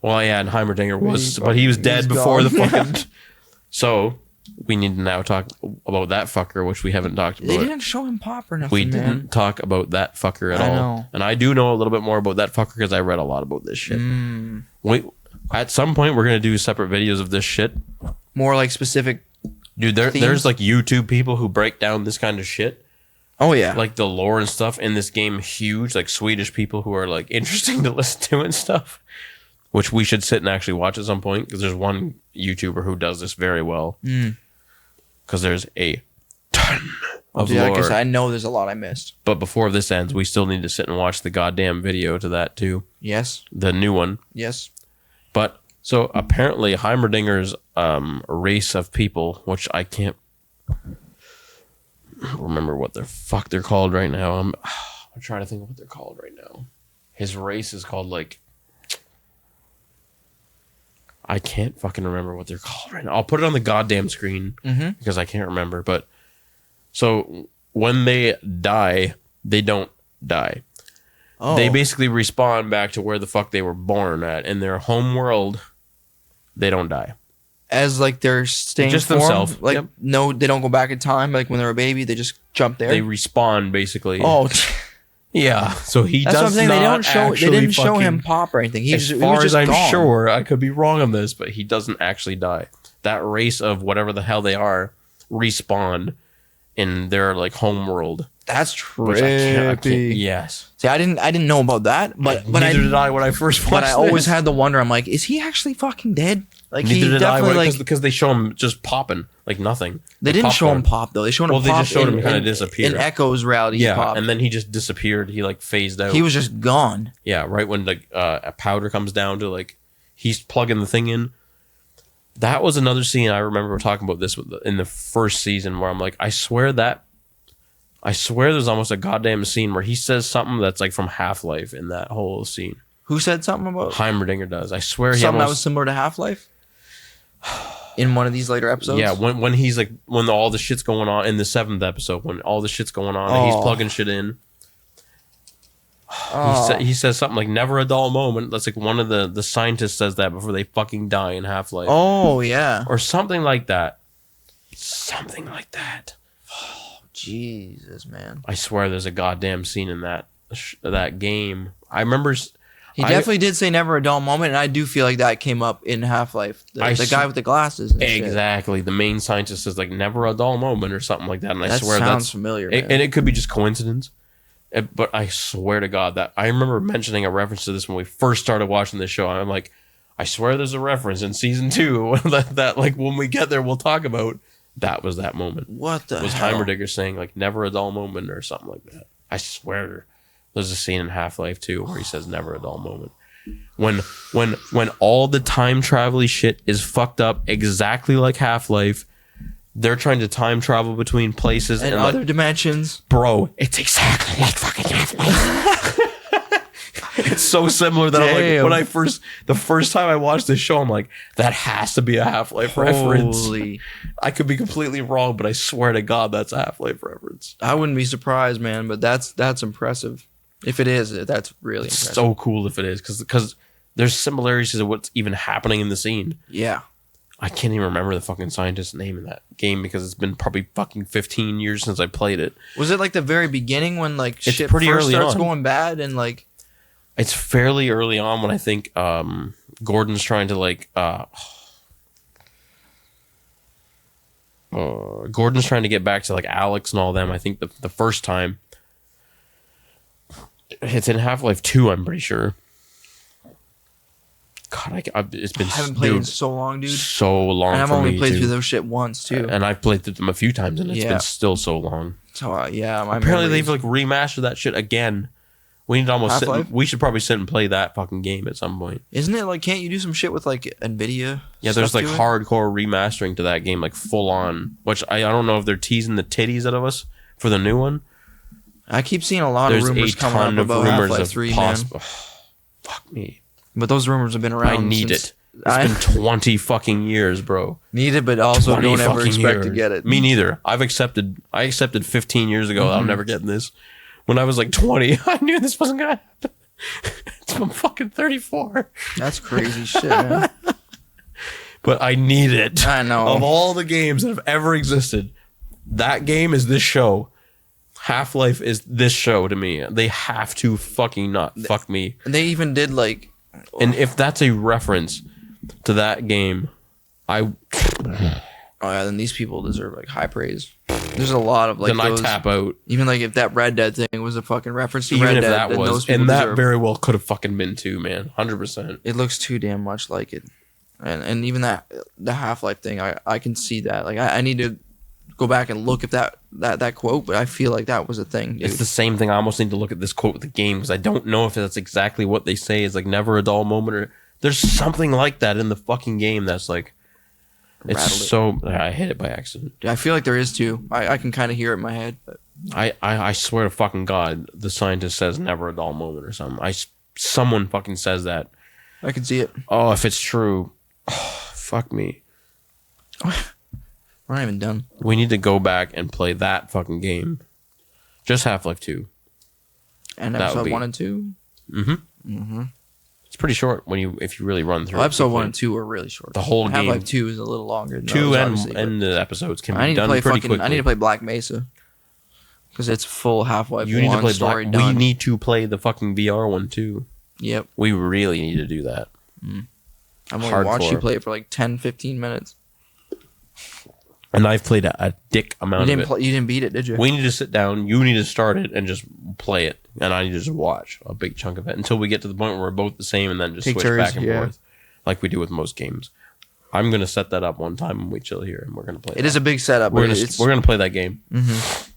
Well, yeah, and Heimerdinger was, but he was dead before the fucking. So we need to now talk about that fucker, which we haven't talked about. They didn't show him pop or nothing. We didn't talk about that fucker at all. know. And I do know a little bit more about that fucker because I read a lot about this shit. At some point, we're gonna do separate videos of this shit. More like specific. Dude, there's like YouTube people who break down this kind of shit. Oh yeah, Like the lore and stuff in this game, huge. Like Swedish people who are like interesting to listen to and stuff. Which we should sit and actually watch at some point because there's one YouTuber who does this very well. Because there's a ton of lore. Like I said, I know there's a lot I missed. But before this ends, we still need to sit and watch the goddamn video to that too. Yes. The new one. Yes. But so apparently Heimerdinger's race of people, which I can't remember what the fuck they're called right now. I'm trying to think of what they're called right now. His race is called like, I can't fucking remember what they're called right now. I'll put it on the goddamn screen because I can't remember. But so when they die, they don't die. Oh. They basically respawn back to where the fuck they were born at. In their home world, they don't die. As like they're staying Just form? themselves. Like, Yep. no, they don't go back in time. Like when they're a baby, they just jump there. They respawn basically. Oh, yeah. So he that's does what I'm saying. not They don't show. They actually didn't show fucking- him pop or anything. He As was far just as I'm gone. sure, I could be wrong on this, but he doesn't actually die. That race of whatever the hell they are respawn in their like home world. That's Which I can't, trippy. yes. See, I didn't know about that, but Neither did I when I first watched But I always this. had the wonder. I'm like, is he actually fucking dead? Like Neither he did I definitely like. because they show him just popping like nothing. They Like didn't show him popcorn. pop though. They showed him Well, they pop. just showed him in- kinda in- disappear. In Echo's reality, he Yeah, popped. and then he just disappeared. He like phased out. He was just gone. Yeah, right when like a powder comes down to like he's plugging the thing in. That was another scene I remember talking about this in the first season where I'm like, I swear there's almost a goddamn scene where he says something that's like from Half-Life in that whole scene. Who said something about Heimerdinger does. I swear he something that almost, was similar to Half-Life? In one of these later episodes? yeah, when he's like when all the shit's going on in the 7th episode, when all the shit's going on and he's plugging shit in. He says something like "never a dull moment." That's like one of the scientists says that before they fucking die in Half-Life. Oh yeah. Or something like that. Something like that. Jesus, man. I swear there's a goddamn scene in that game. I remember He definitely did say never a dull moment, and I do feel like that came up in Half-Life. The guy with the glasses and shit. exactly. The main scientist says like "never a dull moment" or something like that, and I That swear sounds that's familiar, and man. it could be just coincidence. But I swear to God that I remember mentioning a reference to this when we first started watching this show. And I'm like, I swear there's a reference in season 2 that like when we get there we'll talk about. That was that moment. What the Was hell? Heimerdinger saying like "never a dull moment" or something like that? I swear there's a scene in Half-Life 2 where he says "never a dull moment." when all the time travel shit is fucked up exactly like Half-Life. They're trying to time travel between places and other dimensions. Bro, it's exactly like fucking Half-Life. It's so similar that I'm like, the first time I watched this show, I'm like, that has to be a Half-Life reference. I could be completely wrong, but I swear to God, that's a Half-Life reference. I wouldn't be surprised, man, but that's impressive. If it is, that's really impressive. So cool if it is, because there's similarities to what's even happening in the scene. Yeah. I can't even remember the fucking scientist's name in that game because it's been probably fucking 15 years since I played it. Was it like the very beginning when like it's shit pretty first early starts on. Going bad and like? It's fairly early on when I think Gordon's trying to like Gordon's trying to get back to like Alex and all them. I think the first time. It's in Half-Life 2, I'm pretty sure. God, it's been. I haven't played in so long, dude. So long. And I've only played too. through those shit once too. And I've played through them a few times, and it's been still so long. So yeah, apparently they've like remastered that shit again. We need to almost. We should probably sit and play that fucking game at some point. Isn't it like? Can't you do some shit with like Nvidia? Yeah, there's like hardcore remastering to that game, like full on. Which I don't know if they're teasing the titties out of us for the new one. I keep seeing a lot of rumors coming up about Half-Life 3, man. Fuck me. But those rumors have been around. I need it. It's been 20 fucking years, bro. Need it, but also don't ever expect to get it. Me neither. I accepted 15 years ago I'm never getting this. When I was like 20, I knew this wasn't gonna happen. I'm fucking 34. That's crazy shit, man. But I need it. I know. Of all the games that have ever existed, that game is this show. Half-Life is this show to me. They have to fucking not fuck me. They even did like... And if that's a reference to that game, oh yeah, then these people deserve like high praise. There's a lot of like then I tap out. Even like if that Red Dead thing was a fucking reference to even Red if Dead, that then was, those people and that deserve... very well could have fucking been too, man. 100%. It looks too damn much like it. And even that the Half-Life thing, I can see that. Like I need to go back and look at that quote, but I feel like that was a thing, dude. It's the same thing. I almost need to look at this quote with the game because I don't know if that's exactly what they say. It's like never a dull moment, or there's something like that in the fucking game that's like it's so. I hit it by accident. I feel like there is too. I can kind of hear it in my head, but I swear to fucking God, the scientist says never a dull moment or something. Someone fucking says that. I can see it. Oh, if it's true, fuck me. We're not even done. We need to go back and play that fucking game. Just Half-Life 2. And episode 1 and 2? Mm-hmm. It's pretty short if you really run through. Well, episode 1 and 2 are really short. The whole game. Half-Life 2 is a little longer than 2 those, and the episodes can be done pretty quickly. I need to play Black Mesa. Because it's full Half-Life 1 you need to play story done. We need to play the fucking VR one too. Yep. We really need to do that. I've only watched you play it for like 10, 15 minutes. And I've played a dick amount of it. You didn't beat it, did you? We need to sit down. You need to start it and just play it. And I need to just watch a big chunk of it until we get to the point where we're both the same and then just switch back and forth. Like we do with most games. I'm going to set that up one time when we chill here and we're going to play it. It is a big setup. We're going to play that game. Mm-hmm.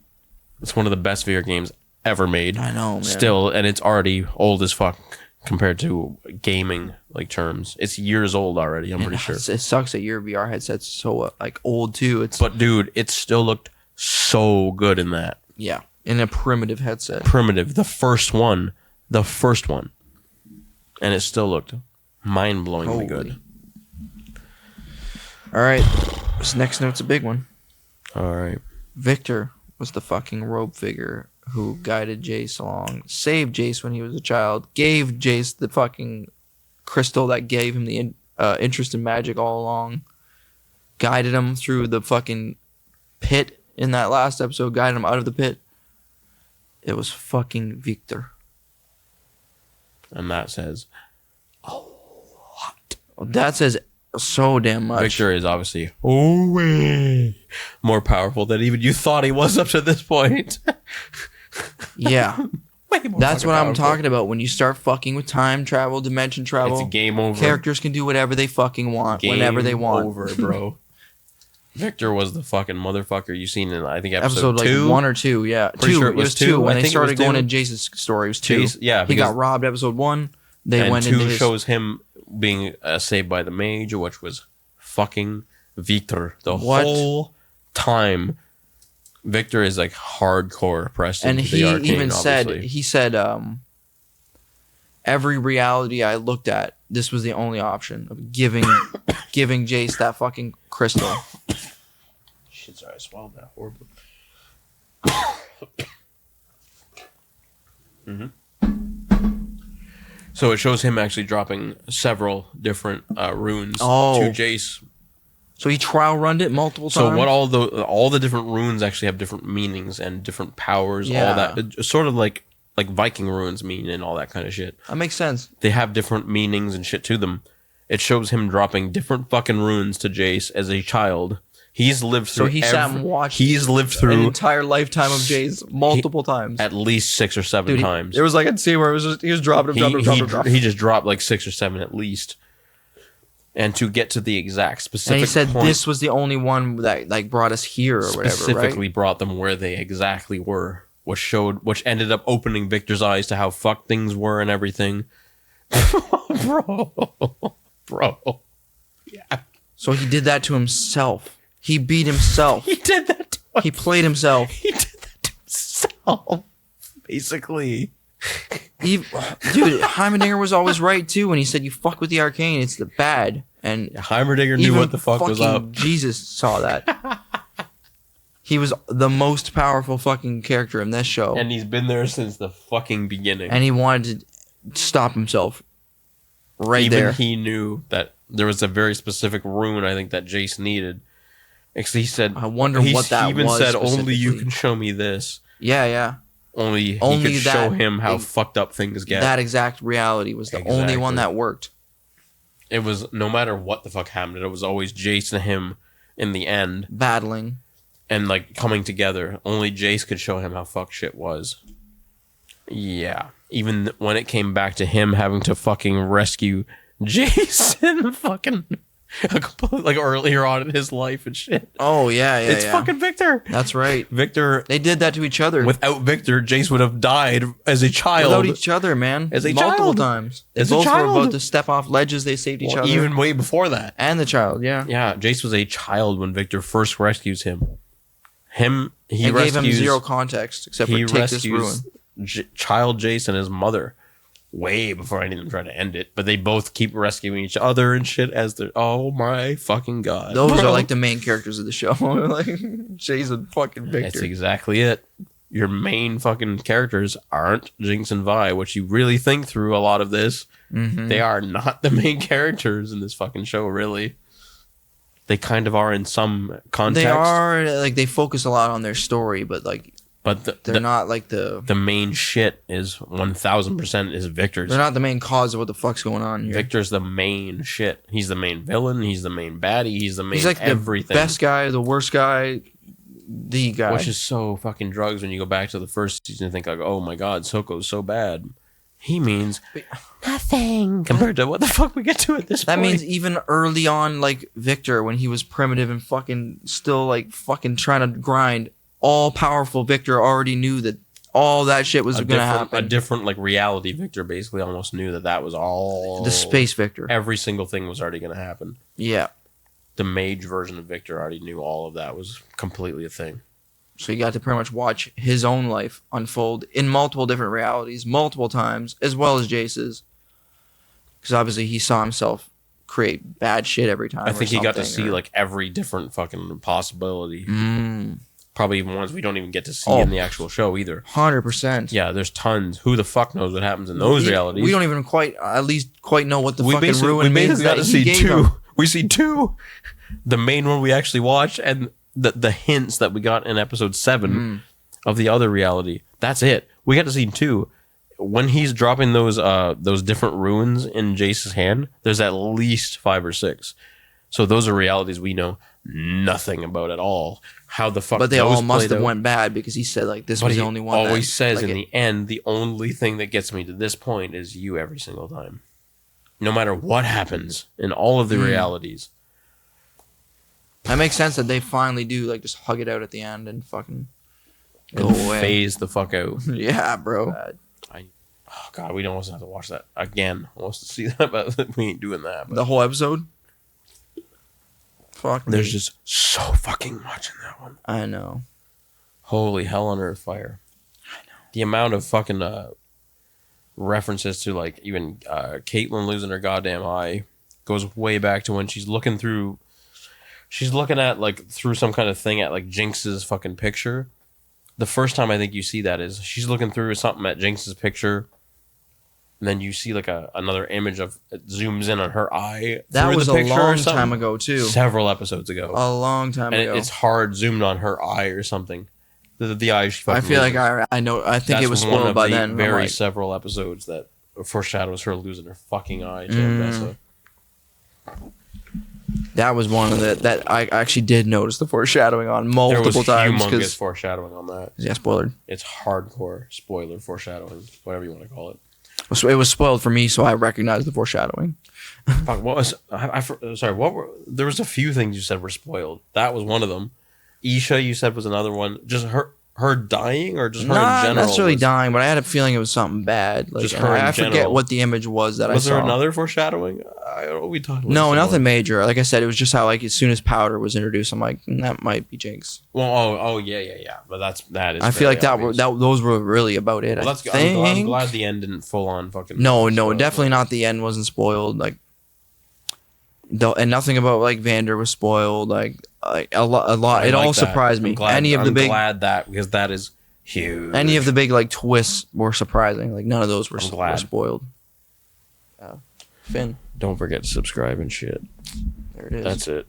It's one of the best VR games ever made. I know, man. Still, and it's already old as fuck compared to gaming like terms. It's years old already, I'm pretty sure. It sucks that your VR headset's so like old too. But dude, it still looked so good in that. Yeah, in a primitive headset. Primitive, the first one. And it still looked mind-blowingly good. All right, this next note's a big one. All right. Victor was the fucking robe figure who guided Jace along, saved Jace when he was a child, gave Jace the fucking crystal that gave him the interest in magic all along, guided him through the fucking pit in that last episode, guided him out of the pit. It was fucking Victor. And that says a lot. That says so damn much. Victor is obviously way more powerful than even you thought he was up to this point. Yeah. That's what powerful. I'm talking about. When you start fucking with time travel, dimension travel, it's a game over. Characters can do whatever they fucking want, whenever they want. Over, bro. Victor was the fucking motherfucker you seen in, I think, episode like 2? 1 or 2, yeah. Pretty 2. Sure it was 2. When I they started going to in Jason's story, it was 2. Yeah. He got robbed episode 1. They and went 2 into his... shows him being saved by the mage, which was fucking Victor the whole time. Victor is like hardcore pressed And into he the Arcane, even obviously. said, every reality I looked at, this was the only option of giving Jace that fucking crystal. Shit, sorry, I swallowed that horribly. So it shows him actually dropping several different runes to Jace. So he trial runned it multiple times. So what all the different runes actually have different meanings and different powers, all that. It's sort of like Viking runes mean and all that kind of shit. That makes sense. They have different meanings and shit to them. It shows him dropping different fucking runes to Jace as a child. He's lived through. So he sat and watched. He's lived through an entire lifetime of Jace multiple times. At least 6 or 7 times. There was like a scene where it was just, he was dropping him. He just dropped like 6 or 7 at least. And to get to the exact specific and he said point, this was the only one that like brought us here or whatever, specifically right? brought them where they exactly were, which ended up opening Victor's eyes to how fucked things were and everything. Bro. Yeah. So he did that to himself. He beat himself. He did that to himself. He played himself. He did that to himself. Basically. Dude, Heimerdinger was always right too when he said, "You fuck with the Arcane, it's the bad." And Heimerdinger knew what the fuck was up. Jesus saw that. He was the most powerful fucking character in this show, and he's been there since the fucking beginning. And he wanted to stop himself. Even there, he knew that there was a very specific rune. I think that Jace needed. Actually, he said, "I wonder what that was." He even said, "Only you can show me this." Yeah. Only he could show him how fucked up things get. That exact reality was the only one that worked. It was, no matter what the fuck happened, it was always Jace and him in the end. Battling. And like coming together. Only Jace could show him how fucked shit was. Yeah. Even when it came back to him having to fucking rescue Jason fucking... like earlier on in his life and shit. Oh yeah, it's fucking Victor. That's right, Victor. They did that to each other. Without Victor, Jace would have died as a child. Without each other, man. As a multiple child. They both were about to step off ledges. They saved each other. Even way before that. And the child, yeah. Yeah, Jace was a child when Victor first rescues him. He gave him zero context except for take this ruin. Child Jace and his mother. Way before any of them try to end it, but they both keep rescuing each other and shit as they're, oh my fucking god. Those are like the main characters of the show. Like Jace and fucking Victor. That's exactly it. Your main fucking characters aren't Jinx and Vi, which you really think through a lot of this. Mm-hmm. They are not the main characters in this fucking show, really. They kind of are in some context. They are, like, they focus a lot on their story, but like, they're not like the main shit is 1000% is Victor's. They're not the main cause of what the fuck's going on here. Victor's the main shit. He's the main villain. He's the main baddie. He's the main like everything. The best guy, the worst guy, the guy. Which is so fucking drugs when you go back to the first season and think like, oh my god, Soko's so bad. He means nothing compared to what the fuck we get to at this point. That means even early on, like Victor, when he was primitive and fucking still like fucking trying to grind, all powerful Victor already knew that all that shit was gonna happen. A different like reality Victor basically almost knew that was all the space Victor. Every single thing was already gonna happen. Yeah. The mage version of Victor already knew all of that was completely a thing. So you got to pretty much watch his own life unfold in multiple different realities, multiple times, as well as Jace's. Because obviously he saw himself create bad shit every time. I think he got to see like every different fucking possibility. Probably even ones we don't even get to see in the actual show either. 100%. Yeah, there's tons. Who the fuck knows what happens in those realities? We don't even quite know what the fucking ruin means. We basically got to see two. We see two. The main one we actually watched and the hints that we got in episode 7 of the other reality. That's it. We got to see 2. When he's dropping those different runes in Jace's hand, there's at least 5 or 6. So those are realities we know nothing about at all. How the fuck? But they all must have went bad because he said like this was the only one. Always says in the end, the only thing that gets me to this point is you every single time, no matter what happens in all of the realities. That makes sense that they finally do like just hug it out at the end and fucking go away, phase the fuck out. Yeah, bro. Oh God, we don't want to have to watch that again. I want to see that, but we ain't doing that. But The whole episode. Fuck. there's me. just so fucking much in that one. I know. Holy hell on earth fire. I know. The amount of fucking references to like even Caitlyn losing her goddamn eye goes way back to when she's looking at like through some kind of thing at like Jinx's fucking picture. The first time I think you see that is she's looking through something at Jinx's picture, and then you see like another image of it zooms in on her eye. That was the a picture or long something. time ago too. Several episodes ago. A long time and ago. it's hard zoomed on her eye or something. The eye she fucking I feel loses. like I know. I think That's it was one spoiled of by the then. Very I'm like, several episodes that foreshadows her losing her fucking eye to Odessa. that was one of that I actually did notice the foreshadowing on multiple times. Humongous Because foreshadowing on that. yeah, spoiler. It's hardcore spoiler foreshadowing, whatever you want to call it. So it was spoiled for me, so I recognized the foreshadowing. Fuck, what was sorry? What were there was a few things you said were spoiled. That was one of them. Isha, you said was another one. Just her dying, or just her in Not general? necessarily dying, but I had a feeling it was something bad. Like Just her in I forget general. what the image was that I Was saw. there another foreshadowing? I don't know. We talked. About No, this nothing before. major. Like I said, it was just how like as soon as Powder was introduced, I'm like, that might be Jinx. Well, yeah. But that is. I feel like very obvious. those were really about it. Well, I that's good. think. I'm glad the end didn't full on fucking. No, spoil it. definitely not. The end wasn't spoiled. Like, and nothing about like Vander was spoiled. Like a lot. I It like all that. surprised me. I'm glad, Any of the I'm big, glad that because that is huge. any of the big like twists were surprising. Like none of those were I'm glad. spoiled. Finn, Don't forget to subscribe and shit. there it is. That's it.